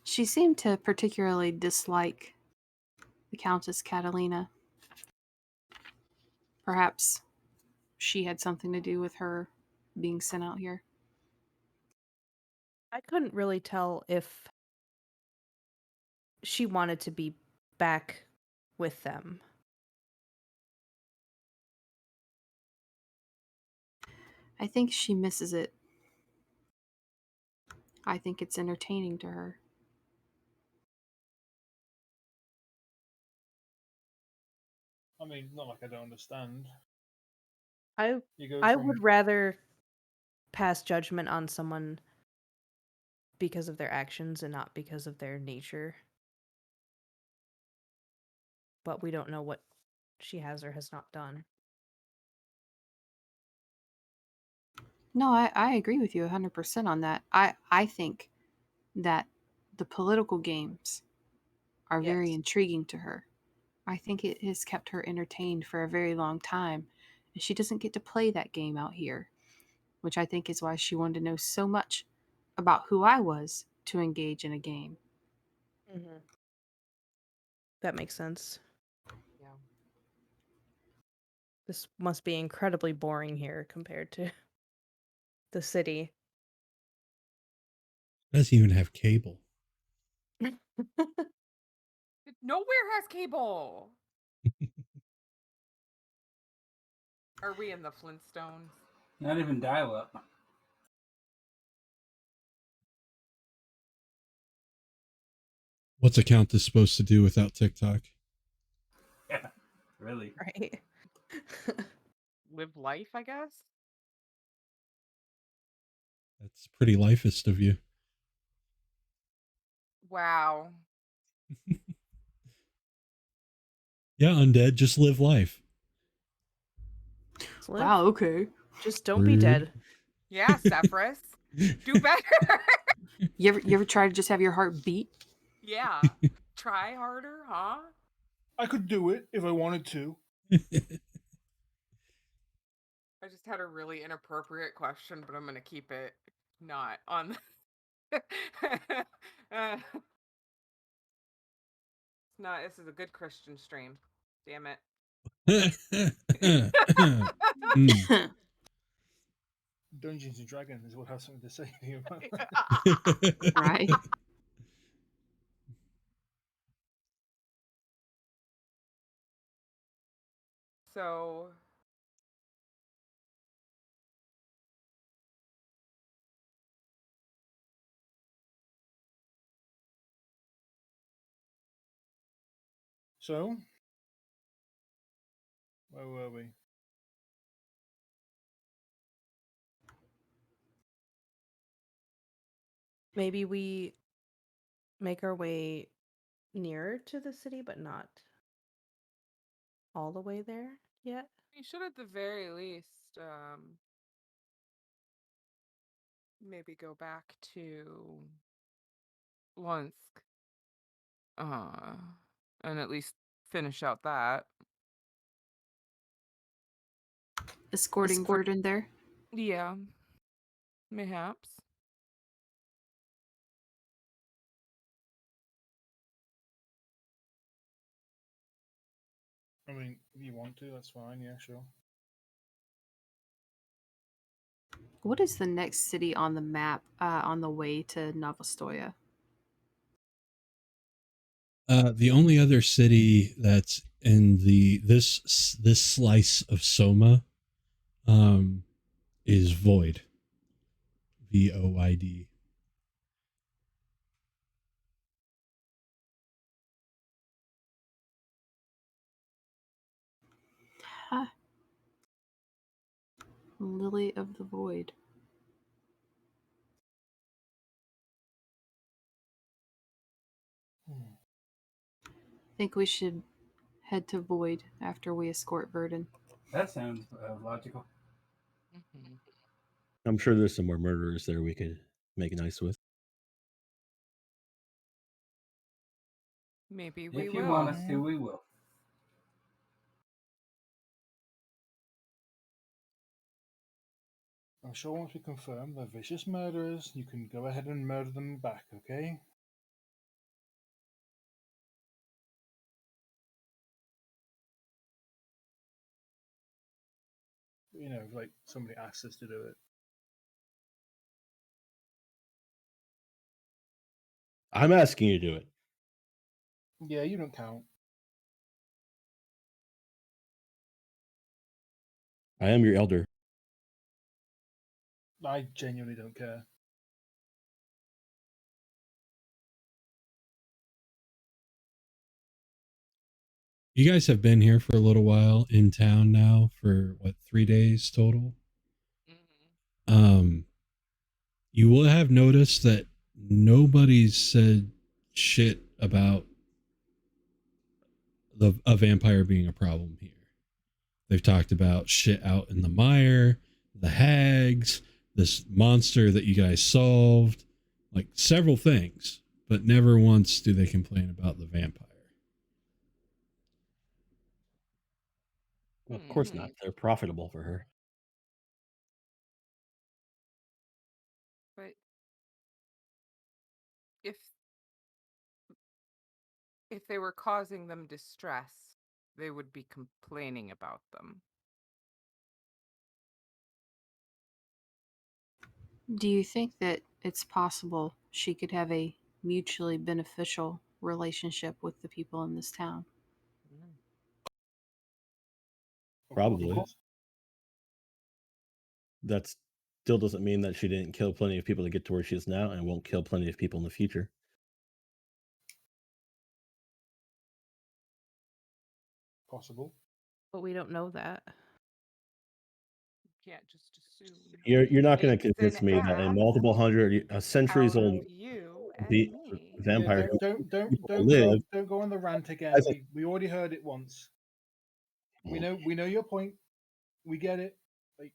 She seemed to particularly dislike the Countess Catalina. Perhaps she had something to do with her being sent out here. I couldn't really tell if she wanted to be back with them. I think she misses it. I think it's entertaining to her. I mean, not like I don't understand. I would rather pass judgment on someone because of their actions and not because of their nature. But we don't know what she has or has not done. No, I agree with you 100% on that. I think that the political games are very Yes. intriguing to her. I think it has kept her entertained for a very long time. And she doesn't get to play that game out here, which I think is why she wanted to know so much about who I was to engage in a game. Mm-hmm. That makes sense. Yeah. This must be incredibly boring here compared to the city. It doesn't even have cable. Nowhere has cable. Are we in the Flintstones? Not even dial up. What's a Countess supposed to do without TikTok? Yeah, really. Right. Live life, I guess. That's pretty lifeist of you. Wow. Yeah, undead, just live life. Live. Wow, okay. Just don't be Rude. dead. Yeah, Sefris. Do better. You ever try to just have your heart beat? Yeah. Try harder, huh? I could do it if I wanted to. I just had a really inappropriate question, but I'm going to keep it not on. No, this is a good Christian stream. Damn it. Mm. Dungeons and Dragons would have something to say to you about Right. So, So, where were we? Maybe we make our way nearer to the city, but not all the way there yet. we should at the very least maybe go back to Lunsk. And at least finish out that. Escorting Verdun there. Yeah. Mayhaps. I mean, if you want to, that's fine. Yeah, sure. What is the next city on the map on the way to Novostoya? The only other city that's in this slice of Soma is Void. Void. Huh. Lily of the Void. Think we should head to Void after we escort Verdun. That sounds logical. Mm-hmm. I'm sure there's some more murderers there we could make nice with. Maybe we If you will. want us to, we will. I'm sure once we confirm they're vicious murderers, you can go ahead and murder them back, okay? You know, like somebody asks us to do it. I'm asking you to do it. Yeah, you don't count. I am your elder. I genuinely don't care. You guys have been here for a little while in town now for what, 3 days total? Mm-hmm. You will have noticed that nobody's said shit about a vampire being a problem here. They've talked about shit out in the mire, the hags, this monster that you guys solved, like several things, but never once do they complain about the vampire. Well, of course not. They're profitable for her. But if they were causing them distress, they would be complaining about them. Do you think that it's possible she could have a mutually beneficial relationship with the people in this town? Probably. Yes. That still doesn't mean that she didn't kill plenty of people to get to where she is now, and won't kill plenty of people in the future. Possible. But we don't know that. Can't just assume. You're not going to It's convince an me that a act multiple centuries out old of you and be- me. vampire who Don't live go on the rant again. as a- We already heard it once. We know your point. We get it. Like,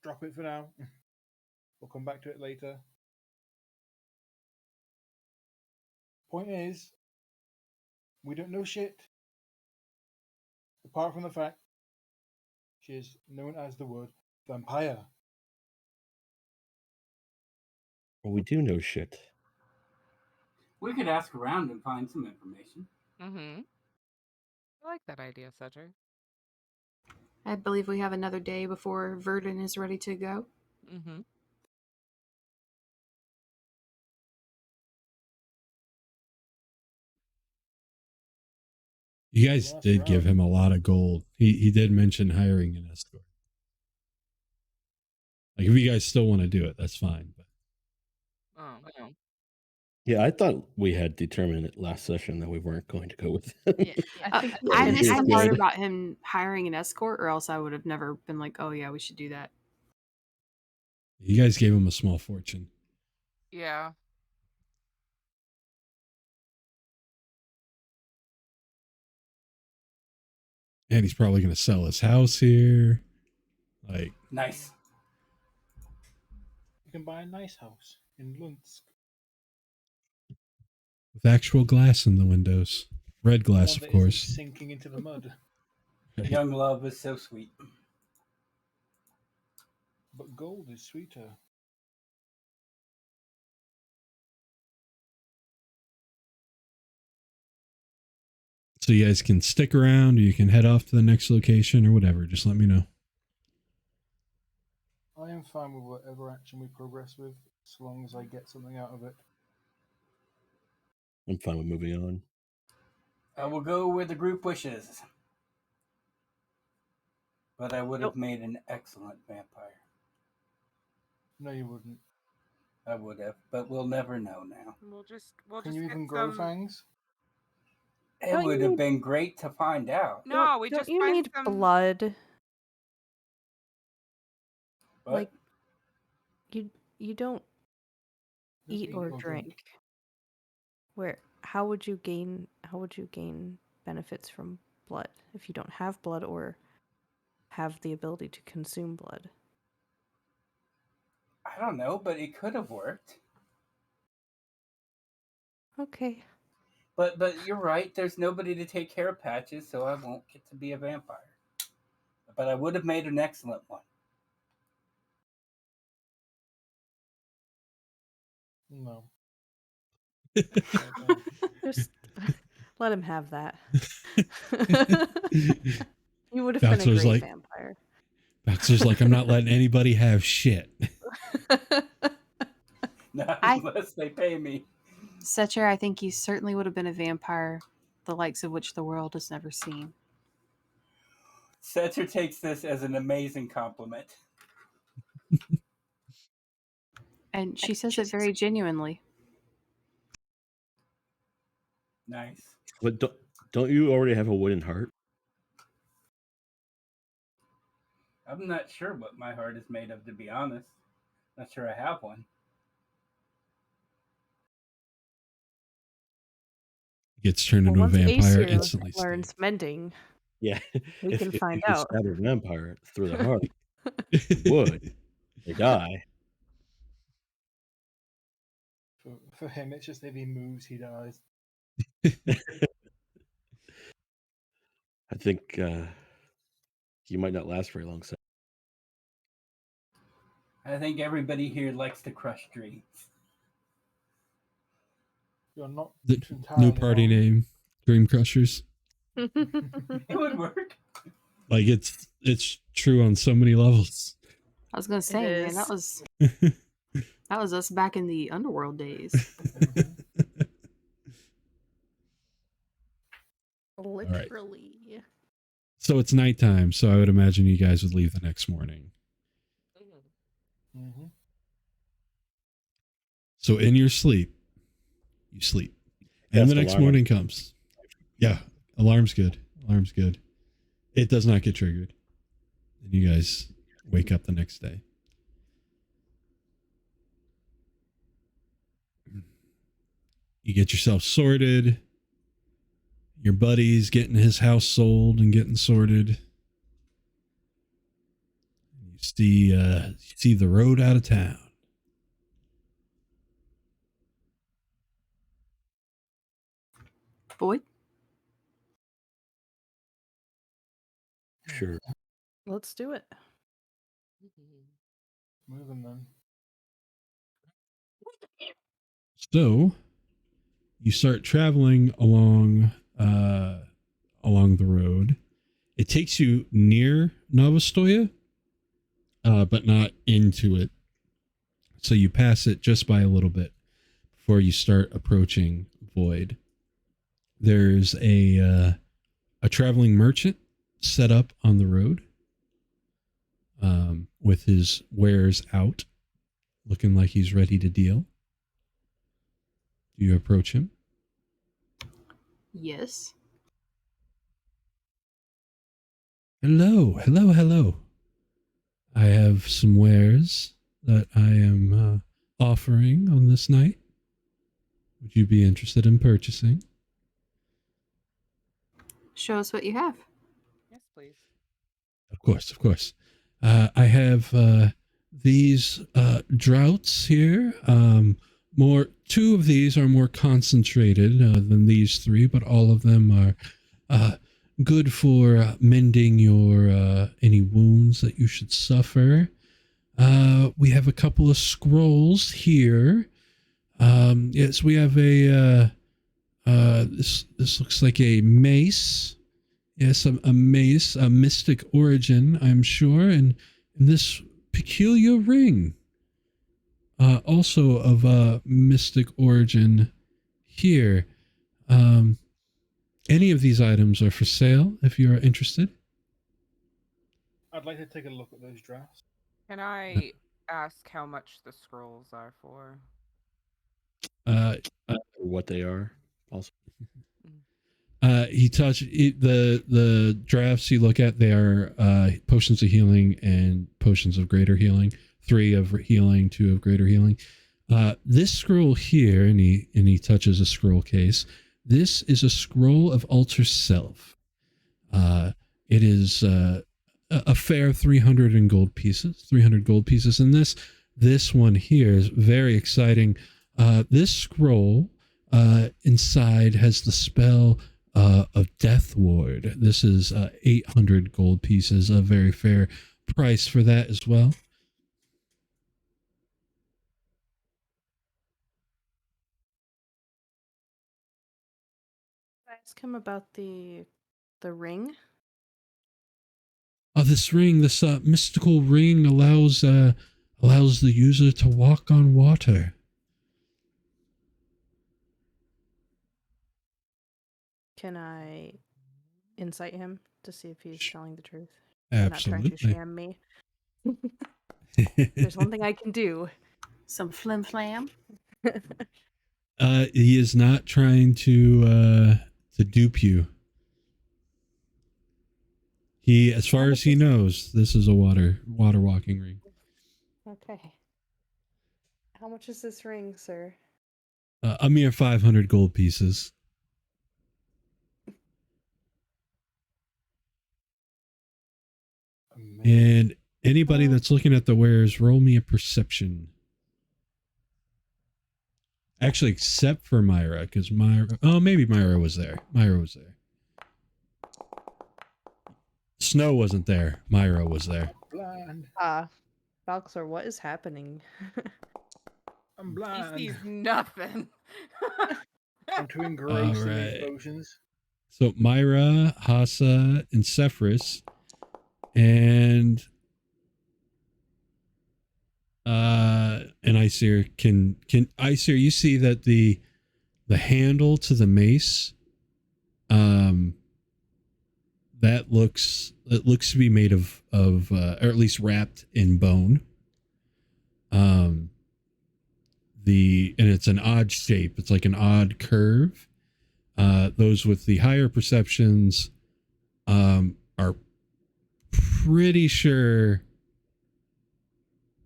drop it for now. We'll come back to it later. Point is, we don't know shit. Apart from the fact she is known as the word vampire. Well, we do know shit. We could ask around and find some information. Mm-hmm. I like that idea, Secher. I believe we have another day before Verdun is ready to go. Mm-hmm. You guys Last did give round. him a lot of gold. He did mention hiring an escort. Like, if you guys still want to do it, that's fine. But Oh. Yeah, I thought we had determined it last session that we weren't going to go with it. I think I Yeah, missed it's the part good. about him hiring an escort, or else I would have never been like, oh yeah, we should do that. you guys gave him a small fortune. Yeah. And he's probably going to sell his house here. Like, Nice. You can buy a nice house in Lunsk. with actual glass in the windows. Red glass, One of that isn't course. sinking into the mud. Young love is so sweet. But gold is sweeter. So you guys can stick around, or you can head off to the next location, or whatever. Just let me know. I am fine with whatever action we progress with, as long as I get something out of it. I'm fine with moving on. I will go where the group wishes. But I would have Nope. made an excellent vampire. No, you wouldn't. I would have, but we'll never know now. We'll just Can you get even grow some... fangs? It Don't you would have need- been great to find out. No, we don't just you find need some blood? But Like, you don't Just eat or drink. How would you gain benefits from blood if you don't have blood or have the ability to consume blood? I don't know, but it could have worked. Okay. But you're right, there's nobody to take care of Patches, so I won't get to be a vampire. But I would have made an excellent one. No. Just let him have that. You would have been a Balxor's great like- vampire. Balxor's like, I'm not letting anybody have shit. Not I- unless they pay me. Secher, I think you certainly would have been a vampire, the likes of which the world has never seen. Secher takes this as an amazing compliment. And she says it very genuinely. Nice. But don't you already have a wooden heart? I'm not sure what my heart is made of, to be honest. Not sure I have one. Gets turned into a Once vampire Aesir instantly. learns Steve. mending, Yeah. we can find if you out. stab a vampire through the heart, wood, they die. For him, it's just if he moves, he dies. I think you might not last very long. So I think everybody here likes to crush dreams. You're not The entirely new party wrong. name, Dream Crushers. It would work. Like, it's true on so many levels. I was gonna say, man, is. that was us back in the underworld days. Literally. So it's nighttime, so I would imagine you guys would leave the next morning. Mm-hmm. So in your sleep, you sleep. And Yes, the next alarm. morning comes. Yeah, alarm's good. Alarm's good. It does not get triggered. And you guys wake up the next day. You get yourself sorted. Your buddy's getting his house sold and getting sorted. You see the road out of town. Boyd? Sure. Let's do it. Moving then. So you start traveling along the road. It takes you near Novostoya, but not into it. So you pass it just by a little bit before you start approaching Void. There's a traveling merchant set up on the road, with his wares out, looking like he's ready to deal. Do you approach him? Yes. Hello. I have some wares that I am offering on this night. Would you be interested in purchasing? Show us what you have. Yes, please. Of course. I have these droughts here. Two of these are more concentrated than these three, but all of them are good for mending your any wounds that you should suffer. We have a couple of scrolls here. Yes, we have a this looks like a mace. Yes, a mace, a mystic origin, I'm sure, and this peculiar ring, also of a mystic origin here. Any of these items are for sale if you are interested. I'd like to take a look at those drafts. Can I ask how much the scrolls are for? What they are. Also, The drafts you look at, they are potions of healing and potions of greater healing. 3 of healing, 2 of greater healing. This scroll here, and he touches a scroll case. This is a scroll of alter self. It is a fair 300 gold pieces, and this one here is very exciting. This scroll inside has the spell of Death Ward. This is 800 gold pieces, a very fair price for that as well. Ask him about the ring. This ring, this mystical ring, allows the user to walk on water. Can I insight him to see if he's telling the truth? Absolutely. Not trying to sham me. There's one thing I can do. Some flim flam. He is not trying to dupe you. He, as far as he knows, this is a water walking ring. Okay. How much is this ring, sir? A mere 500 gold pieces. And anybody that's looking at the wares, roll me a perception. Actually, except for Myra, because maybe Myra was there. Snow wasn't there. Myra was there. Blind. Balxor, what is happening? I'm He blind. sees nothing. I'm too engrossed in Alright. these potions. So Myra, Hassa, and Sefris, and Aesir can Aesir, you see that the handle to the mace, that looks to be made of or at least wrapped in bone. And it's an odd shape. It's like an odd curve. Those with the higher perceptions are pretty sure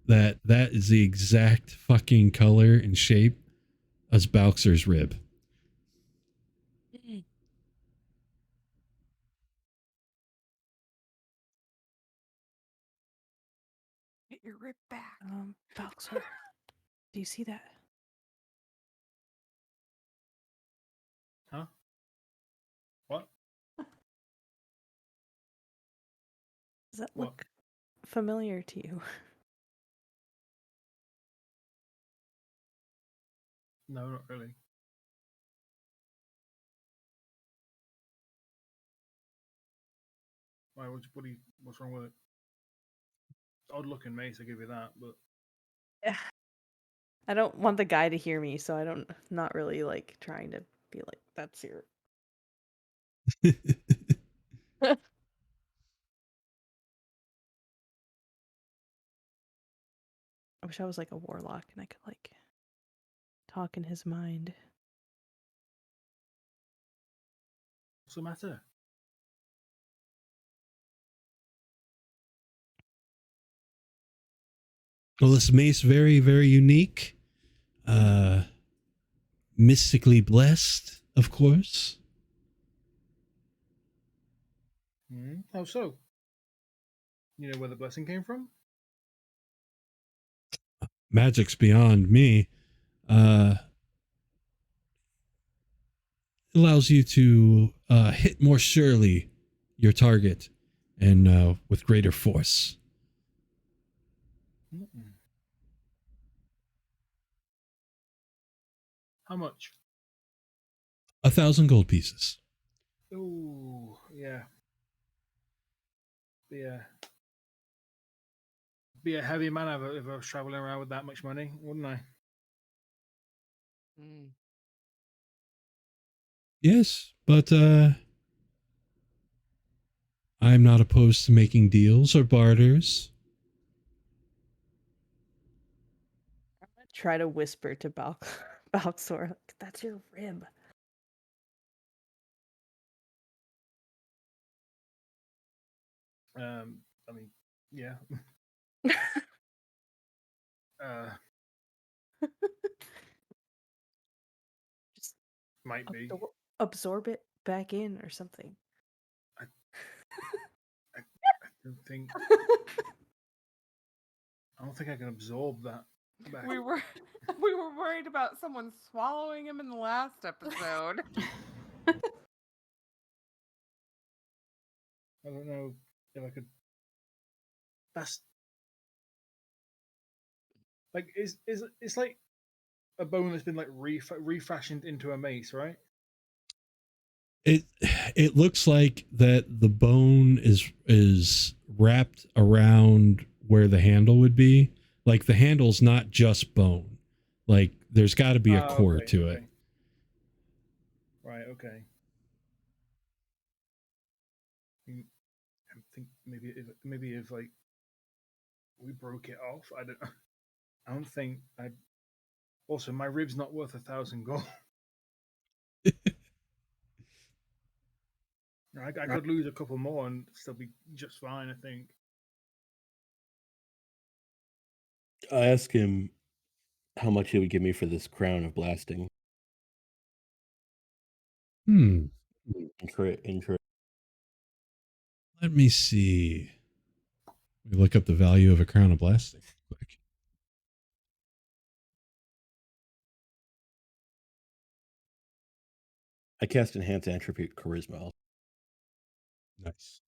that is the exact fucking color and shape as Balxor's rib. Get your rib back. Balxor, do you see that? Huh? What? Does that What? look familiar to you? No, not really. Why? What's wrong with it? Odd looking mace, I give you that, but I don't want the guy to hear me, so I don't not really like trying to be like that's your. I wish I was like a warlock and I could like talk in his mind. what's the matter? Well, this mace very, very unique. Mystically blessed, of course. How so? You know where the blessing came from? Magic's beyond me. Allows you to hit more surely your target and with greater force. Mm-mm. How much? 1,000 gold pieces. Ooh, yeah. Be a heavy man if I was traveling around with that much money, wouldn't I? Mm. Yes, but I'm not opposed to making deals or barters. I'm gonna try to whisper to Balxor, like, that's your rib. I mean, yeah. Just Might be. absorb it back in or something. I don't think. I don't think I can absorb that. Back. We were worried about someone swallowing him in the last episode. I don't know if I could. That's like it's like a bone that's been like refashioned into a mace, right? It looks like that the bone is wrapped around where the handle would be. Like the handle's not just bone. Like there's got to be a core to it. Right. Okay. I think maybe if like we broke it off, I don't think I'd. Also, my rib's not worth 1,000 gold. I could lose a couple more and still be just fine, I think. I asked him how much he would give me for this crown of blasting. Incorrect. Let me see. Let me look up the value of a crown of blasting real quick. I cast Enhance Attribute Charisma. Nice.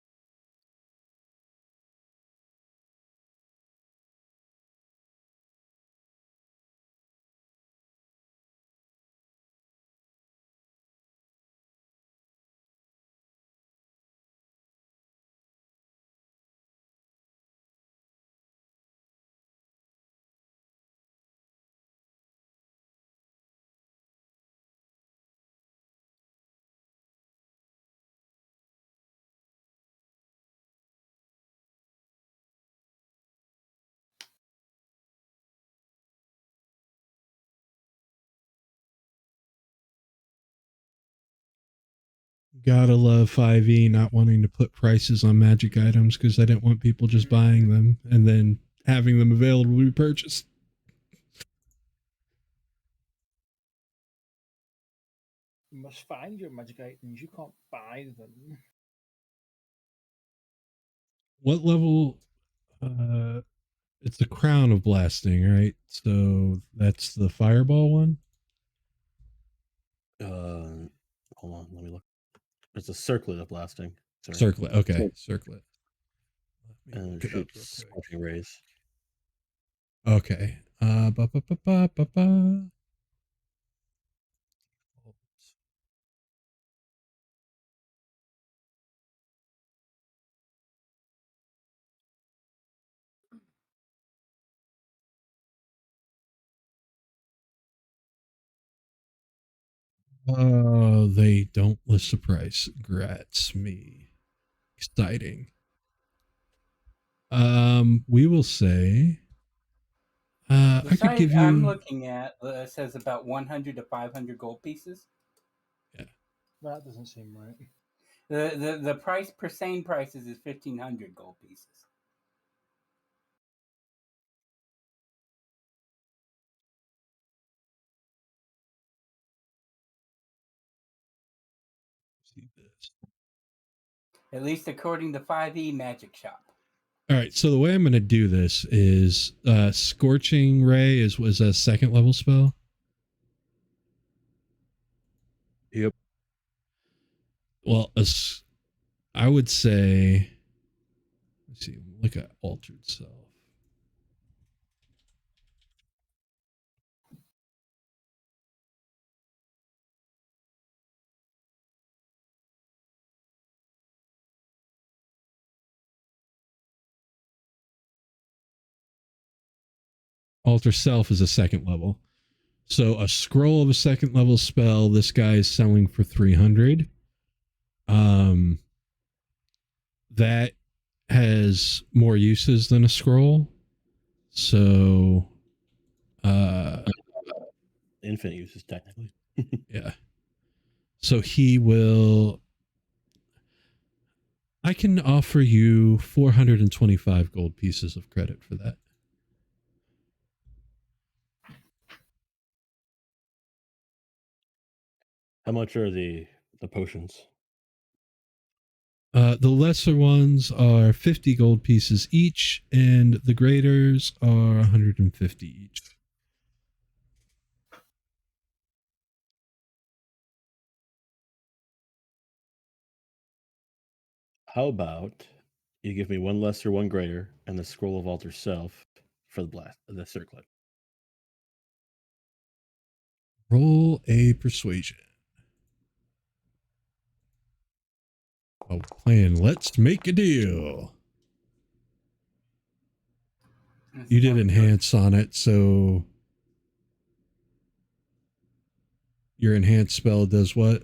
Gotta love 5e not wanting to put prices on magic items because I didn't want people just buying them and then having them available to be purchased. You must find your magic items. You can't buy them. What level? It's the crown of blasting, right? So that's the fireball one. Hold on, let me look. It's a circlet of blasting. Sorry. Circlet. Okay, circlet. Let me And look it it up real shoots quick. scorching rays. Okay. Ba, ba, ba, ba, ba, ba. Oh, they don't list the price. Grats me. Exciting. We will say The I could give site I'm you looking at says about 100 to 500 gold pieces. That doesn't seem right. The price per sane prices is 1,500 gold pieces. see this. At least according to 5e Magic Shop. All right, so the way I'm going to do this is Scorching Ray was a second level spell. Yep. Well, I would say, let's see, look at Altered Self. Alter Self is a second level. So a scroll of a second level spell, this guy is selling for 300. That has more uses than a scroll. So Infinite uses technically. yeah. So he will, I can offer you 425 gold pieces of credit for that. How much are the potions? The lesser ones are 50 gold pieces each, and the greaters are 150 each. How about you give me one lesser, one greater, and the scroll of alter self for the circlet. Roll a persuasion. Oh, plan. Let's make a deal. You did enhance on it, so your enhanced spell does what?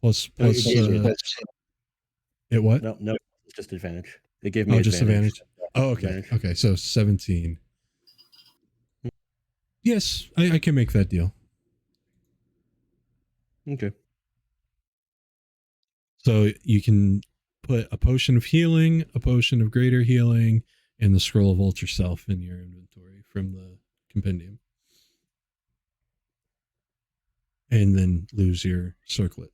Plus, it what? No, it's just advantage. It gave me Oh, just advantage. Oh, okay. Advantage. Okay, so 17. Yes, I can make that deal. Okay. So you can put a potion of healing, a potion of greater healing, and the scroll of alter self in your inventory from the compendium. And then lose your circlet.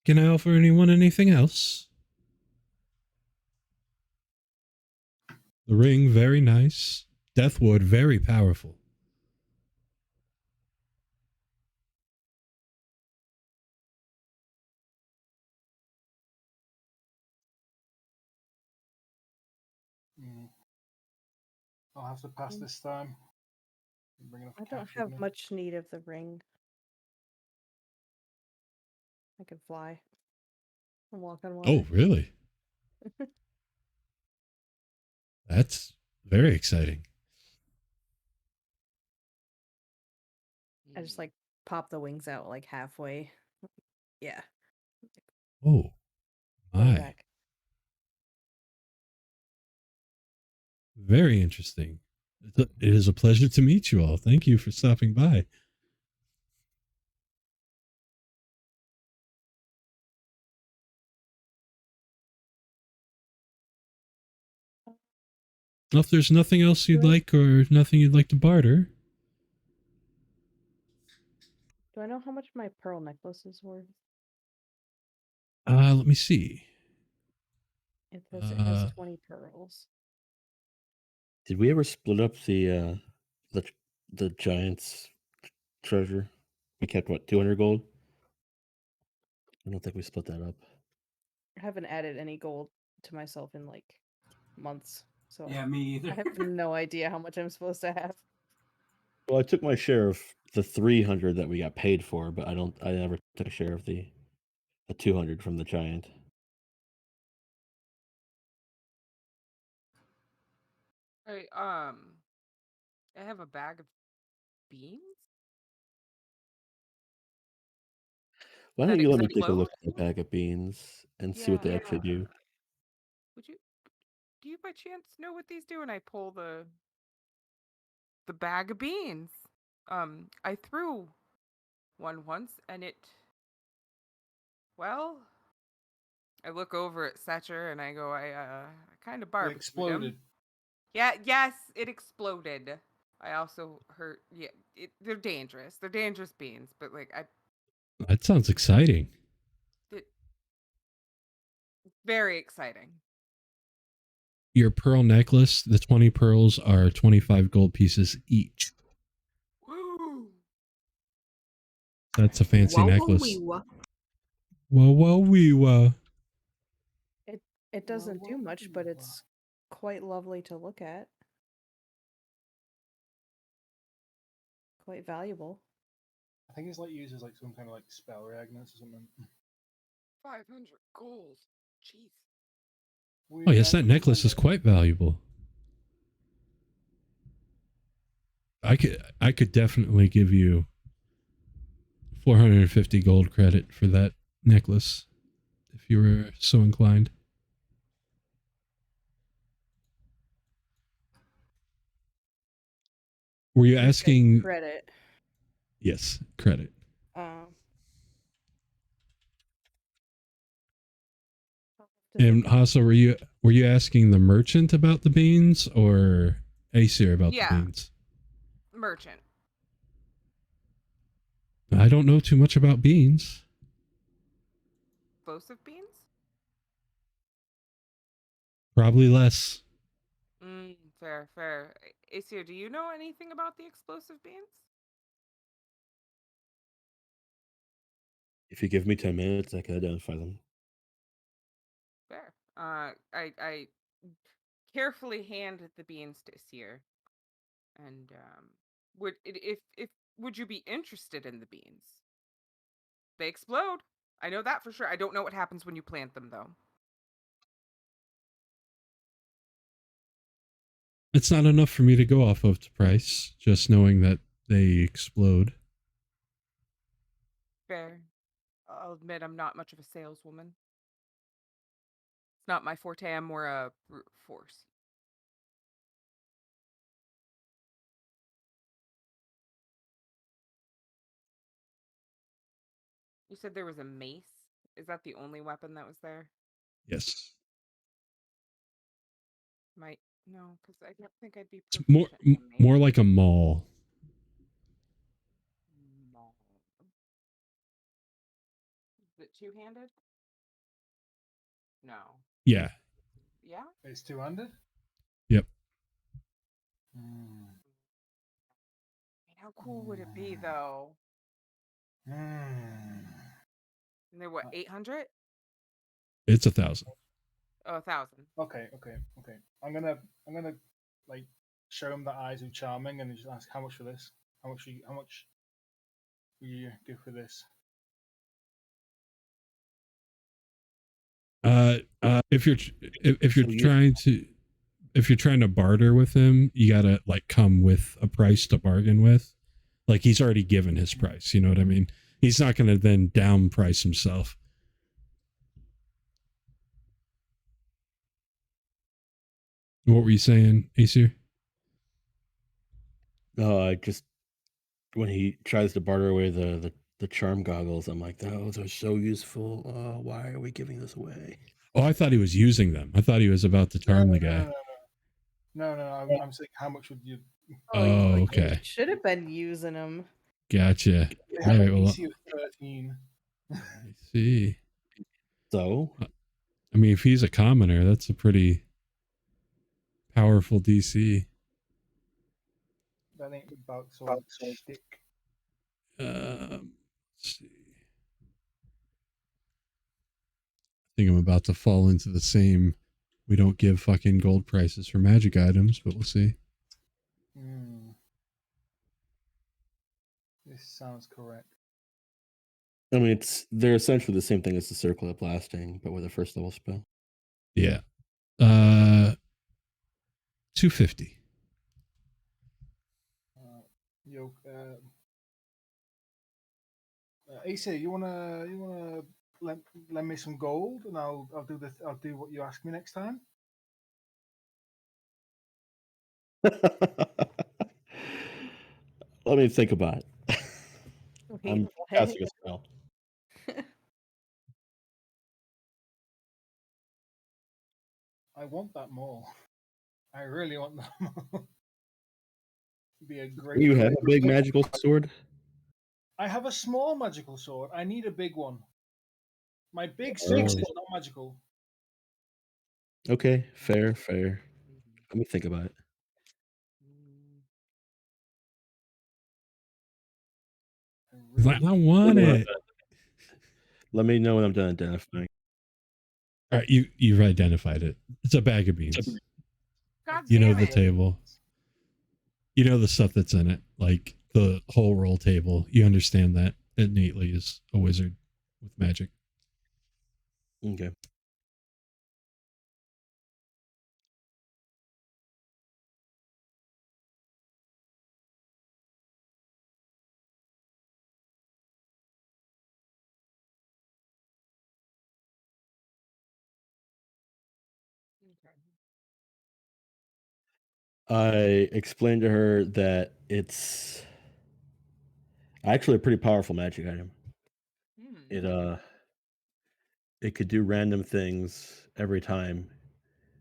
Can I offer anyone anything else? The ring, very nice. Deathwood, very powerful. I'll have to pass this time. I don't have much need of the ring. I can fly and walk on water. Oh, really? That's very exciting. I just like pop the wings out like halfway. Yeah. Oh, Way Hi. back. Very interesting. It is a pleasure to meet you all. Thank you for stopping by. Well, if there's nothing else you'd like or nothing you'd like to barter, Do I know how much my pearl necklace is worth? let me see. It has 20 pearls. Did we ever split up the giant's treasure? We kept what, 200 gold? I don't think we split that up. I haven't added any gold to myself in like months, so Yeah, me either. I have no idea how much I'm supposed to have. Well, I took my share of the 300 that we got paid for, but I never took a share of the 200 from the giant. I have a bag of beans. Why That don't you let me take a explode? look at the bag of beans and see what they actually do? Would you? Do you by chance know what these do? And I pull the bag of beans. I threw one once, and it. Well, I look over at Secher and I go, I kind of It barbecued exploded. him. Yeah, yes, it exploded. I also heard. Yeah, they're dangerous. They're dangerous beans, but like That sounds exciting. very exciting. Your pearl necklace, the 20 pearls are 25 gold pieces each. Woo! That's a fancy necklace. Whoa. Whoa, wee, whoa. It doesn't do much, but it's quite lovely to look at. Quite valuable. I think it's like used as like some kind of like spell reagents or something. 500 gold. Jeez. Oh, yes, that necklace is quite valuable. I could definitely give you 450 gold credit for that necklace if you were so inclined. Were you asking? Credit. Yes, credit. And Hassa, were you asking the merchant about the beans or Aesir about the beans? Merchant. I don't know too much about beans. Explosive beans? Probably less. Fair. Aesir, do you know anything about the explosive beans? If you give me 10 minutes, I can identify them. Fair. I carefully hand the beans to Aesir. And would you be interested in the beans? They explode. I know that for sure. I don't know what happens when you plant them though. It's not enough for me to go off of the price, just knowing that they explode. Fair. I'll admit I'm not much of a saleswoman. It's not my forte. I'm more a brute force. You said there was a mace? Is that the only weapon that was there? Yes. No, because I don't think I'd be It's proficient in a mace. more like a maul. Maul. Is it two-handed? No. Yeah. Yeah? It's two-handed? Yep. I mean, how cool would it be though? And they're what, 800? It's 1,000. Oh, 1,000. Okay. I'm gonna like show him the eyes of charming and just ask how much for this. How much will you give for this? If you're trying to barter with him, you gotta like come with a price to bargain with. Like he's already given his price, you know what I mean? He's not gonna then down price himself. What were you saying, Aesir? No, I just when he tries to barter away the charm goggles, I'm like, those are so useful. Why are we giving this away? Oh, I thought he was using them. I thought he was about to charm the guy. No. I'm saying, how much would you? Oh, you okay. should have been using them. Gotcha. They All have right, an well, DC of 13. I see. So I mean, if he's a commoner, that's a pretty powerful DC. That ain't the Balxor shtick. Let's see. I think I'm about to fall into the same. We don't give fucking gold prices for magic items, but we'll see. This sounds correct. I mean, they're essentially the same thing as the Circle of Blasting, but with a first level spell. Yeah. 250. Aesir, you wanna lend me some gold, and I'll do what you ask me next time. Let me think about it. I'm Wait, casting a spell. I want that more. I really want that more. Be a great. You have a big magical sword? I have a small magical sword. I need a big one. My big sword is not magical. Okay, fair. Let me think about it. He's like, I want it. Let me know when I'm done identifying. All right, you've identified it. It's a bag of beans. God You know damn the it. table. You know the stuff that's in it, like the whole roll table. You understand that innately as a wizard with magic. Okay. I explained to her that it's actually a pretty powerful magic item. It could do random things every time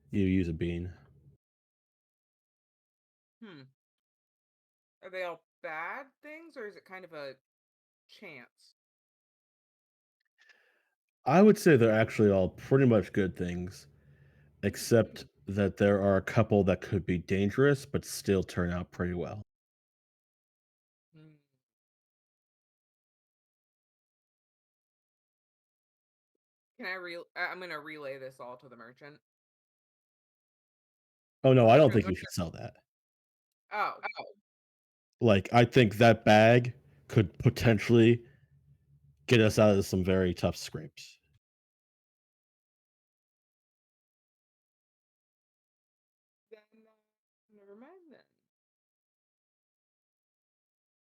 you use a bean. Are they all bad things, or is it kind of a chance? I would say they're actually all pretty much good things, except that there are a couple that could be dangerous but still turn out pretty well. Can I'm gonna relay this all to the merchant. Oh no, I don't think you should sell that. Oh. Like, I think that bag could potentially get us out of some very tough scrapes. Then never mind then.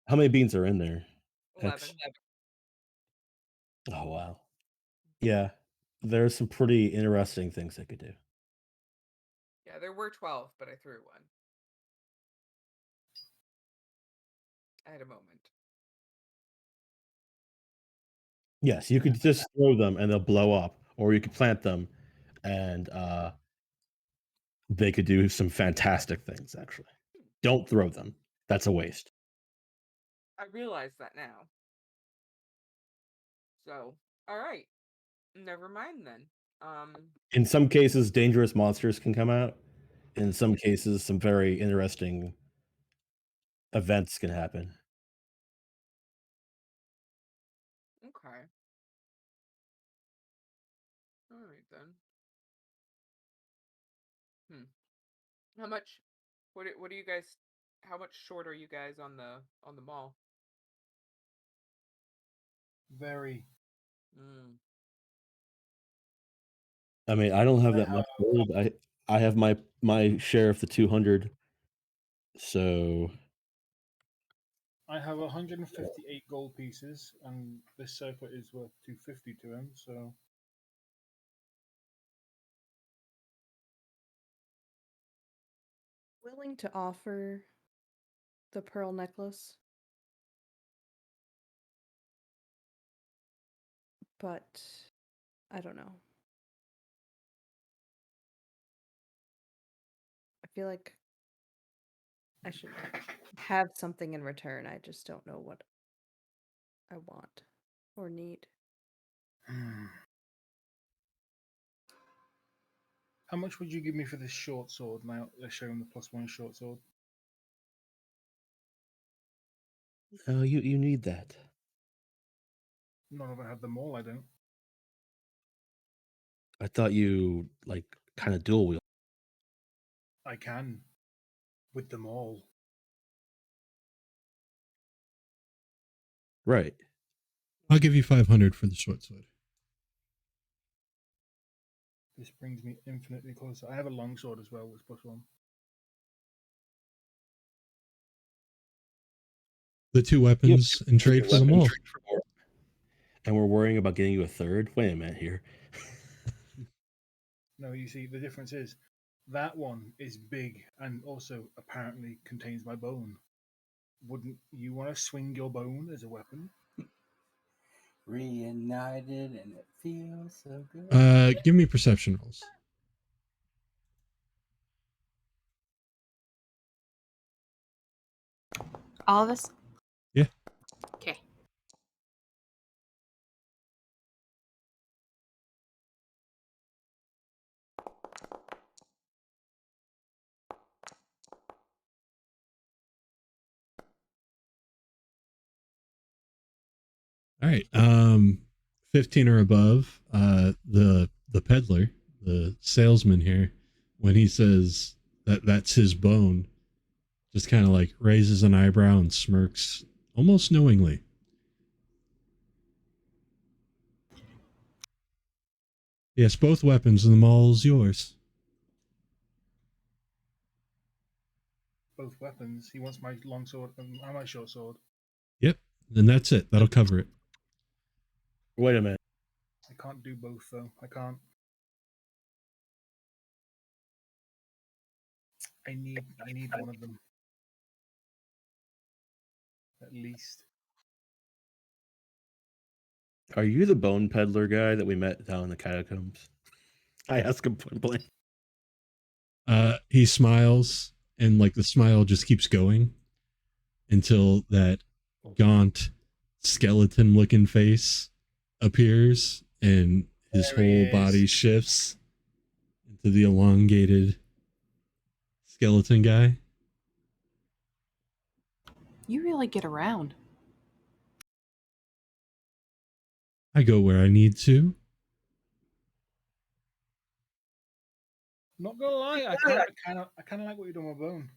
How many beans are in there? 11. Oh wow. Yeah. There's some pretty interesting things they could do. Yeah, there were 12, but I threw one. I had a moment. Yes, you could just throw them and they'll blow up, or you could plant them and they could do some fantastic things, actually. Don't throw them. That's a waste. I realize that now. So, all right. Never mind then. In some cases, dangerous monsters can come out. In some cases, some very interesting events can happen. Okay. All right then. How much? What do you guys? How much short are you guys on the mall? Very. I mean, I don't have that much gold. I have my share of the 200. So I have 158 gold pieces, and this circlet is worth 250 to him. So willing to offer the pearl necklace, but I don't know. I feel like I should have something in return. I just don't know what I want or need. How much would you give me for this short sword? Now let's show him the +1 short sword. Oh, you need that. None of I have them all. I don't. I thought you like kind of dual wield. I can with them all. Right. I'll give you 500 for the short sword. This brings me infinitely closer. I have a long sword as well, with +1. The two weapons and trade for them all. And we're worrying about getting you a third? Wait a minute here. No, you see, the difference is that one is big and also apparently contains my bone. Wouldn't you want to swing your bone as a weapon? Reunited and it feels so good. Give me perception rolls. All of us? Yeah. Okay. All right. 15 or above. The peddler, the salesman here, when he says that that's his bone, just kind of like raises an eyebrow and smirks almost knowingly. Yes, both weapons, and the mall's yours. Both weapons. He wants my long sword and my short sword. Yep. And that's it. That'll cover it. Wait a minute. I can't do both though. I can't. I need one of them. At least. Are you the bone peddler guy that we met down in the catacombs? I ask him point blank. He smiles, and like the smile just keeps going until that gaunt skeleton-looking face appears, and his There he whole body is. shifts into the elongated skeleton guy. You really get around. I go where I need to. Not gonna lie, I kind of like what you're doing with bone.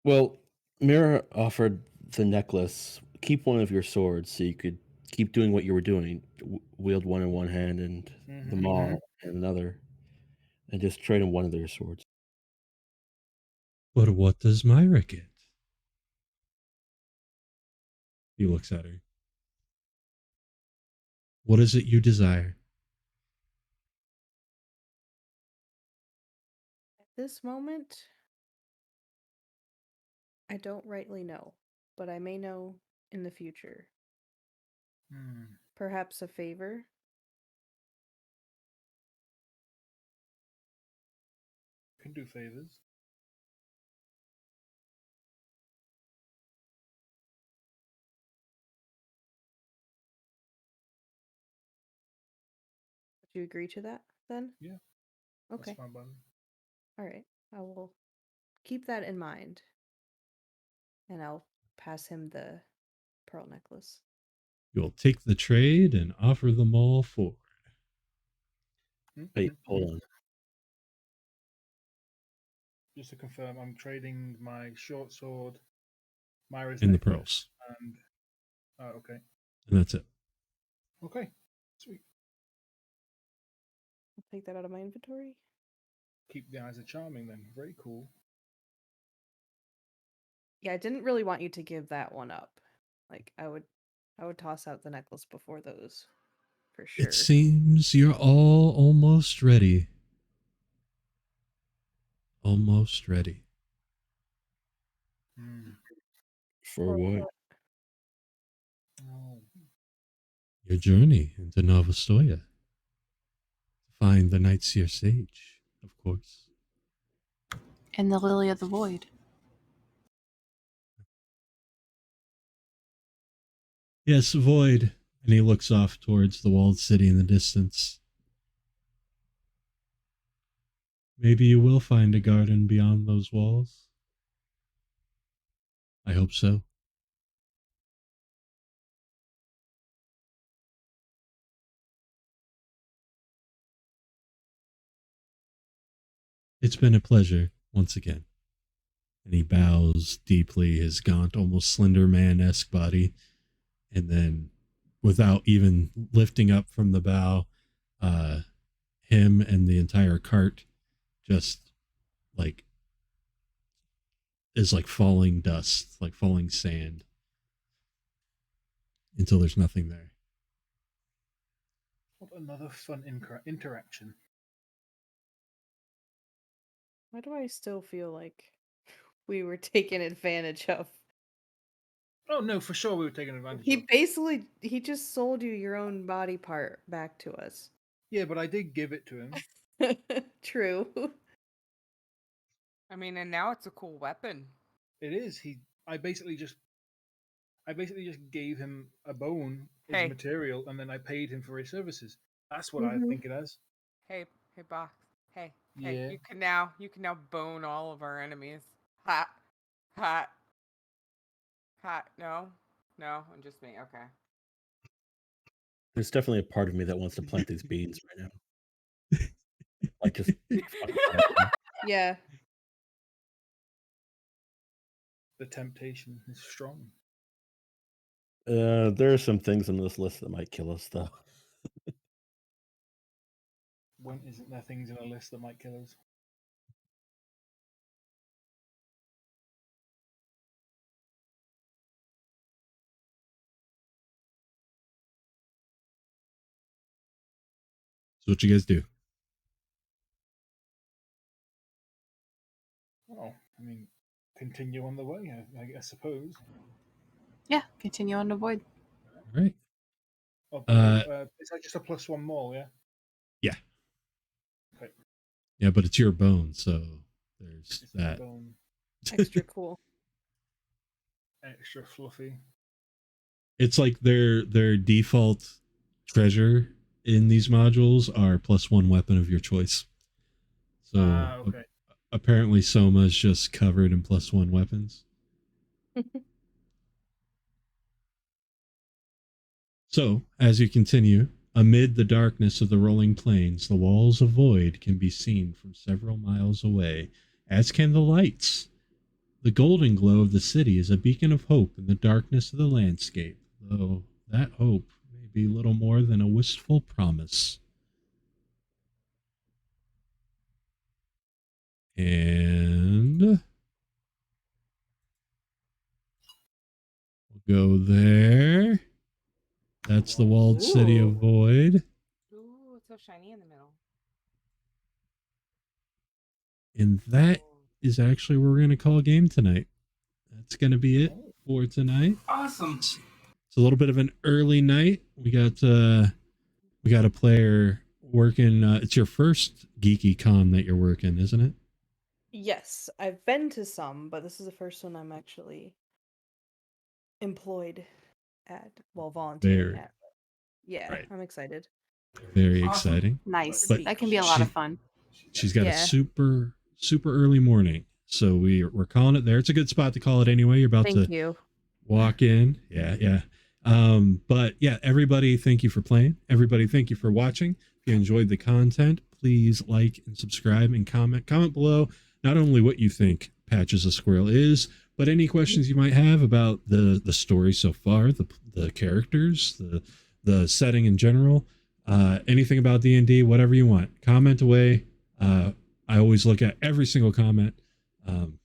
Well, Myra offered the necklace. Keep one of your swords so you could keep doing what you were doing. Wield one in one hand and the maul in another. And just trade in one of their swords. But what does Myra get? He looks at her. What is it you desire? At this moment, I don't rightly know, but I may know in the future. Perhaps a favor? Can do favors. Would you agree to that then? Yeah. Okay. That's fine by me. All right. I will keep that in mind. And I'll pass him the pearl necklace. You'll take the trade and offer them all forward. Wait, hold on. Just to confirm, I'm trading my short sword, Myra's And the necklace, pearls. and okay. And that's it. Okay. Sweet. I'll take that out of my inventory. Keep the eyes of charming then. Very cool. Yeah, I didn't really want you to give that one up. Like I would toss out the necklace before those. For sure. It seems you're all almost ready. almost ready. For what? Oh, Your journey into Novostoya. Find the Night Seer Sage, of course. And the Lily of the Void. Yes, Void. And he looks off towards the walled city in the distance. Maybe you will find a garden beyond those walls. I hope so. It's been a pleasure once again. And he bows deeply, his gaunt, almost Slender Man-esque body. And then, without even lifting up from the bow, him and the entire cart just like is like falling dust, like falling sand, until there's nothing there. what another fun interaction. Why do I still feel like we were taken advantage of? Oh no, for sure we were taking advantage He of. basically just sold you your own body part back to us. Yeah, but I did give it to him. True. I mean, and now it's a cool weapon. It is. I basically just gave him a bone as Hey. material, and then I paid him for his services. That's what Mhm. I think it as. Hey, boss. Hey, Yeah. you can now bone all of our enemies. Hot. No, I'm just me. Okay. There's definitely a part of me that wants to plant these beans right now. Like just Yeah. The temptation is strong. there are some things on this list that might kill us though. When isn't there things in a list that might kill us? So what you guys do? Oh, I mean, continue on the way, I suppose. Yeah, continue on to Void. All right. Oh, is that just a +1 more, yeah? Yeah. Okay. Yeah, but it's your bone, so there's It's that. bone, Extra cool. extra fluffy. It's like their default treasure in these modules are +1 weapon of your choice. So Okay. apparently Soma's just covered in +1 weapons. So, as you continue, amid the darkness of the rolling plains, the walls of Void can be seen from several miles away, as can the lights. The golden glow of the city is a beacon of hope in the darkness of the landscape, though that hope may be little more than a wistful promise. And we'll go there. That's the walled city of Void. Ooh, it's so shiny in the middle. And that is actually where we're going to call a game tonight. That's going to be it for tonight. Awesome. It's a little bit of an early night. We got a player working. It's your first geeky con that you're working, isn't it? Yes, I've been to some, but this is the first one I'm actually employed at, well, volunteering at. Yeah, right. I'm excited. Very Awesome. exciting. Nice. But That can be a lot of fun. She's got Yeah. a super early morning, so we're calling it there. It's a good spot to call it anyway. You're about Thank to you. walk in. Yeah. But yeah, everybody, thank you for playing. Everybody, thank you for watching. If you enjoyed the content, please like and subscribe and comment below not only what you think Patches of Squirrel is, but any questions you might have about the story so far, the characters, the setting in general, anything about D&D, whatever you want. Comment away. I always look at every single comment.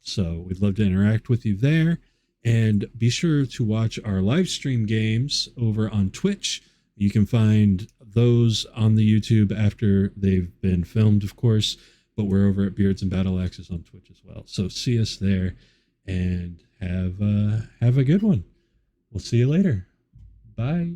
So we'd love to interact with you there. And be sure to watch our live stream games over on Twitch. You can find those on the YouTube after they've been filmed, of course. but we're over at Beards and Battle Axes on Twitch as well. So see us there, and have a good one. We'll see you later. Bye.